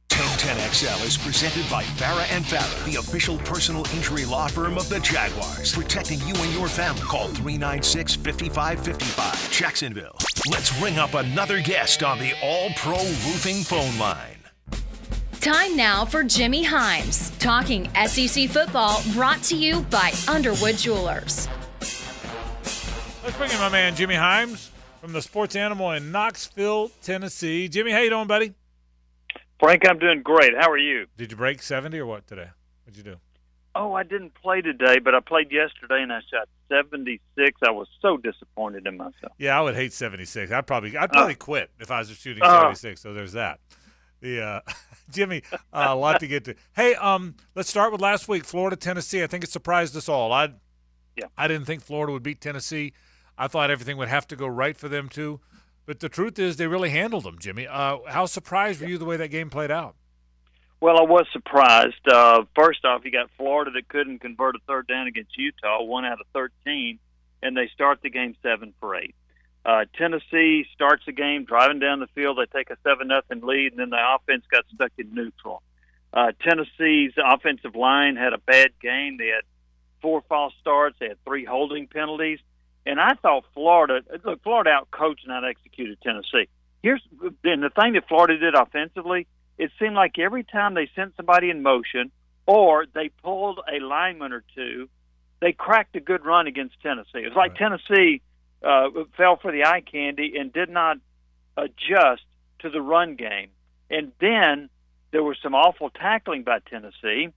1010XL is presented by Farah & Farah, the official personal injury law firm of the Jaguars. Protecting you and your family. Call 396-5555. Jacksonville. Let's ring up another guest on the All-Pro Roofing phone line. Time now for Jimmy Himes, talking SEC football, brought to you by Underwood Jewelers. Let's bring in my man Jimmy Himes from the Sports Animal in Knoxville, Tennessee. Jimmy, how you doing, buddy? Frank, I'm doing great. How are you? Did you break 70 or what today? What'd you do? Oh, I didn't play today, but I played yesterday and I shot 76. I was so disappointed in myself. Yeah, I would hate 76. I'd probably quit if I was just shooting 76. So there's that. Jimmy, a lot to get to. Hey, let's start with last week, Florida, Tennessee. I think it surprised us all. I didn't think Florida would beat Tennessee. I thought everything would have to go right for them too. But the truth is they really handled them, Jimmy. How surprised were you the way that game played out? Well, I was surprised. First off, you got Florida that couldn't convert a third down against Utah, 1 out of 13. and they start the game 7 for 8. Tennessee starts the game driving down the field. They take a 7-0 lead, and then the offense got stuck in neutral. Tennessee's offensive line had a bad game. They had 4 false starts. They had 3 holding penalties. And I thought Florida out-coached and out-executed Tennessee. And the thing that Florida did offensively, it seemed like every time they sent somebody in motion or they pulled a lineman or two, they cracked a good run against Tennessee. It was like Tennessee fell for the eye candy and did not adjust to the run game. And then there was some awful tackling by Tennessee.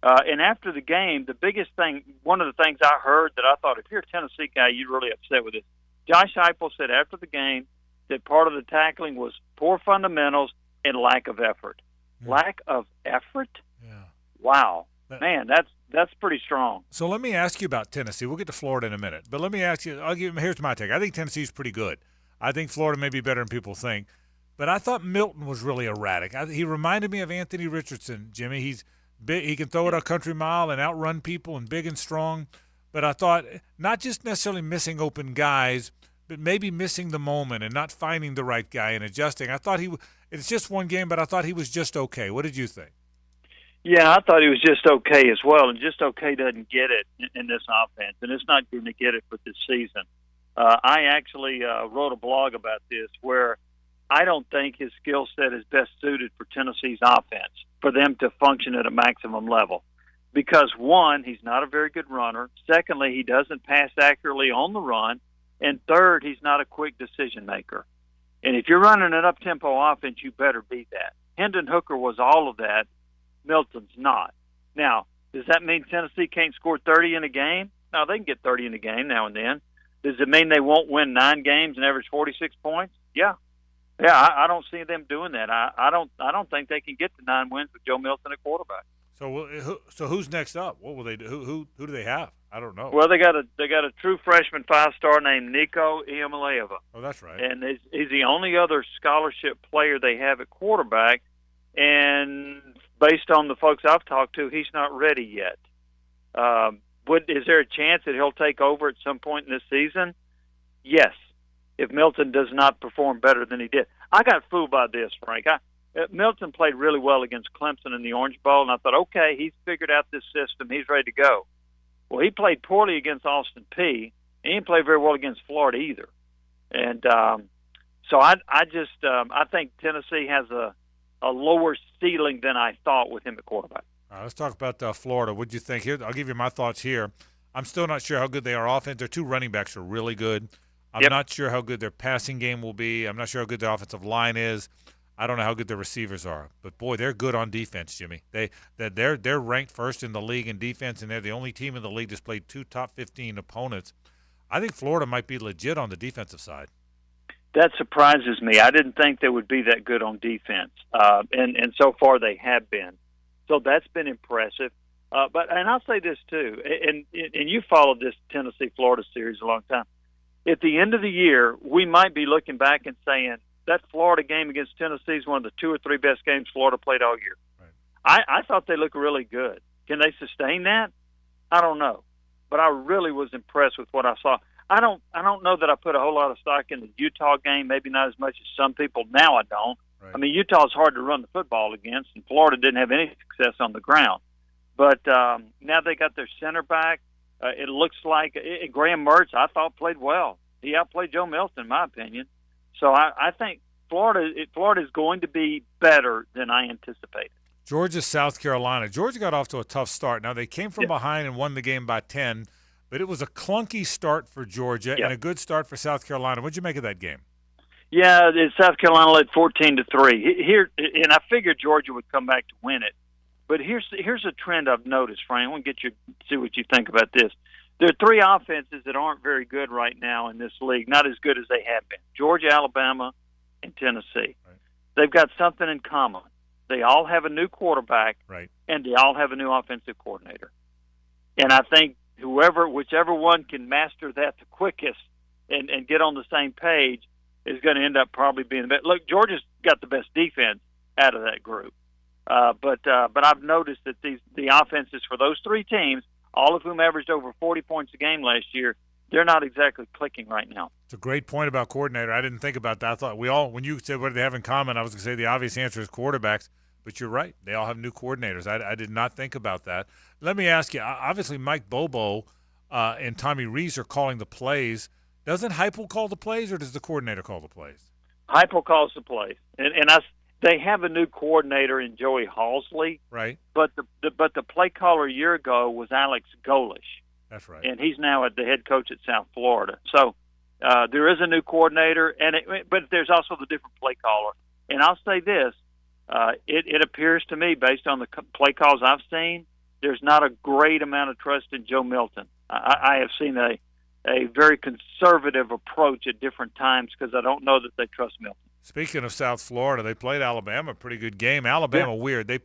And after the game, the biggest thing, one of the things I heard that I thought, if you're a Tennessee guy, you're really upset with it. Josh Heupel said after the game that part of the tackling was poor fundamentals and lack of effort. Lack of effort? Yeah. Wow. Man, that's pretty strong. So let me ask you about Tennessee. We'll get to Florida in a minute. But let me ask you, here's my take. I think Tennessee's pretty good. I think Florida may be better than people think. But I thought Milton was really erratic. He reminded me of Anthony Richardson, Jimmy. He's big. He can throw it a country mile and outrun people and big and strong. But I thought not just necessarily missing open guys, but maybe missing the moment and not finding the right guy and adjusting. I thought it's just one game, but I thought he was just okay. What did you think? Yeah, I thought he was just okay as well, and just okay doesn't get it in this offense, and it's not going to get it for this season. I actually wrote a blog about this where I don't think his skill set is best suited for Tennessee's offense, for them to function at a maximum level. Because, one, he's not a very good runner. Secondly, he doesn't pass accurately on the run. And third, he's not a quick decision maker. And if you're running an up-tempo offense, you better be that. Hendon Hooker was all of that. Milton's not. Now, does that mean Tennessee can't score 30 in a game? No, they can get 30 in a game now and then. Does it mean they won't win 9 games and average 46 points? Yeah. Yeah, I don't see them doing that. I don't think they can get to 9 wins with Joe Milton at quarterback. So who's next up? What will they do? Who do they have? I don't know. Well, they got a true freshman 5-star named Nico Iamaleava. Oh, that's right. And he's the only other scholarship player they have at quarterback. And based on the folks I've talked to, he's not ready yet. Is there a chance that he'll take over at some point in this season? Yes, if Milton does not perform better than he did. I got fooled by this, Frank. Milton played really well against Clemson in the Orange Bowl, and I thought, okay, he's figured out this system. He's ready to go. Well, he played poorly against Austin Peay. He didn't play very well against Florida either. And so I think Tennessee has a lower ceiling than I thought with him at quarterback. All right, let's talk about Florida. What do you think? Here, I'll give you my thoughts here. I'm still not sure how good they are offense. Their 2 running backs are really good. I'm not sure how good their passing game will be. I'm not sure how good their offensive line is. I don't know how good their receivers are. But, boy, they're good on defense, Jimmy. They're ranked first in the league in defense, and they're the only team in the league that's played 2 top 15 opponents. I think Florida might be legit on the defensive side. That surprises me. I didn't think they would be that good on defense, and so far they have been. So that's been impressive. And I'll say this too, and you followed this Tennessee-Florida series a long time. At the end of the year, we might be looking back and saying that Florida game against Tennessee is one of the 2 or 3 best games Florida played all year. Right. I thought they looked really good. Can they sustain that? I don't know, but I really was impressed with what I saw. I don't know that I put a whole lot of stock in the Utah game, maybe not as much as some people. Now I don't. Right. I mean, Utah's hard to run the football against, and Florida didn't have any success on the ground. But now they got their center back. It looks like Graham Mertz, I thought, played well. He outplayed Joe Milton, in my opinion. So I think Florida is going to be better than I anticipated. Georgia, South Carolina. Georgia got off to a tough start. Now, they came from behind and won the game by 10, but it was a clunky start for Georgia and a good start for South Carolina. What did you make of that game? Yeah, South Carolina led 14-3. Here, and I figured Georgia would come back to win it. But here's a trend I've noticed, Frank. I want to see what you think about this. There are 3 offenses that aren't very good right now in this league, not as good as they have been. Georgia, Alabama, and Tennessee. Right. They've got something in common. They all have a new quarterback, and they all have a new offensive coordinator. And I think whichever one can master that the quickest and get on the same page is going to end up probably being the best. Look, Georgia's got the best defense out of that group. But I've noticed that the offenses for those 3 teams, all of whom averaged over 40 points a game last year, they're not exactly clicking right now. It's a great point about coordinator. I didn't think about that. I thought when you said what do they have in common, I was going to say the obvious answer is quarterbacks. But you're right. They all have new coordinators. I did not think about that. Let me ask you, obviously Mike Bobo and Tommy Rees are calling the plays. Doesn't Heupel call the plays, or does the coordinator call the plays? Heupel calls the plays. They have a new coordinator in Joey Halsley. Right. But the play caller a year ago was Alex Golish. That's right. And he's now the head coach at South Florida. So there is a new coordinator, but there's also the different play caller. And I'll say this. It appears to me, based on the play calls I've seen, there's not a great amount of trust in Joe Milton. I have seen a very conservative approach at different times because I don't know that they trust Milton. Speaking of South Florida, they played Alabama, a pretty good game. Alabama, weird. They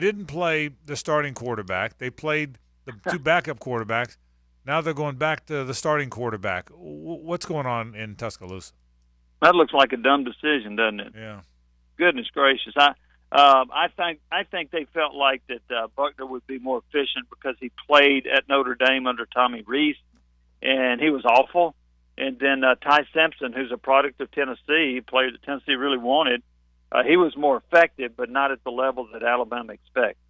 didn't play the starting quarterback. They played the two backup quarterbacks. Now they're going back to the starting quarterback. What's going on in Tuscaloosa? That looks like a dumb decision, doesn't it? Yeah. Goodness gracious! I think they felt like that Buckner would be more efficient because he played at Notre Dame under Tommy Rees, and he was awful. And then Ty Simpson, who's a product of Tennessee, a player that Tennessee really wanted, he was more effective, but not at the level that Alabama expects.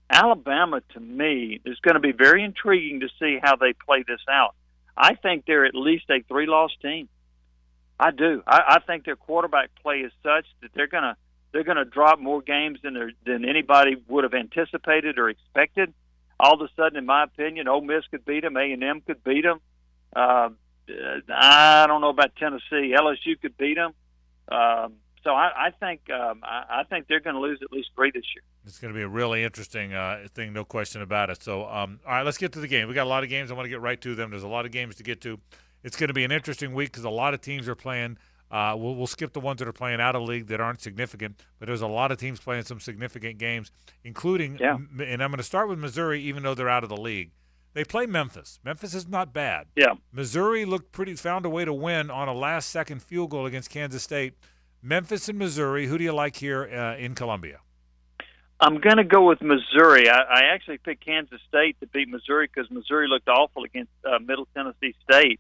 Alabama, to me, is going to be very intriguing to see how they play this out. I think they're at least a 3-loss team. I do. I think their quarterback play is such that they're going to drop more games than anybody would have anticipated or expected. All of a sudden, in my opinion, Ole Miss could beat them, A&M could beat them. I don't know about Tennessee. LSU could beat them. So I think they're going to lose at least 3 this year. It's going to be a really interesting thing, no question about it. So, all right, let's get to the game. We got a lot of games. I want to get right to them. There's a lot of games to get to. It's going to be an interesting week because a lot of teams are playing. We'll skip the ones that are playing out of league that aren't significant, but there's a lot of teams playing some significant games, including, and I'm going to start with Missouri, even though they're out of the league. They play Memphis. Memphis is not bad. Yeah. Missouri found a way to win on a last-second field goal against Kansas State. Memphis and Missouri, who do you like here in Columbia? I'm going to go with Missouri. I actually picked Kansas State to beat Missouri because Missouri looked awful against Middle Tennessee State.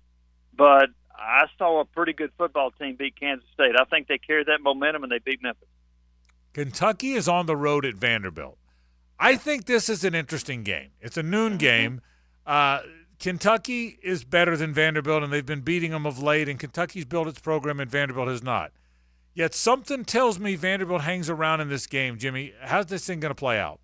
But I saw a pretty good football team beat Kansas State. I think they carried that momentum, and they beat Memphis. Kentucky is on the road at Vanderbilt. I think this is an interesting game. It's a noon game. Kentucky is better than Vanderbilt, and they've been beating them of late, and Kentucky's built its program, and Vanderbilt has not. Yet something tells me Vanderbilt hangs around in this game. Jimmy, how's this thing going to play out?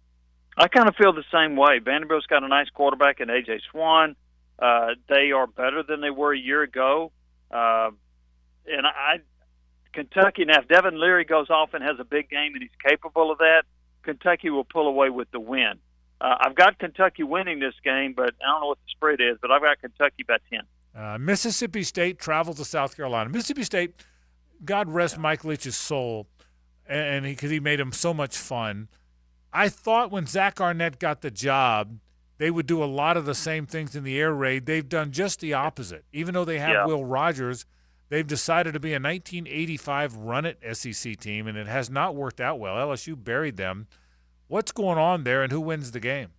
I kind of feel the same way. Vanderbilt's got a nice quarterback in A.J. Swan. They are better than they were a year ago. Kentucky, now if Devin Leary goes off and has a big game and he's capable of that, Kentucky will pull away with the win. I've got Kentucky winning this game, but I don't know what the spread is, but I've got Kentucky by 10. Mississippi State travels to South Carolina. Mississippi State, God rest Mike Leach's soul, and because he made him so much fun. I thought when Zach Arnett got the job, they would do a lot of the same things in the air raid. They've done just the opposite. Even though they have Will Rogers, they've decided to be a 1985 run-it SEC team, and it has not worked out well. LSU buried them. What's going on there, and who wins the game?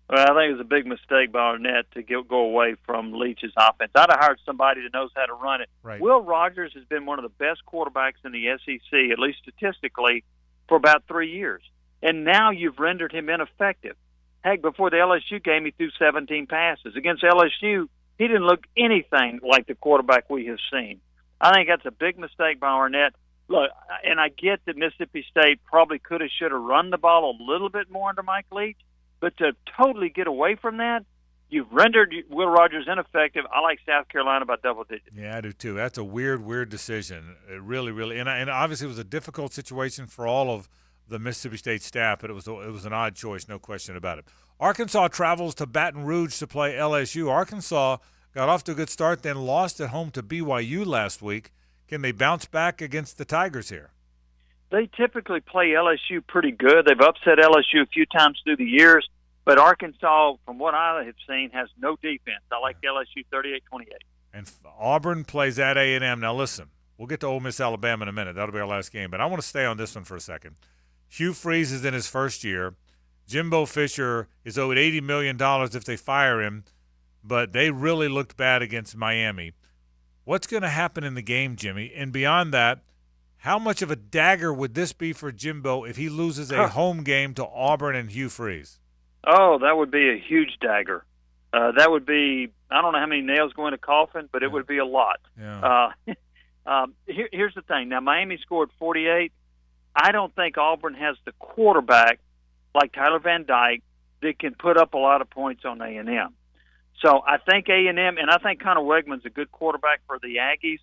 Well, I think it was a big mistake by Arnett to go away from Leach's offense. I'd have hired somebody that knows how to run it. Right. Will Rogers has been one of the best quarterbacks in the SEC, at least statistically, for about 3 years. And now you've rendered him ineffective. Heck, before the LSU game, he threw 17 passes. Against LSU, he didn't look anything like the quarterback we have seen. I think that's a big mistake by Arnett. Look, and I get that Mississippi State probably could have, should have run the ball a little bit more under Mike Leach, but to totally get away from that, you've rendered Will Rogers ineffective. I like South Carolina by double digits. Yeah, I do too. That's a weird decision. It really, and obviously it was a difficult situation for all of the Mississippi State staff, but it was an odd choice, no question about it. Arkansas travels to Baton Rouge to play LSU. Arkansas got off to a good start, then lost at home to BYU last week. Can they bounce back against the Tigers here? They typically play LSU pretty good. They've upset LSU a few times through the years, but Arkansas, from what I have seen, has no defense. I like LSU 38-28. And Auburn plays at A&M. Now listen, we'll get to Ole Miss, Alabama in a minute. That'll be our last game, but I want to stay on this one for a second. Hugh Freeze is in his first year. Jimbo Fisher is owed $80 million if they fire him. but they really looked bad against Miami. What's going to happen in the game, Jimmy? And beyond that, how much of a dagger would this be for Jimbo if he loses a home game to Auburn and Hugh Freeze? Oh, that would be a huge dagger. That would be, I don't know how many nails go in a coffin, but it would be a lot. Yeah. Here's the thing. Now, Miami scored 48. I don't think Auburn has the quarterback like Tyler Van Dyke that can put up a lot of points on A&M. So I think A&M, and I think Connor Wegman's a good quarterback for the Aggies.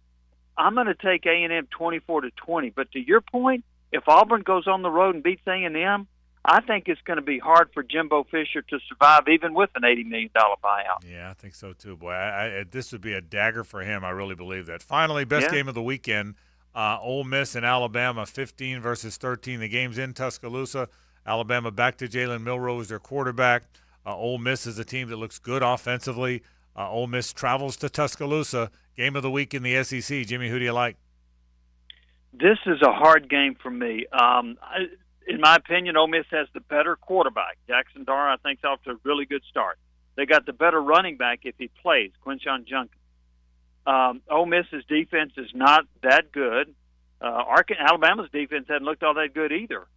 I'm going to take A&M 24-20. But to your point, if Auburn goes on the road and beats A&M, I think it's going to be hard for Jimbo Fisher to survive even with an $80 million buyout. Yeah, I think so too. Boy, this would be a dagger for him. I really believe that. Finally, best game of the weekend, Ole Miss and Alabama, 15 versus 13. The game's in Tuscaloosa. Alabama back to Jalen Milroe as their quarterback. Ole Miss is a team that looks good offensively. Ole Miss travels to Tuscaloosa. Game of the week in the SEC. Jimmy, who do you like? This is a hard game for me. In my opinion, Ole Miss has the better quarterback. Jackson Dart, I think, is off to a really good start. They got the better running back if he plays, Quinshon Judkins. Ole Miss's defense is not that good. Alabama's defense hadn't looked all that good either,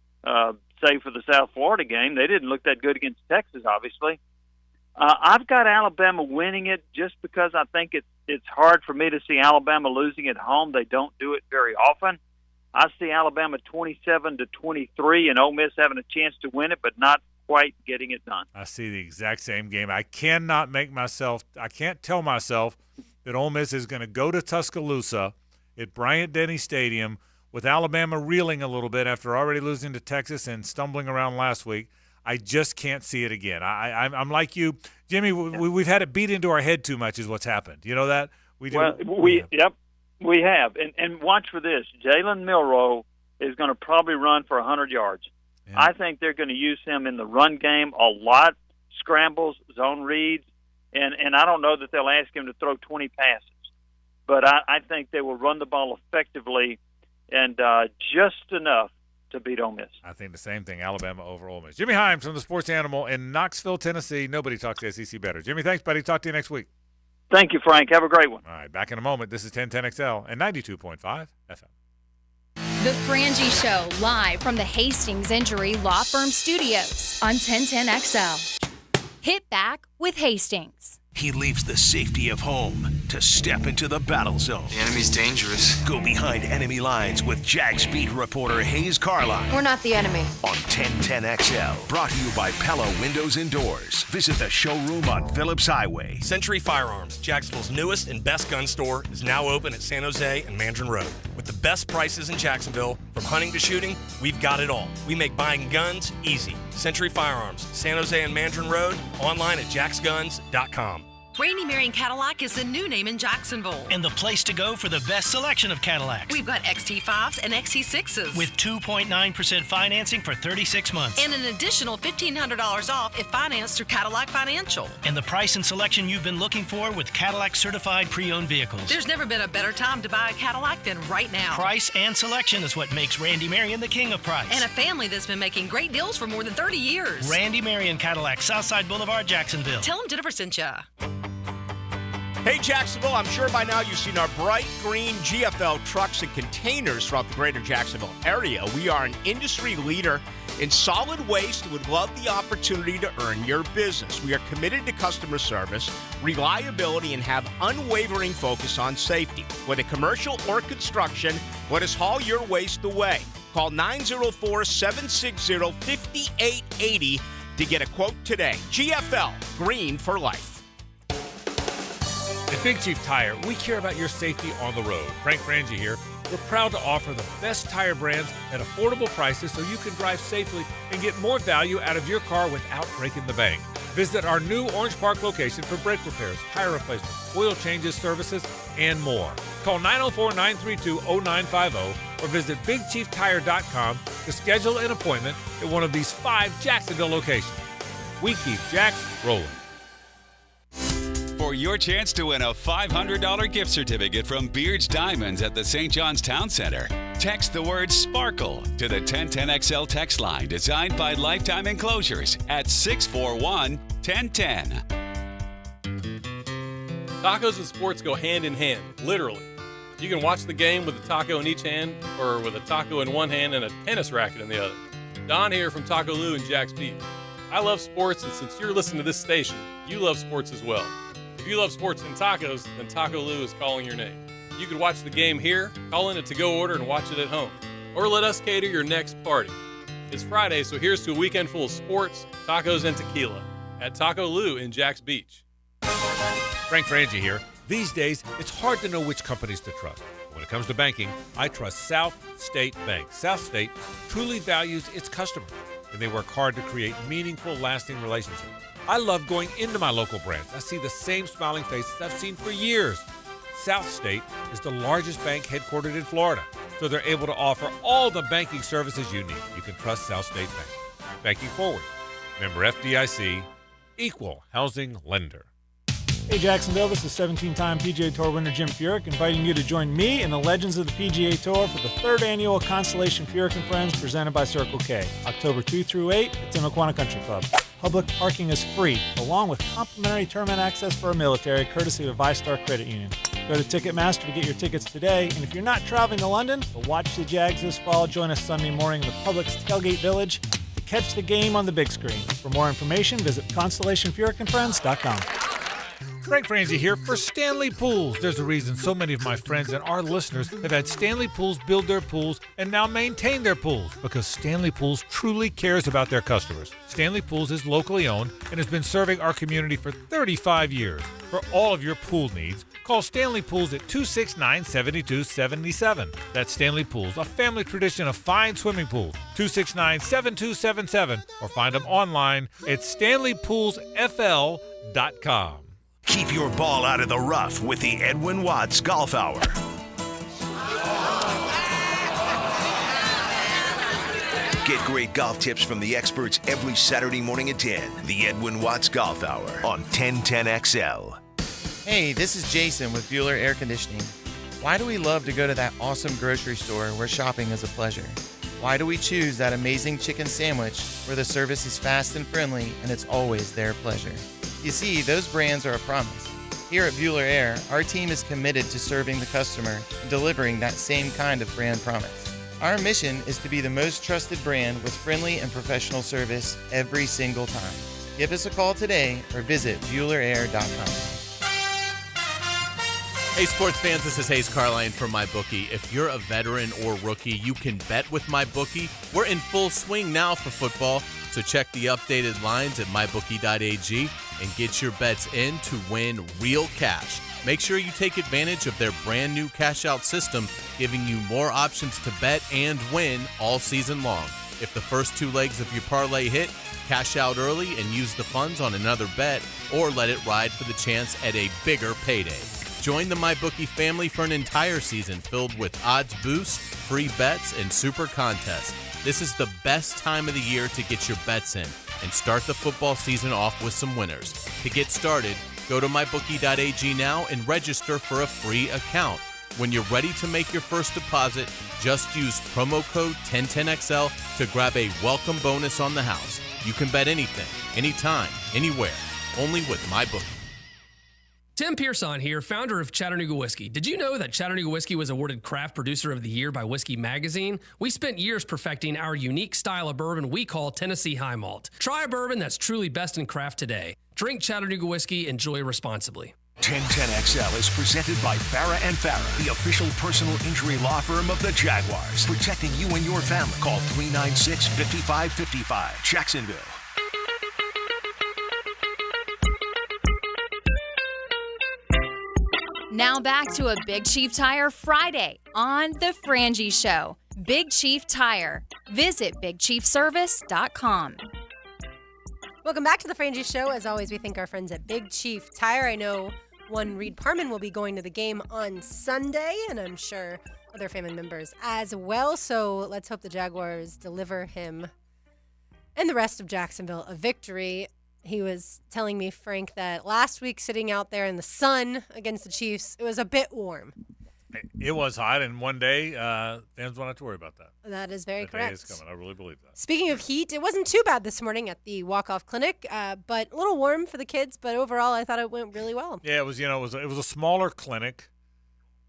save for the South Florida game. They didn't look that good against Texas, obviously. I've got Alabama winning it just because I think it's hard for me to see Alabama losing at home. They don't do it very often. I see Alabama 27-23 and Ole Miss having a chance to win it, but not quite getting it done. I see the exact same game. I can't tell myself that Ole Miss is going to go to Tuscaloosa at Bryant-Denny Stadium with Alabama reeling a little bit after already losing to Texas and stumbling around last week. I just can't see it again. I'm like you, Jimmy. We've had it beat into our head too much, is what's happened. You know that we have. And watch for this. Jalen Milroe is going to probably run for 100 yards. Yeah. I think they're going to use him in the run game a lot, scrambles, zone reads, and I don't know that they'll ask him to throw 20 passes, but I think they will run the ball effectively and just enough to beat Ole Miss. I think the same thing, Alabama over Ole Miss. Jimmy Himes from the Sports Animal in Knoxville, Tennessee. Nobody talks SEC better. Jimmy, thanks, buddy. Talk to you next week. Thank you, Frank. Have a great one. All right, back in a moment. This is 1010XL and 92.5 FM. The Frangie Show, live from the Hastings Injury Law Firm Studios on 1010XL. Hit back with Hastings. He leaves the safety of home to step into the battle zone. The enemy's dangerous. Go behind enemy lines with Jags beat reporter Hayes Carline. We're not the enemy. On 1010XL. Brought to you by Pella Windows and Doors. Visit the showroom on Phillips Highway. Century Firearms, Jacksonville's newest and best gun store, is now open at San Jose and Mandron Road. With the best prices in Jacksonville, from hunting to shooting, we've got it all. We make buying guns easy. Century Firearms, San Jose and Mandron Road, online at jacksguns.com. Randy Marion Cadillac is the new name in Jacksonville. And the place to go for the best selection of Cadillacs. We've got XT5s and XT6s. With 2.9% financing for 36 months. And an additional $1,500 off if financed through Cadillac Financial. And the price and selection you've been looking for with Cadillac certified pre-owned vehicles. There's never been a better time to buy a Cadillac than right now. Price and selection is what makes Randy Marion the king of price. And a family that's been making great deals for more than 30 years. Randy Marion Cadillac, Southside Boulevard, Jacksonville. Tell them Jennifer sent you. Hey, Jacksonville, I'm sure by now you've seen our bright green GFL trucks and containers throughout the greater Jacksonville area. We are an industry leader in solid waste and would love the opportunity to earn your business. We are committed to customer service, reliability, and have unwavering focus on safety. Whether commercial or construction, let us haul your waste away. Call 904-760-5880 to get a quote today. GFL, green for life. At Big Chief Tire, we care about your safety on the road. Frank Frangie here. We're proud to offer the best tire brands at affordable prices so you can drive safely and get more value out of your car without breaking the bank. Visit our new Orange Park location for brake repairs, tire replacements, oil changes, services, and more. Call 904-932-0950 or visit BigChiefTire.com to schedule an appointment at one of these 5 Jacksonville locations. We keep Jacks rolling. For your chance to win a $500 gift certificate from Beard's Diamonds at the St. John's Town Center, text the word SPARKLE to the 1010XL text line designed by Lifetime Enclosures at 641-1010. Tacos and sports go hand in hand, literally. You can watch the game with a taco in each hand or with a taco in one hand and a tennis racket in the other. Don here from Taco Lou in Jack's Beach. I love sports, and since you're listening to this station, you love sports as well. If you love sports and tacos, then Taco Lou is calling your name. You could watch the game here, call in a to-go order, and watch it at home. Or let us cater your next party. It's Friday, so here's to a weekend full of sports, tacos, and tequila at Taco Lou in Jack's Beach. Frank Frangie here. These days, it's hard to know which companies to trust. When it comes to banking, I trust South State Bank. South State truly values its customers, and they work hard to create meaningful, lasting relationships. I love going into my local branch. I see the same smiling faces I've seen for years. South State is the largest bank headquartered in Florida, so they're able to offer all the banking services you need. You can trust South State Bank. Banking forward. Member FDIC, equal housing lender. Hey Jacksonville, this is 17-time PGA Tour winner Jim Furyk inviting you to join me and the legends of the PGA Tour for the 3rd annual Constellation Furyk and Friends presented by Circle K, October 2 through 8 at Timaquana Country Club. Public parking is free, along with complimentary tournament access for our military, courtesy of ViStar Credit Union. Go to Ticketmaster to get your tickets today, and if you're not traveling to London, but watch the Jags this fall, join us Sunday morning in the Publix Tailgate Village to catch the game on the big screen. For more information, visit ConstellationFurykandFriends.com. Frank Frangie here for Stanley Pools. There's a reason so many of my friends and our listeners have had Stanley Pools build their pools and now maintain their pools, because Stanley Pools truly cares about their customers. Stanley Pools is locally owned and has been serving our community for 35 years. For all of your pool needs, call Stanley Pools at 269-7277. That's Stanley Pools, a family tradition of fine swimming pools. 269-7277, or find them online at StanleyPoolsFL.com. Keep your ball out of the rough with the Edwin Watts Golf Hour. Get great golf tips from the experts every Saturday morning at 10. The Edwin Watts Golf Hour on 1010XL. Hey, this is Jason with Bueller Air Conditioning. Why do we love to go to that awesome grocery store where shopping is a pleasure? Why do we choose that amazing chicken sandwich where the service is fast and friendly and it's always their pleasure? You see, those brands are a promise. Here at Bueller Air, our team is committed to serving the customer and delivering that same kind of brand promise. Our mission is to be the most trusted brand with friendly and professional service every single time. Give us a call today or visit BuellerAir.com. Hey sports fans, this is Hayes Carline from MyBookie. If you're a veteran or rookie, you can bet with MyBookie. We're in full swing now for football, so check the updated lines at mybookie.ag and get your bets in to win real cash. Make sure you take advantage of their brand new cash out system, giving you more options to bet and win all season long. If the first 2 legs of your parlay hit, cash out early and use the funds on another bet, or let it ride for the chance at a bigger payday. Join the MyBookie family for an entire season filled with odds boosts, free bets, and super contests. This is the best time of the year to get your bets in and start the football season off with some winners. To get started, go to mybookie.ag now and register for a free account. When you're ready to make your first deposit, just use promo code 1010XL to grab a welcome bonus on the house. You can bet anything, anytime, anywhere, only with MyBookie. Tim Pearson here, founder of Chattanooga Whiskey. Did you know that Chattanooga Whiskey was awarded Craft Producer of the Year by Whiskey Magazine? We spent years perfecting our unique style of bourbon we call Tennessee High Malt. Try a bourbon that's truly best in craft today. Drink Chattanooga Whiskey, enjoy responsibly. 1010XL is presented by Farah & Farah, the official personal injury law firm of the Jaguars, protecting you and your family. Call 396-5555, Jacksonville. Now back to a Big Chief Tire Friday on The Frangie Show. Big Chief Tire. Visit BigChiefService.com. Welcome back to the Frangie Show. As always, we thank our friends at Big Chief Tire. I know one Reed Parman will be going to the game on Sunday, and I'm sure other family members as well. So let's hope the Jaguars deliver him and the rest of Jacksonville a victory. He was telling me, Frank, that last week sitting out there in the sun against the Chiefs, it was a bit warm. It was hot, and one day fans won't have to worry about that. That is very That correct. day is coming. I really believe that. Speaking of heat, it wasn't too bad this morning at the walk-off clinic, but a little warm for the kids. But overall, I thought it went really well. Yeah, it was. It was a smaller clinic.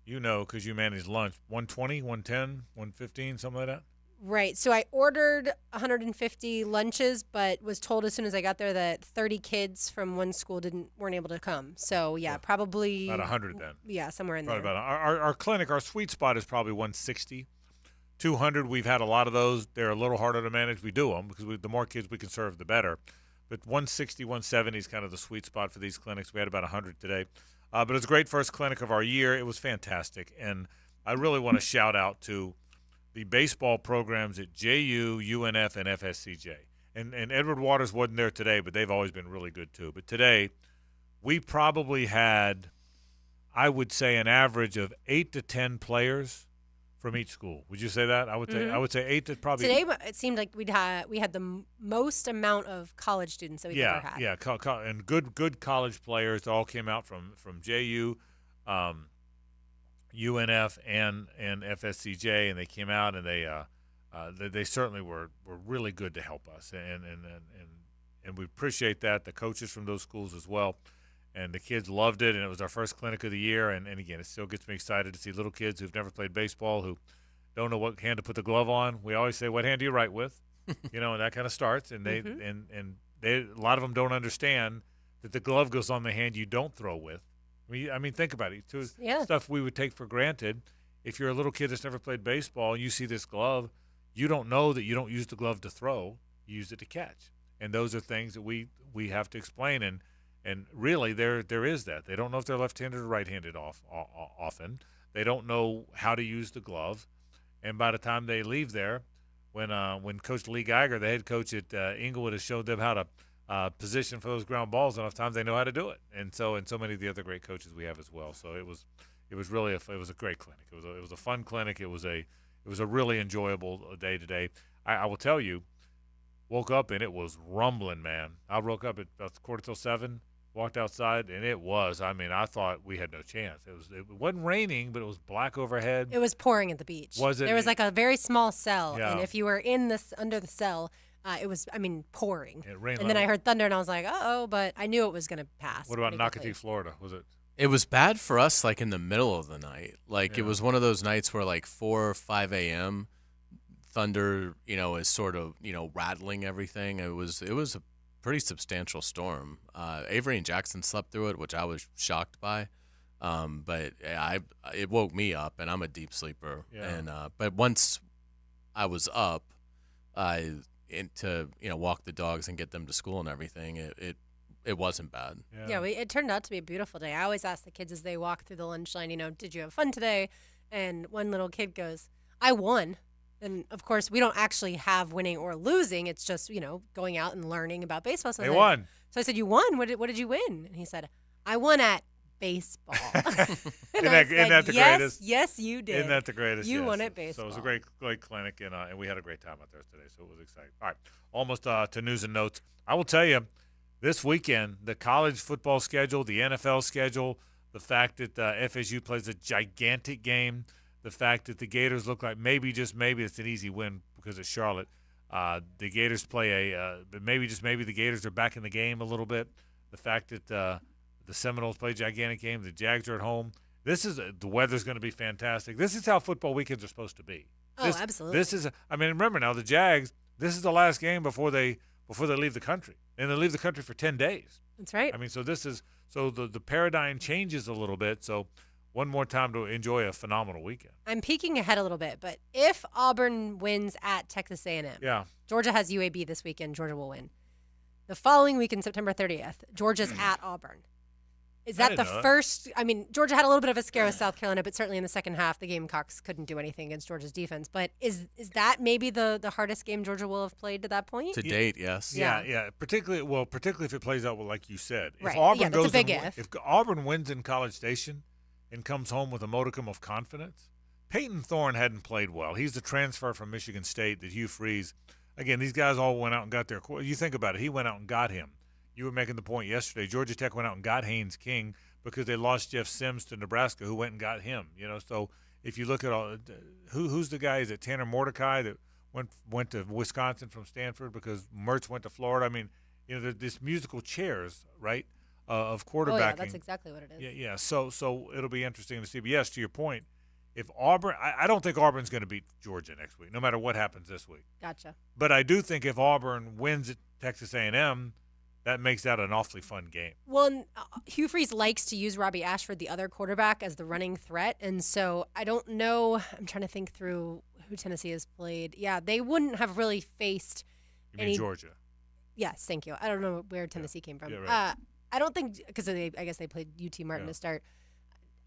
Because you managed lunch. 120, 110, 115, something like that. Right. So I ordered 150 lunches, but was told as soon as I got there that 30 kids from one school weren't able to come. So yeah, probably about 100 then. Yeah, somewhere in probably there. About our clinic, our sweet spot is probably 160. 200, we've had a lot of those. They're a little harder to manage. We do them because the more kids we can serve, the better. But 160, 170 is kind of the sweet spot for these clinics. We had about 100 today. But it was a great first clinic of our year. It was fantastic. And I really want to shout out to the baseball programs at JU, UNF, and FSCJ. And Edward Waters wasn't there today, but they've always been really good too. But today, we probably had, I would say, an average of 8 to 10 players from each school. Would you say that? I would say 8 to probably. Today it seemed like we had the most amount of college students that we've ever had. Yeah, and good college players all came out from JU, UNF, and FSCJ, and they came out and they certainly were really good to help us, and we appreciate that. The coaches from those schools as well. And the kids loved it, and it was our first clinic of the year. And again, it still gets me excited to see little kids who've never played baseball, who don't know what hand to put the glove on. We always say, "What hand do you write with?" And that kind of starts. And they a lot of them don't understand that the glove goes on the hand you don't throw with. I mean, think about it. Stuff we would take for granted. If you're a little kid that's never played baseball and you see this glove, you don't know that you don't use the glove to throw. You use it to catch. And those are things that we have to explain. And really, there is that. They don't know if they're left-handed or right-handed often. They don't know how to use the glove. And by the time they leave there, when Coach Lee Geiger, the head coach at Inglewood, has showed them how to position for those ground balls enough times, they know how to do it. And so many of the other great coaches we have as well. So it was really a great clinic. It was a fun clinic. It was a really enjoyable day today. I will tell you, woke up and it was rumbling, man. I woke up at about 6:45. Walked outside, and it was. I mean, I thought we had no chance. It wasn't raining, but it was black overhead. It was pouring at the beach. Was it? There was like a very small cell, Yeah. and if you were under the cell, it was, pouring. It rained. And then I heard thunder, and I was like, uh-oh, but I knew it was going to pass. What about pretty quickly. Nocatee, Florida? Was it? It was bad for us, like in the middle of the night. Like it was one of those nights where like 4 or 5 a.m. thunder, is sort of, rattling everything. It was a pretty substantial storm. Avery and Jackson slept through it, which I was shocked by. But it woke me up, and I'm a deep sleeper. Yeah. And but once I was up, to walk the dogs and get them to school and everything, it wasn't bad. Yeah, it turned out to be a beautiful day. I always ask the kids as they walk through the lunch line, did you have fun today? And one little kid goes, I won. And, of course, we don't actually have winning or losing. It's just, going out and learning about baseball. So They won. So I said, you won? What did you win? And he said, I won at baseball. Isn't that the greatest? Yes, you did. Isn't that the greatest? You Yes. won at baseball. So it was a great clinic, and we had a great time out there today, so it was exciting. All right, almost to news and notes. I will tell you, this weekend, the college football schedule, the NFL schedule, the fact that FSU plays a gigantic game, the fact that the Gators look like maybe it's an easy win because it's Charlotte. The Gators play maybe the Gators are back in the game a little bit. The fact that the Seminoles play a gigantic game, the Jags are at home. The weather's going to be fantastic. This is how football weekends are supposed to be. Absolutely. Remember now, the Jags, this is the last game before they leave the country. And they leave the country for 10 days. That's right. The paradigm changes a little bit. So one more time to enjoy a phenomenal weekend. I'm peeking ahead a little bit, but if Auburn wins at Texas A&M, Georgia has UAB this weekend, Georgia will win. The following weekend, September 30th, Georgia's at Auburn. Is that the first? Georgia had a little bit of a scare with South Carolina, but certainly in the second half, the Gamecocks couldn't do anything against Georgia's defense. But is that maybe the hardest game Georgia will have played to that point? To date, yes. Yeah. Particularly if it plays out like you said. Right. If Auburn that's a big if. If Auburn wins in College Station and comes home with a modicum of confidence, Peyton Thorne hadn't played well. He's the transfer from Michigan State that Hugh Freeze. Again, these guys all went out and got their. You think about it. He went out and got him. You were making the point yesterday. Georgia Tech went out and got Haynes King, because they lost Jeff Sims to Nebraska, who went and got him. So if you look at all, who's the guy? Is it Tanner Mordecai that went to Wisconsin from Stanford because Mertz went to Florida? I mean, there's this musical chairs, right, of quarterbacking. Oh, yeah, that's exactly what it is. Yeah. So it'll be interesting to see. But yes, to your point, if Auburn, I don't think Auburn's going to beat Georgia next week, no matter what happens this week. Gotcha. But I do think if Auburn wins at Texas A&M, that makes that an awfully fun game. Well, Hugh Freeze likes to use Robbie Ashford, the other quarterback, as the running threat. And so I don't know. I'm trying to think through who Tennessee has played. Yeah, they wouldn't have really faced any Georgia. Yes, thank you. I don't know where Tennessee came from. Yeah, right. I don't think, because I guess they played UT Martin to start.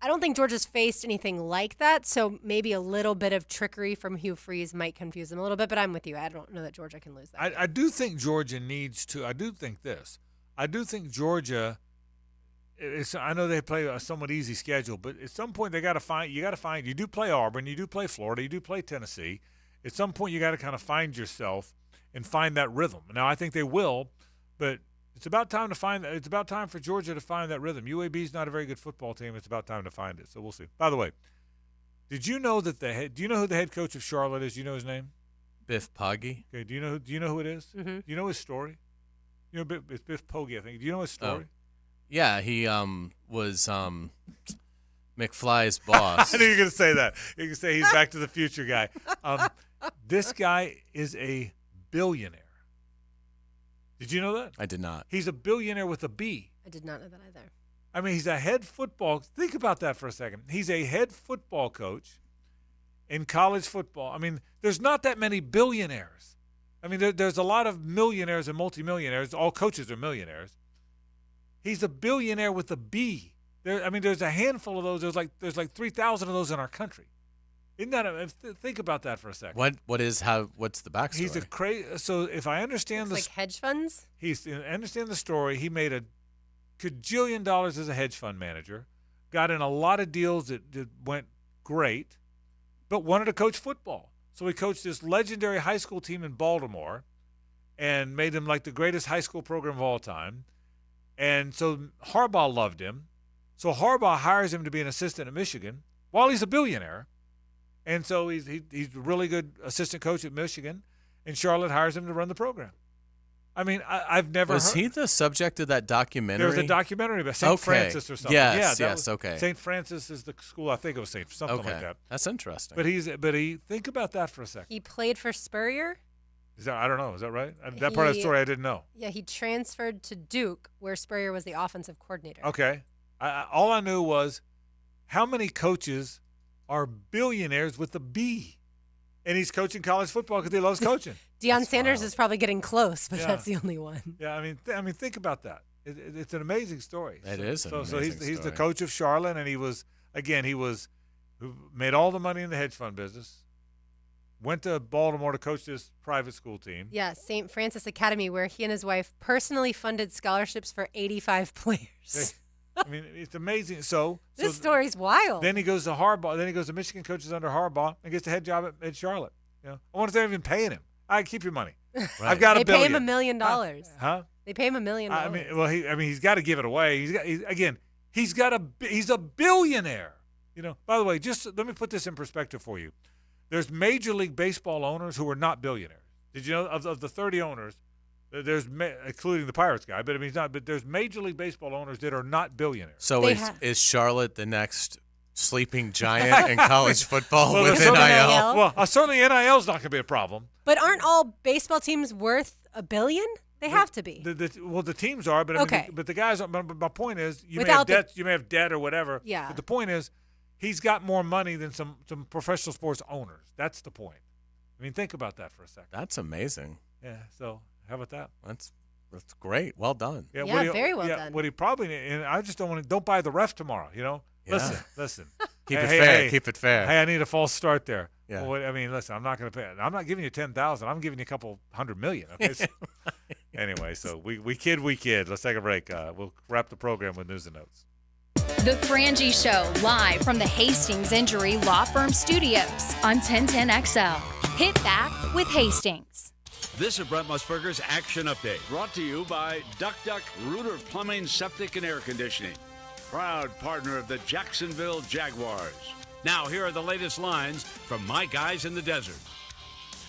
I don't think Georgia's faced anything like that, so maybe a little bit of trickery from Hugh Freeze might confuse them a little bit, but I'm with you. I don't know that Georgia can lose that. I do think Georgia needs to. I do think this. I do think Georgia. I know they play a somewhat easy schedule, but at some point they got to find. You got to find. You do play Auburn. You do play Florida. You do play Tennessee. At some point you got to kind of find yourself and find that rhythm. Now I think they will, but it's about time to find. It's about time for Georgia to find that rhythm. UAB's not a very good football team. It's about time to find it. So we'll see. By the way, did you know that do you know who the head coach of Charlotte is? Do you know his name? Biff Poggi. Okay. Do you know who it is? Mm-hmm. Do you know his story? It's Biff Poggi, I think. Do you know his story? Yeah, he was McFly's boss. I knew you were going to say that. You can say he's Back to the Future guy. This guy is a billionaire. Did you know that? I did not. He's a billionaire with a B. I did not know that either. I mean, he's a head football. Think about that for a second. He's a head football coach in college football. I mean, there's not that many billionaires. I mean, there's a lot of millionaires and multimillionaires. All coaches are millionaires. He's a billionaire with a B. There's a handful of those. There's like 3,000 of those in our country. Isn't that think about that for a second? What's the backstory? He's a crazy. So if I understand like hedge funds. Understand the story. He made a cajillion dollars as a hedge fund manager, got in a lot of deals that went great, but wanted to coach football. So he coached this legendary high school team in Baltimore, and made them like the greatest high school program of all time. And so Harbaugh loved him. So Harbaugh hires him to be an assistant at Michigan while he's a billionaire. And so he's a really good assistant coach at Michigan, and Charlotte hires him to run the program. I mean, I've never Was heard. he the subject of that documentary? There was a documentary about St. Francis or something. Yes, okay. St. Francis is the school. I think it was something like that. That's interesting. But think about that for a second. He played for Spurrier. I don't know. Is that right? That part of the story I didn't know. Yeah, he transferred to Duke, where Spurrier was the offensive coordinator. Okay. All I knew was how many coaches are billionaires with a B, and he's coaching college football because he loves coaching. Deion Sanders is probably getting close, but that's the only one. Yeah, I mean, think about that. It's an amazing story. It is an amazing story. He's the coach of Charlotte, and he made all the money in the hedge fund business. Went to Baltimore to coach this private school team. Yeah, St. Francis Academy, where he and his wife personally funded scholarships for 85 players. I mean, it's amazing. So this story's wild. Then he goes to Harbaugh. Then he goes to Michigan, coaches under Harbaugh, and gets the head job at Charlotte. I wonder if they're even paying him. I keep your money. Right. I've got $1 billion. They pay him $1 million. Huh? They pay him $1 million. I mean, he's got to give it away. He's a billionaire. By the way, just let me put this in perspective for you. There's Major League Baseball owners who are not billionaires. Did you know of the 30 owners? There's including the Pirates guy, but he's not. But there's Major League Baseball owners that are not billionaires. So is Charlotte the next sleeping giant in college football with NIL? Well, certainly NIL's not going to be a problem. But aren't all baseball teams worth $1 billion? They have to be. The teams are, but okay. But the guys. My point is, you may have debt or whatever. Yeah. But the point is, he's got more money than some professional sports owners. That's the point. I mean, think about that for a second. That's amazing. Yeah. So. How about that? That's great. Well done. Yeah, very well done. What he probably and I just don't buy the ref tomorrow. Yeah. Listen. Keep it fair. Keep it fair. Hey, I need a false start there. Yeah. Well, I mean, listen, I'm not going to pay. I'm not giving you 10,000. I'm giving you a couple $100 million. Okay. So, anyway, so we kid. Let's take a break. We'll wrap the program with news and notes. The Frangie Show, live from the Hastings Injury Law Firm Studios on 1010XL. Hit back with Hastings. This is Brent Musburger's Action Update, brought to you by Duck Duck Rooter Plumbing, Septic, and Air Conditioning. proud partner of the Jacksonville Jaguars. Now, here are the latest lines from my guys in the desert.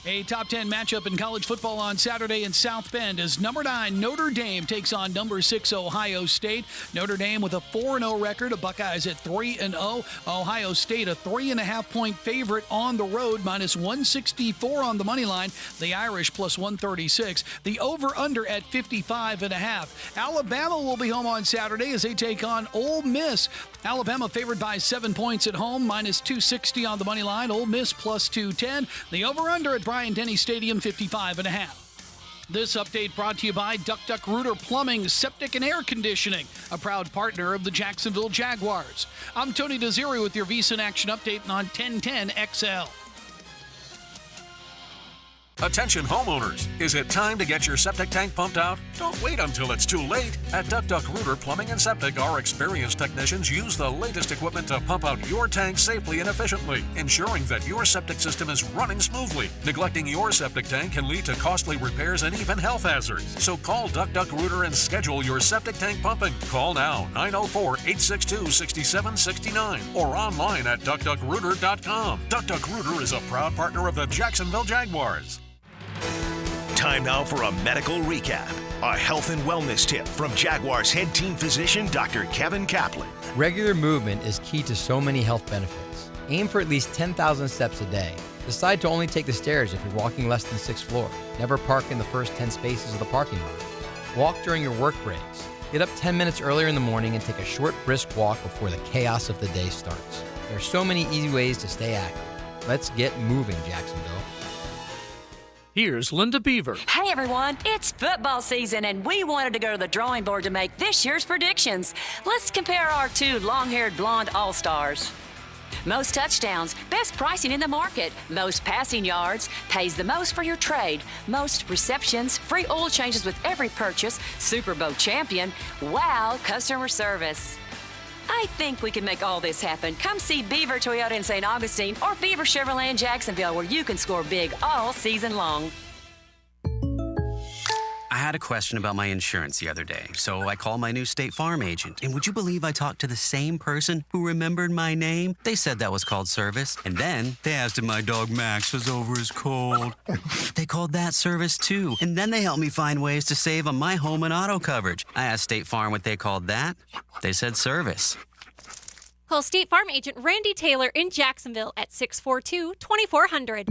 A top 10 matchup in college football on Saturday in South Bend as number 9 Notre Dame takes on number 6 Ohio State. Notre Dame with a 4-0 record, the Buckeyes at 3-0. Ohio State a 3.5-point favorite on the road, minus 164 on the money line. The Irish plus 136. The over/under at 55.5. Alabama will be home on Saturday as they take on Ole Miss. Alabama favored by 7 points at home, minus 260 on the money line. Ole Miss plus 210. The over/under at Bryant-Denny Stadium, 55.5. This update brought to you by Duck Duck Rooter Plumbing, Septic and Air Conditioning, a proud partner of the Jacksonville Jaguars. I'm Tony Desiri with your VSiN Action Update on 1010 XL. Attention homeowners, is it time to get your septic tank pumped out? Don't wait until it's too late. At Duck Duck Rooter Plumbing and Septic, our experienced technicians use the latest equipment to pump out your tank safely and efficiently, ensuring that your septic system is running smoothly. Neglecting your septic tank can lead to costly repairs and even health hazards. So call Duck Duck Rooter and schedule your septic tank pumping. Call now, 904-862-6769 or online at duckduckrooter.com. Duck Duck Rooter is a proud partner of the Jacksonville Jaguars. Time now for a medical recap. A health and wellness tip from Jaguars head team physician Dr. Kevin Kaplan. Regular movement is key to so many health benefits. Aim for at least 10,000 steps a day. Decide to only take the stairs if you're walking less than 6th floor. Never park in the first 10 spaces of the parking lot. Walk during your work breaks. Get up 10 minutes earlier in the morning and take a short, brisk walk before the chaos of the day starts. There are so many easy ways to stay active. Let's get moving, Jacksonville. Here's Linda Beaver. Hey everyone, it's football season and we wanted to go to the drawing board to make this year's predictions. Let's compare our 2 long-haired blonde all-stars. Most touchdowns, best pricing in the market, most passing yards, pays the most for your trade, most receptions, free oil changes with every purchase, Super Bowl champion, wow, customer service. I think we can make all this happen. Come see Beaver Toyota in St. Augustine or Beaver Chevrolet in Jacksonville, where you can score big all season long. I had a question about my insurance the other day, so I called my new State Farm agent. And would you believe I talked to the same person who remembered my name? They said that was called service. And then they asked if my dog Max was over his cold. They called that service too. And then they helped me find ways to save on my home and auto coverage. I asked State Farm what they called that. They said service. Call State Farm agent Randy Taylor in Jacksonville at 642-2400.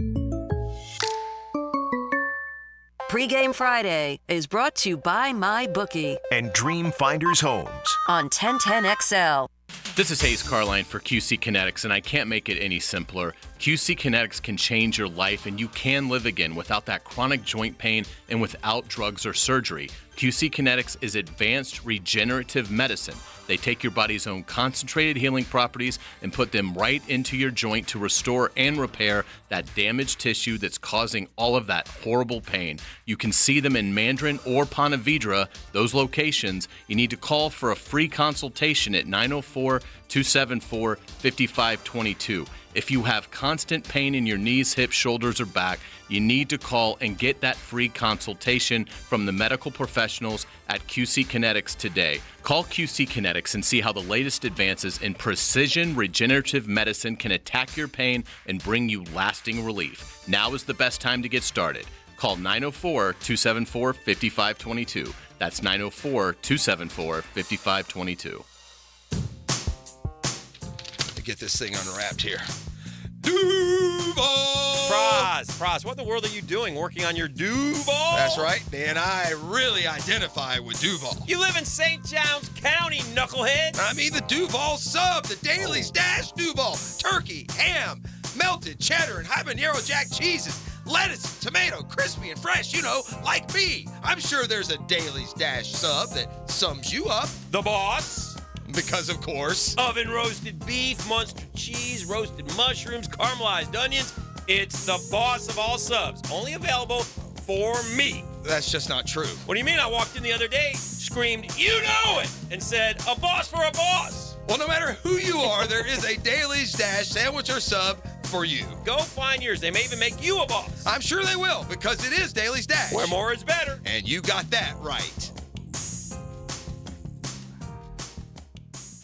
Pre-Game Friday is brought to you by MyBookie and Dream Finders Homes on 1010XL. This is Hayes Carline for QC Kinetics, and I can't make it any simpler. QC Kinetics can change your life, and you can live again without that chronic joint pain and without drugs or surgery. QC Kinetics is advanced regenerative medicine. They take your body's own concentrated healing properties and put them right into your joint to restore and repair that damaged tissue that's causing all of that horrible pain. You can see them in Mandarin or Ponte Vedra, those locations. You need to call for a free consultation at 904-274-5522. If you have constant pain in your knees, hips, shoulders, or back, you need to call and get that free consultation from the medical professionals at QC Kinetics today. Call QC Kinetics and see how the latest advances in precision regenerative medicine can attack your pain and bring you lasting relief. Now is the best time to get started. Call 904-274-5522. That's 904-274-5522. Get this thing unwrapped here. Duval! Praz, what in the world are you doing working on your Duval? That's right, man. I really identify with Duval. You live in St. Johns County, knucklehead. I mean the Duval sub, the Dailies Dash Duval. Turkey, ham, melted cheddar, and habanero jack cheeses. Lettuce, tomato, crispy and fresh, you know, like me. I'm sure there's a Dailies Dash sub that sums you up. The boss. Because, of course, oven roasted beef, Munster cheese, roasted mushrooms, caramelized onions. It's the boss of all subs. Only available for me. That's just not true. What do you mean? I walked in the other day, screamed, "You know it!" and said, "A boss for a boss." Well, no matter who you are, there is a Dailies Dash sandwich or sub for you. Go find yours. They may even make you a boss. I'm sure they will, because it is Dailies Dash. Where more is better. And you got that right.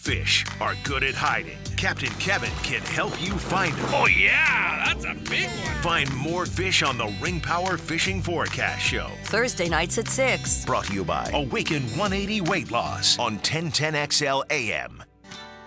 Fish are good at hiding. Captain Kevin can help you find them. Oh, yeah, that's a big one. Find more fish on the Ring Power Fishing Forecast Show. Thursday nights at 6. Brought to you by Awaken 180 Weight Loss on 1010XL AM.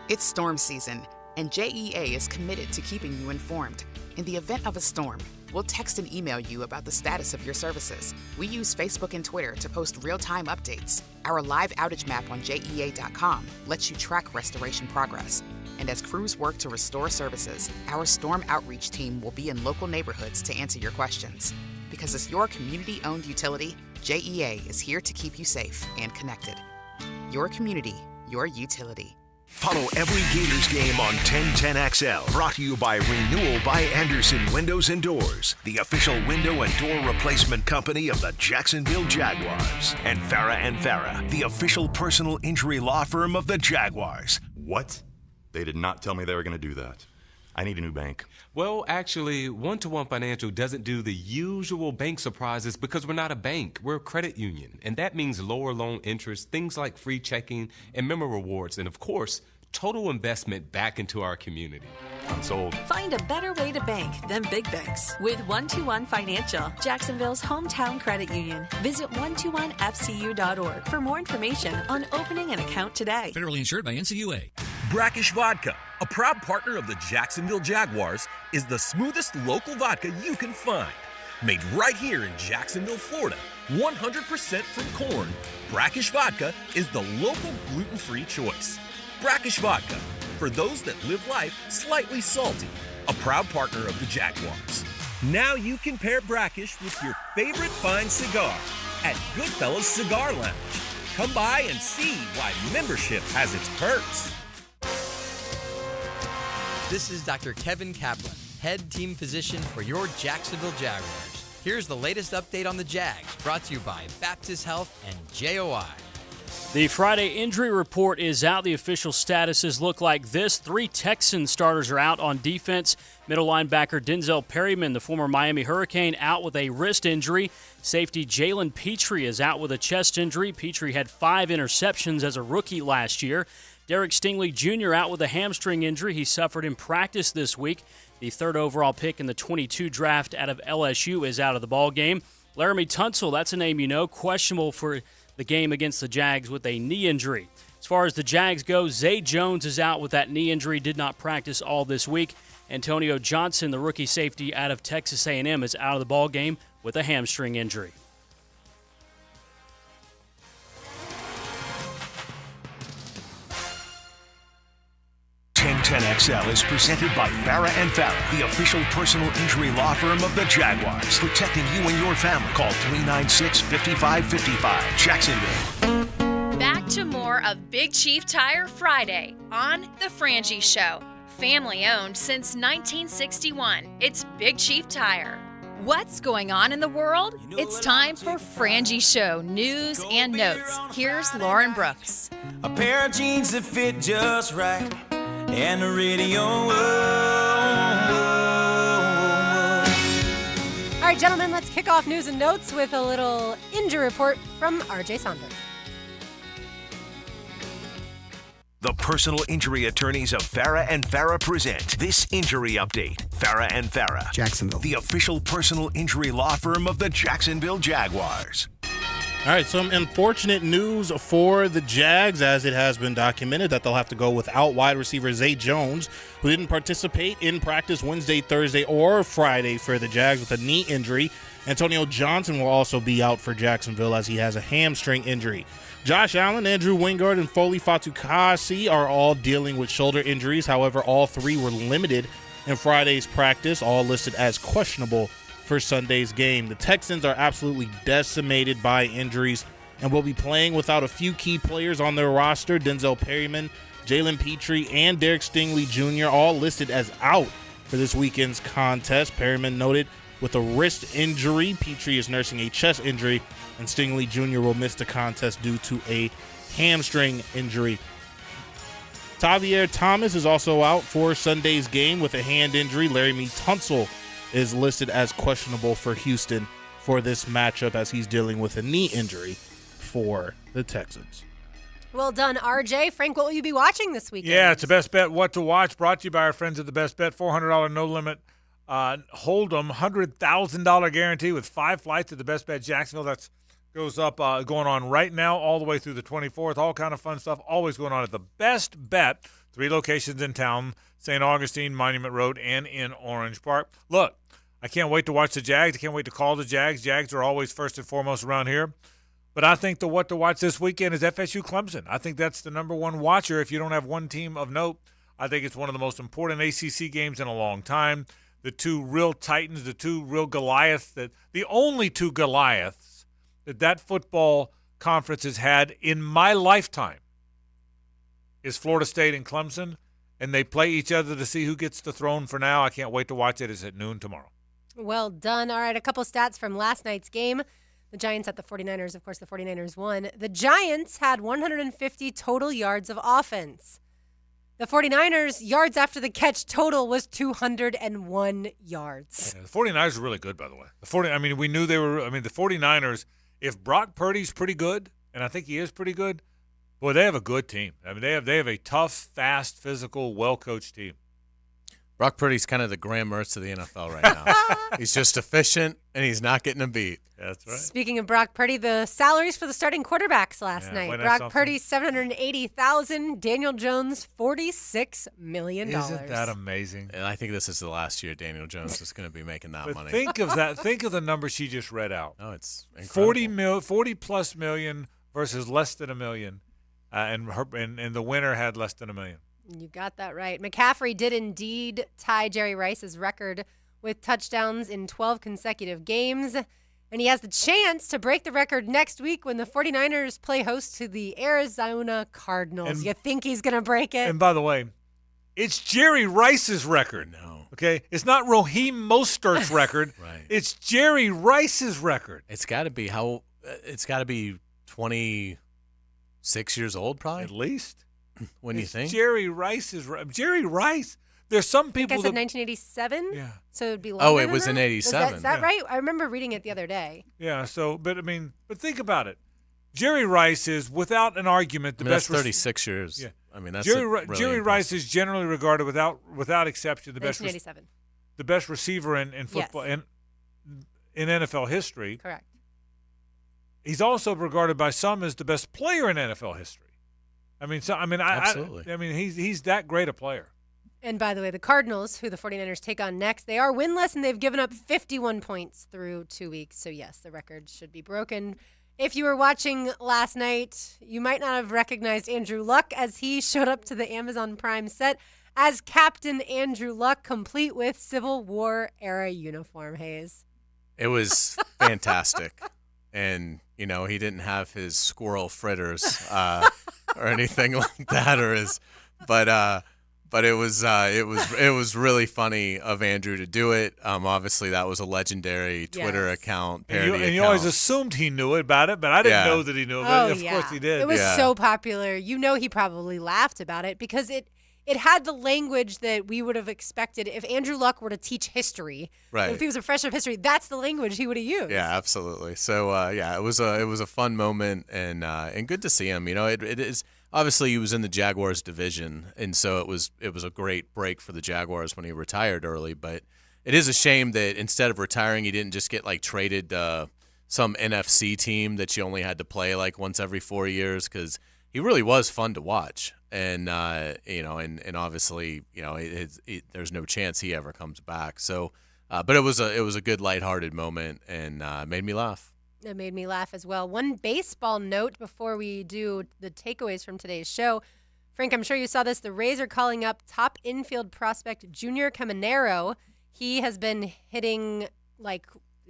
It's storm season, and JEA is committed to keeping you informed. In the event of a storm, we'll text and email you about the status of your services. We use Facebook and Twitter to post real-time updates. Our live outage map on JEA.com lets you track restoration progress. And as crews work to restore services, our storm outreach team will be in local neighborhoods to answer your questions. Because as your community-owned utility, JEA is here to keep you safe and connected. Your community, your utility. Follow every Gators game on 1010XL. Brought to you by Renewal by Anderson Windows and Doors, the official window and door replacement company of the Jacksonville Jaguars. And Farah, the official personal injury law firm of the Jaguars. What? They did not tell me they were going to do that. I need a new bank. Well, actually, One-to-One Financial doesn't do the usual bank surprises because we're not a bank. We're a credit union. And that means lower loan interest, things like free checking and member rewards, and of course, total investment back into our community. I'm sold. Find a better way to bank than big banks with One-to-One Financial, Jacksonville's hometown credit union. Visit 121fcu.org for more information on opening an account today. Federally insured by NCUA. Brackish Vodka, a proud partner of the Jacksonville Jaguars, is the smoothest local vodka you can find. Made right here in Jacksonville, Florida, 100% from corn, Brackish Vodka is the local gluten-free choice. Brackish Vodka, for those that live life slightly salty, a proud partner of the Jaguars. Now you can pair Brackish with your favorite fine cigar at Goodfellas Cigar Lounge. Come by and see why membership has its perks. This is Dr. Kevin Kaplan, head team physician for your Jacksonville Jaguars. Here's the latest update on the Jags, brought to you by Baptist Health and JOI. The Friday injury report is out. The official statuses look like this. 3 Texan starters are out on defense. Middle linebacker Denzel Perryman, the former Miami Hurricane, out with a wrist injury. Safety Jalen Petrie is out with a chest injury. Petrie had 5 interceptions as a rookie last year. Derek Stingley Jr. out with a hamstring injury he suffered in practice this week. The 3rd overall pick in the 22 draft out of LSU is out of the ballgame. Laramie Tunsil, that's a name you know, questionable for the game against the Jags with a knee injury. As far as the Jags go, Zay Jones is out with that knee injury, did not practice all this week. Antonio Johnson, the rookie safety out of Texas A&M, is out of the ballgame with a hamstring injury. XL is presented by Farah & Farah, the official personal injury law firm of the Jaguars. Protecting you and your family. Call 396-5555. Jacksonville. Back to more of Big Chief Tire Friday on The Frangie Show. Family owned since 1961. It's Big Chief Tire. What's going on in the world? It's time for Frangie Show news and notes. Here's Lauren Brooks. A pair of jeans that fit just right. And the radio. All right, gentlemen, let's kick off news and notes with a little injury report from RJ Saunders. The personal injury attorneys of Farah & Farah present this injury update. Farah & Farah, Jacksonville, the official personal injury law firm of the Jacksonville Jaguars. All right, some unfortunate news for the Jags, as it has been documented that they'll have to go without wide receiver Zay Jones, who didn't participate in practice Wednesday, Thursday, or Friday for the Jags with a knee injury. Antonio Johnson will also be out for Jacksonville as he has a hamstring injury. Josh Allen, Andrew Wingard, and Foley Fatukasi are all dealing with shoulder injuries. However, all 3 were limited in Friday's practice, all listed as questionable for Sunday's game. The Texans are absolutely decimated by injuries and will be playing without a few key players on their roster. Denzel Perryman, Jalen Petrie, and Derek Stingley Jr. all listed as out for this weekend's contest. Perryman noted with a wrist injury. Petrie is nursing a chest injury, and Stingley Jr. will miss the contest due to a hamstring injury. Tavier Thomas is also out for Sunday's game with a hand injury. Laramie Tunsil is listed as questionable for Houston for this matchup as he's dealing with a knee injury for the Texans. Well done, RJ. Frank, what will you be watching this weekend? Yeah, it's a Best Bet What to Watch, brought to you by our friends at the Best Bet. $400 no-limit Hold'em, $100,000 guarantee with 5 flights to the Best Bet Jacksonville. That's goes up, going on right now all the way through the 24th. All kind of fun stuff always going on at the Best Bet. 3 locations in town, St. Augustine, Monument Road, and in Orange Park. Look, I can't wait to watch the Jags. I can't wait to call the Jags. Jags are always first and foremost around here. But I think the what to watch this weekend is FSU Clemson. I think that's the number one watcher if you don't have one team of note. I think it's one of the most important ACC games in a long time. The 2 real Titans, the 2 real Goliaths, the only 2 Goliaths that football conference has had in my lifetime is Florida State and Clemson, and they play each other to see who gets the throne for now. I can't wait to watch it. It's at noon tomorrow. Well done. All right, a couple stats from last night's game. The Giants at the 49ers. Of course, the 49ers won. The Giants had 150 total yards of offense. The 49ers' yards after the catch total was 201 yards. Yeah, the 49ers are really good, by the way. We knew they were. The 49ers, if Brock Purdy's pretty good, and I think he is pretty good, boy, they have a good team. They have a tough, fast, physical, well-coached team. Brock Purdy's kind of the Graham Mertz of the NFL right now. He's just efficient, and he's not getting a beat. That's right. Speaking of Brock Purdy, the salaries for the starting quarterbacks last night. Brock Purdy, $780,000. Daniel Jones, $46 million. Isn't that amazing? And I think this is the last year Daniel Jones is going to be making that money. Think of that. Think of the number she just read out. Oh, it's incredible. 40+ million versus less than $1 million, and the winner had less than $1 million. You got that right. McCaffrey did indeed tie Jerry Rice's record with touchdowns in 12 consecutive games. And he has the chance to break the record next week when the 49ers play host to the Arizona Cardinals. You think he's going to break it? And by the way, it's Jerry Rice's record. No. Okay? It's not Raheem Mostert's record. Right. It's Jerry Rice's record. It's got to be it's got to be 26 years old probably. At least. When you think? Jerry Rice. Jerry Rice. There's some people I said 1987. Yeah. So it'd be longer. Oh, it than was that? in 87. Is that right? I remember reading it the other day. Yeah. So, but think about it. Jerry Rice is, without an argument, the best. That's 36 years. Yeah. That's Jerry Rice is generally regarded, without exception, the best. 1987. The best receiver in football Yes. in NFL history. Correct. He's also regarded by some as the best player in NFL history. Absolutely. He's that great a player. And by the way, the Cardinals, who the 49ers take on next, they are winless and they've given up 51 points through 2 weeks. So, yes, the record should be broken. If you were watching last night, you might not have recognized Andrew Luck as he showed up to the Amazon Prime set as Captain Andrew Luck, complete with Civil War era uniform, Hayes. It was fantastic. And, he didn't have his squirrel fritters or anything like that, but it was really funny of Andrew to do it. Obviously, that was a legendary Twitter account, parody account. And you always assumed he knew about it, but I didn't know that he knew about it. Of course he did. It was so popular. He probably laughed about it because it had the language that we would have expected if Andrew Luck were to teach history. Right. If he was a professor of history, that's the language he would have used. Yeah, absolutely. So it was a fun moment and good to see him. It is obviously he was in the Jaguars division, and so it was a great break for the Jaguars when he retired early. But it is a shame that instead of retiring, he didn't just get traded to some NFC team that you only had to play once every 4 years, because he really was fun to watch. And and obviously, there's no chance he ever comes back. So, but it was a good lighthearted moment and made me laugh. It made me laugh as well. One baseball note before we do the takeaways from today's show. Frank, I'm sure you saw this. The Rays are calling up top infield prospect Junior Caminero. He has been hitting like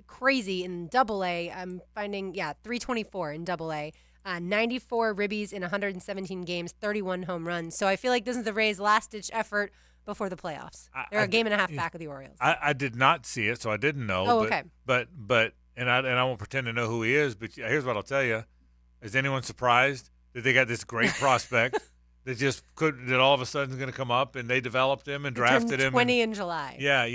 crazy in Double-A. I'm finding, 324 in Double-A. 94 ribbies in 117 games, 31 home runs. So I feel like this is the Rays' last-ditch effort before the playoffs. They're a game and a half back of the Orioles. I did not see it, so I didn't know. Oh, okay. But I won't pretend to know who he is, but here's what I'll tell you. Is anyone surprised that they got this great prospect that all of a sudden is going to come up, and they developed him and drafted him? 20 in July. Yeah,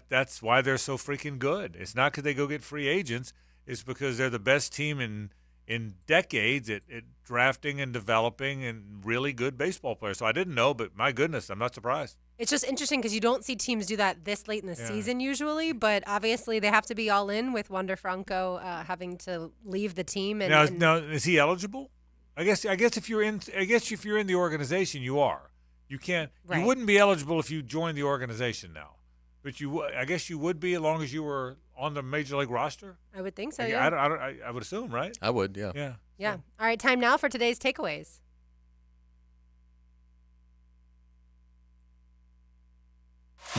that's why they're so freaking good. It's not because they go get free agents. It's because they're the best team in in decades at drafting and developing and really good baseball players. So I didn't know, but my goodness, I'm not surprised. It's just interesting because you don't see teams do that this late in the Yeah. season usually, but obviously they have to be all in with Wander Franco having to leave the team. And Now, is he eligible? I guess if you're in the organization, you are. You can't. Right. You wouldn't be eligible if you joined the organization now, but I guess you would be as long as you were on the major league roster. I would think so. I, Yeah. I would assume, right? I would, yeah. Yeah. Yeah. All right. Time now for today's takeaways.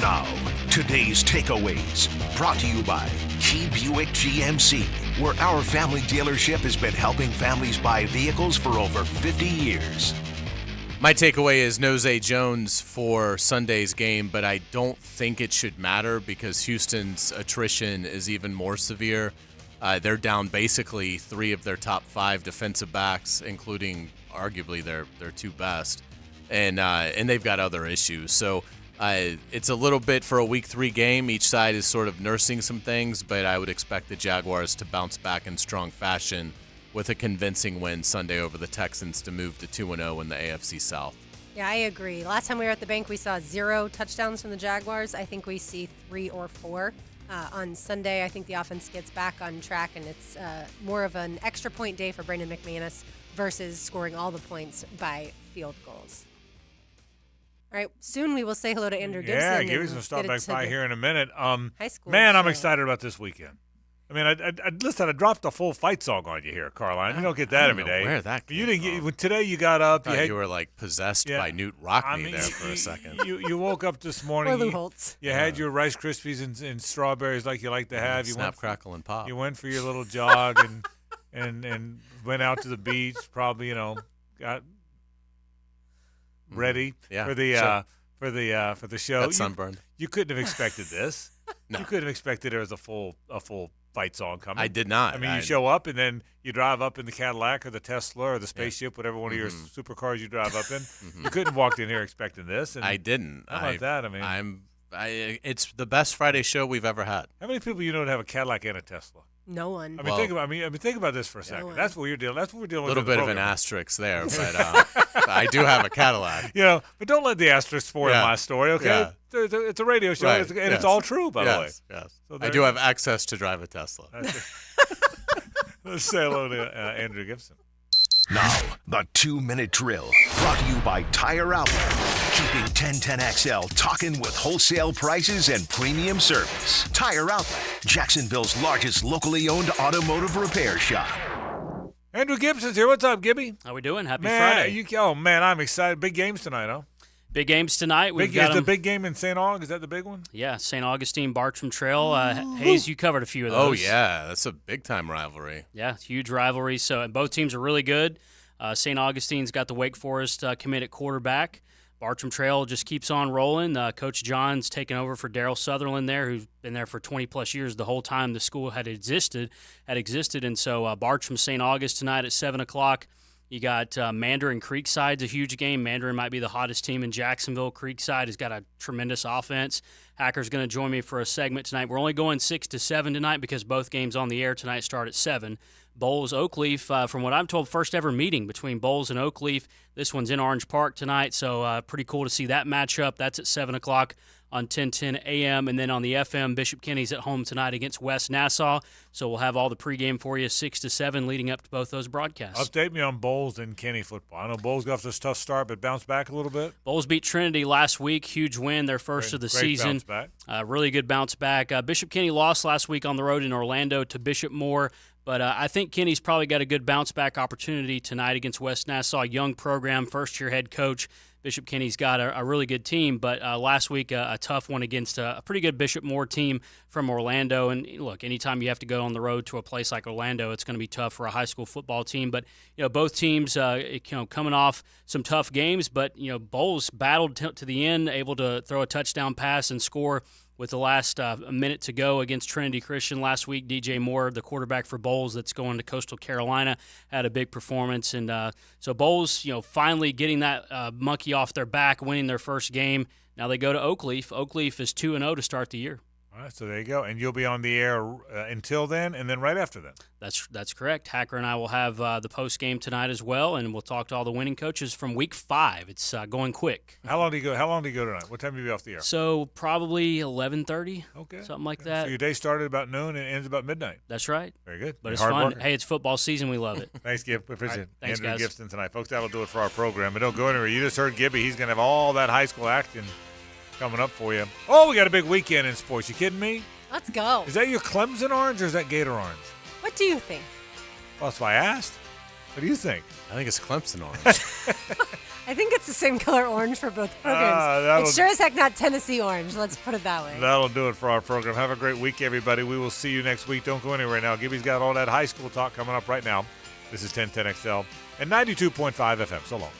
Now, today's takeaways, brought to you by Key Buick GMC, where our family dealership has been helping families buy vehicles for over 50 years. My takeaway is no Zay Jones for Sunday's game, but I don't think it should matter because Houston's attrition is even more severe. They're down basically 3 of their top 5 defensive backs, including arguably their 2 best, and they've got other issues. So it's a little bit for a Week 3 game. Each side is sort of nursing some things, but I would expect the Jaguars to bounce back in strong fashion with a convincing win Sunday over the Texans to move to 2-0 in the AFC South. Yeah, I agree. Last time we were at the bank, we saw 0 touchdowns from the Jaguars. I think we see 3 or 4. On Sunday, I think the offense gets back on track, and it's more of an extra point day for Brandon McManus versus scoring all the points by field goals. All right, soon we will say hello to Andrew Gibson. Yeah, Gibson's going to stop back by here in a minute. High school. Man, I'm show. excited about this weekend. I mean, I dropped a full fight song on you here, Carline. You don't get that every day. Where that came you didn't get today. You got up. You were like possessed by Newt Rockney there for a second. You woke up this morning. Or Lou Holtz. You had your Rice Krispies and strawberries like you like to have. You Snap, crackle, and pop. You went for your little jog and went out to the beach. Probably got ready for the show. Got sunburned. You couldn't have expected this. No. You couldn't have expected there was a full fight song coming. I did not. I mean, you show up and then you drive up in the Cadillac or the Tesla or the spaceship, whatever one of your supercars you drive up in. You couldn't have walked in here expecting this. And I didn't. How about that? I mean, it's the best Friday show we've ever had. How many people you know that have a Cadillac and a Tesla? No one. I mean, think about this for a second. That's what you're dealing. That's what we're dealing with. A little bit of an asterisk there, but I do have a Cadillac. But don't let the asterisk spoil my story, okay? Yeah. It's a radio show, Right. and it's all true, by the way. Yes. So I do have access to drive a Tesla. Let's say hello to Andrew Gibson. Now, the 2-minute drill, brought to you by Tire Outlet, keeping 1010XL talking with wholesale prices and premium service. Tire Outlet, Jacksonville's largest locally owned automotive repair shop. Andrew Gibson's here. What's up, Gibby? How we doing? Happy Man, Friday. I'm excited. Big games tonight, huh? Big games tonight. Is the big game in St. Aug? Is that the big one? Yeah, St. Augustine, Bartram Trail. Hayes, you covered a few of those. Oh, yeah. That's a big-time rivalry. Yeah, huge rivalry. So, and both teams are really good. St. Augustine's got the Wake Forest commit at quarterback. Bartram Trail just keeps on rolling. Coach John's taken over for Daryl Sutherland there, who's been there for 20-plus years, the whole time the school had existed. And so Bartram St. August tonight at 7 o'clock. You got Mandarin Creekside's a huge game. Mandarin might be the hottest team in Jacksonville. Creekside has got a tremendous offense. Hacker's going to join me for a segment tonight. We're only going 6 to 7 tonight because both games on the air tonight start at 7. Bowles Oakleaf, from what I'm told, first ever meeting between Bowles and Oakleaf. This one's in Orange Park tonight, so pretty cool to see that matchup. That's at 7 o'clock on 1010 a.m. And then on the FM, Bishop Kenny's at home tonight against West Nassau. So we'll have all the pregame for you 6 to 7 leading up to both those broadcasts. Update me on Bowles and Kenny football. I know Bowles got off this tough start, but bounced back a little bit. Bowles beat Trinity last week. Huge win, their first of the season. Bounce back. Really good bounce back. Bishop Kenny lost last week on the road in Orlando to Bishop Moore. But I think Kenny's probably got a good bounce-back opportunity tonight against West Nassau. Young program, first-year head coach. Bishop Kenny's got a really good team, but last week a tough one against a pretty good Bishop Moore team from Orlando. And look, anytime you have to go on the road to a place like Orlando, it's going to be tough for a high school football team. But both teams, coming off some tough games, but Bowles battled to the end, able to throw a touchdown pass and score with the last minute to go against Trinity Christian last week. DJ Moore, the quarterback for Bowles that's going to Coastal Carolina, had a big performance. And so Bowles, finally getting that monkey off their back, winning their first game. Now they go to Oakleaf. Oakleaf is 2-0 to start the year. All right, so there you go. And you'll be on the air until then and then right after then. That's correct. Hacker and I will have the post game tonight as well, and we'll talk to all the winning coaches from week 5. It's going quick. How long do you go tonight? What time will you be off the air? So probably 11:30. Okay. Something like that. So your day started about noon and ends about midnight. That's right. Very good. But You're it's hard fun. worker. Hey, it's football season. We love it. Thanks, Gib. Appreciate it. Thanks, Andrew guys. Gibson tonight. Folks, that'll do it for our program. But don't go anywhere. You just heard Gibby. He's going to have all that high school action coming up for you. Oh, we got a big weekend in sports. You kidding me? Let's go. Is that your Clemson orange or is that Gator orange? What do you think? Well, that's why I asked. What do you think? I think it's Clemson orange. I think it's the same color orange for both programs. It's sure as heck not Tennessee orange. Let's put it that way. That'll do it for our program. Have a great week, everybody. We will see you next week. Don't go anywhere now. Gibby's got all that high school talk coming up right now. This is 1010XL and 92.5 FM. So long.